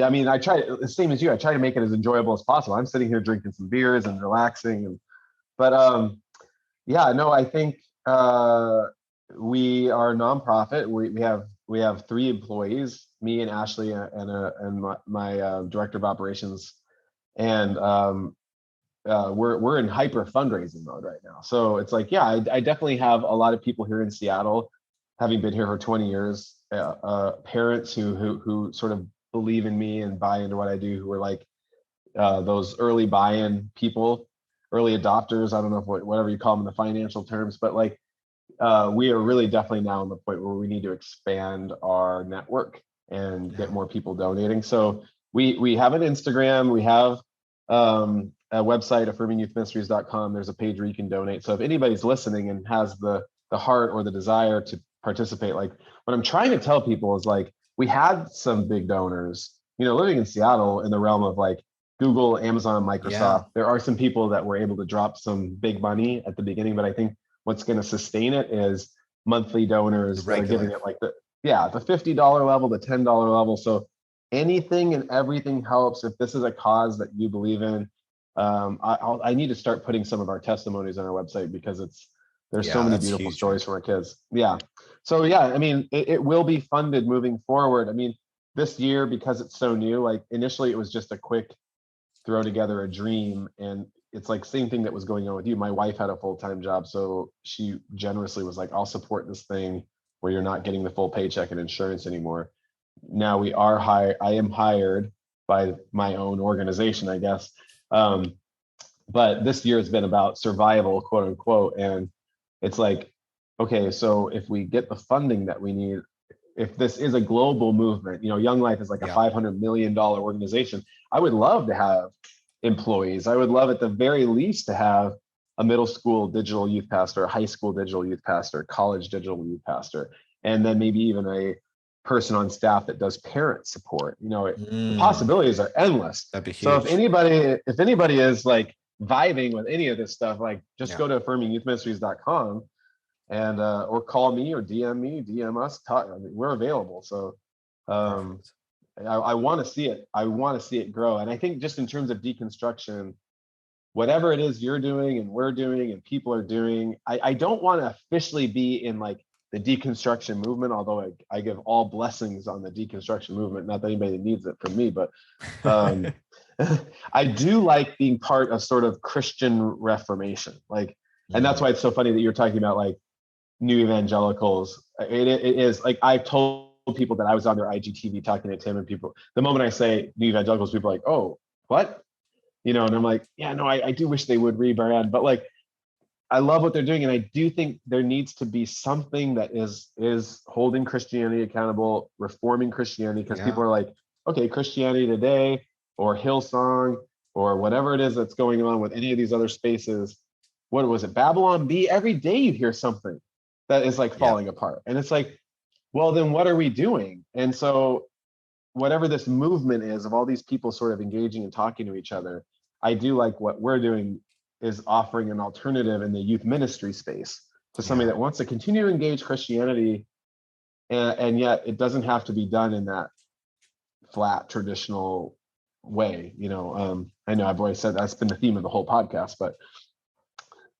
mean, I try, the same as you, I try to make it as enjoyable as possible. I'm sitting here drinking some beers and relaxing. But I think we are a nonprofit. We have 3 employees, me and Ashley and my director of operations, and we're in hyper fundraising mode right now. So it's like, I definitely have a lot of people here in Seattle, having been here for 20 years, parents who sort of believe in me and buy into what I do, who are like those early buy-in people, early adopters. I don't know whatever you call them in the financial terms, but like we are really definitely now in the point where we need to expand our network and get more people donating. So we have an Instagram, we have a website, affirmingyouthministries.com. There's a page where you can donate. So if anybody's listening and has the heart or the desire to participate, like what I'm trying to tell people is like, we had some big donors, living in Seattle in the realm of like Google, Amazon, Microsoft. There are some people that were able to drop some big money at the beginning, but I think what's going to sustain it is monthly donors that are giving it like the $50 level, the $10 level. So anything and everything helps. If this is a cause that you believe in, I need to start putting some of our testimonies on our website because there's so many beautiful stories from our kids. So I mean, it will be funded moving forward. I mean, this year, because it's so new, like initially it was just a quick throw together a dream, and it's like same thing that was going on with you. My wife had a full-time job, so she generously was like, I'll support this thing where you're not getting the full paycheck and insurance anymore. Now I am hired by my own organization, I guess. But this year has been about survival, quote unquote. And it's like, okay, so if we get the funding that we need, if this is a global movement, Young Life is like a $500 million organization. I would love to have employees. I would love at the very least to have a middle school digital youth pastor, a high school digital youth pastor, college digital youth pastor, and then maybe even a person on staff that does parent support. The possibilities are endless. That'd be huge. So if anybody is like vibing with any of this stuff, like just go to affirmingyouthministries.com and or call me or DM us. We're available. So I want to see it. I want to see it grow. And I think just in terms of deconstruction, whatever it is you're doing and we're doing and people are doing, I don't want to officially be in like the deconstruction movement, although I give all blessings on the deconstruction movement, not that anybody needs it from me, but I do like being part of sort of Christian Reformation. Like, and that's why it's so funny that you're talking about like new evangelicals. It is like, I've told people that I was on their IGTV talking to Tim, and people, the moment I say new evangelicals, people are like, oh, what? And I'm like, yeah, no, I do wish they would rebrand, but like, I love what they're doing. And I do think there needs to be something that is holding Christianity accountable, reforming Christianity, because people are like, okay, Christianity Today or Hillsong or whatever it is that's going on with any of these other spaces. What was it? Babylon Bee? Every day you hear something that is like falling apart. And it's like, well, then what are we doing? And so whatever this movement is of all these people sort of engaging and talking to each other, I do like what we're doing is offering an alternative in the youth ministry space to somebody that wants to continue to engage Christianity, and yet it doesn't have to be done in that flat traditional way. I know I've always said that's been the theme of the whole podcast, but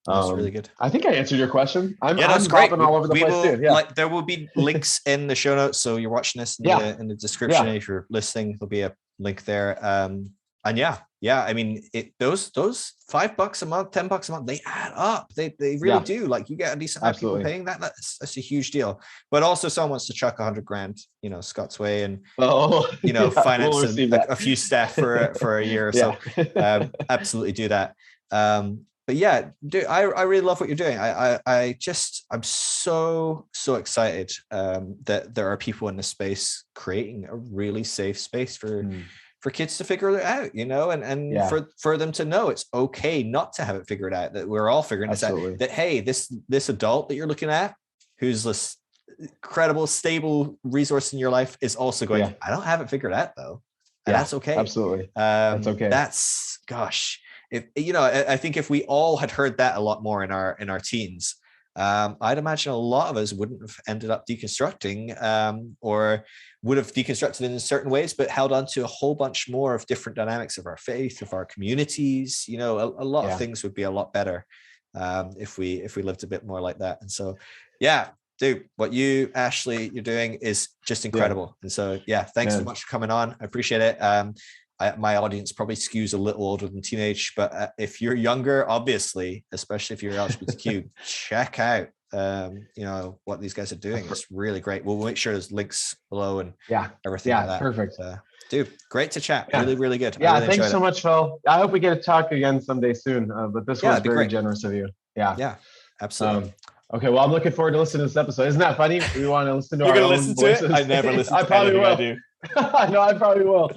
that's really good. I think I answered your question. I'm great. All over the place too. Like there will be links in the show notes, so you're watching this in the description. If you're listening, there'll be a link there. And yeah, I mean, those $5 a month, $10 a month, they add up. They really do. Like, you get a decent amount of people paying that. That's a huge deal. But also, someone wants to chuck $100,000, Scott's way, and finance a few staff for a year or so. Absolutely do that. But yeah, dude, I really love what you're doing. I'm so excited that there are people in this space creating a really safe space for kids to figure it out, and for them to know it's okay not to have it figured out, that we're all figuring this out, that, hey, this adult that you're looking at, who's this incredible, stable resource in your life, is also going, I don't have it figured out though. And that's okay. Absolutely. That's okay. Gosh, I think if we all had heard that a lot more in our teens, I'd imagine a lot of us wouldn't have ended up deconstructing, or would have deconstructed in certain ways, but held on to a whole bunch more of different dynamics of our faith, of our communities. A lot of things would be a lot better if we lived a bit more like that. And so, dude, what you, Ashley, you're doing is just incredible. And so, thanks so much for coming on. I appreciate it. My audience probably skews a little older than teenage, but if you're younger, obviously, especially if you're LGBTQ, check out what these guys are doing. It's really great. We'll make sure there's links below and everything like that. Perfect. Dude, great to chat. Really, really good. Really thanks so much, Phil. I hope we get to talk again someday soon. But this was very generous of you. Yeah, absolutely. Okay, well, I'm looking forward to listening to this episode. Isn't that funny? We want to listen to our own voices. I never listen to I probably will. I do. No, I probably will.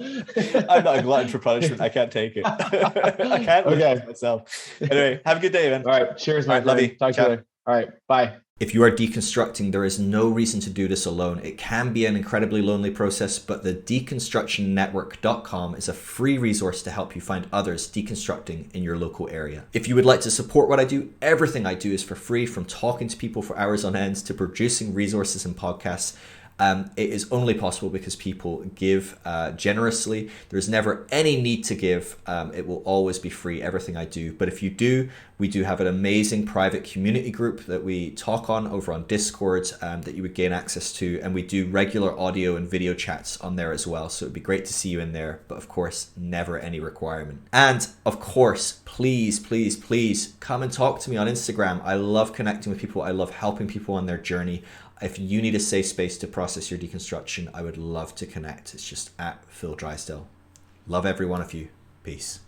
I'm not a glutton for punishment. I can't take it. I can't listen to myself. Anyway, have a good day, man. All right, cheers, my friend. Love you. Talk to you later. All right, bye. If you are deconstructing, there is no reason to do this alone. It can be an incredibly lonely process, but the deconstructionnetwork.com is a free resource to help you find others deconstructing in your local area. If you would like to support what I do, everything I do is for free, from talking to people for hours on end to producing resources and podcasts. It is only possible because people give generously. There's never any need to give. It will always be free, everything I do. But if you do, we do have an amazing private community group that we talk on over on Discord that you would gain access to. And we do regular audio and video chats on there as well. So it'd be great to see you in there. But of course, never any requirement. And of course, please come and talk to me on Instagram. I love connecting with people. I love helping people on their journey. If you need a safe space to process your deconstruction, I would love to connect. It's just @PhilDrysdale. Love every one of you. Peace.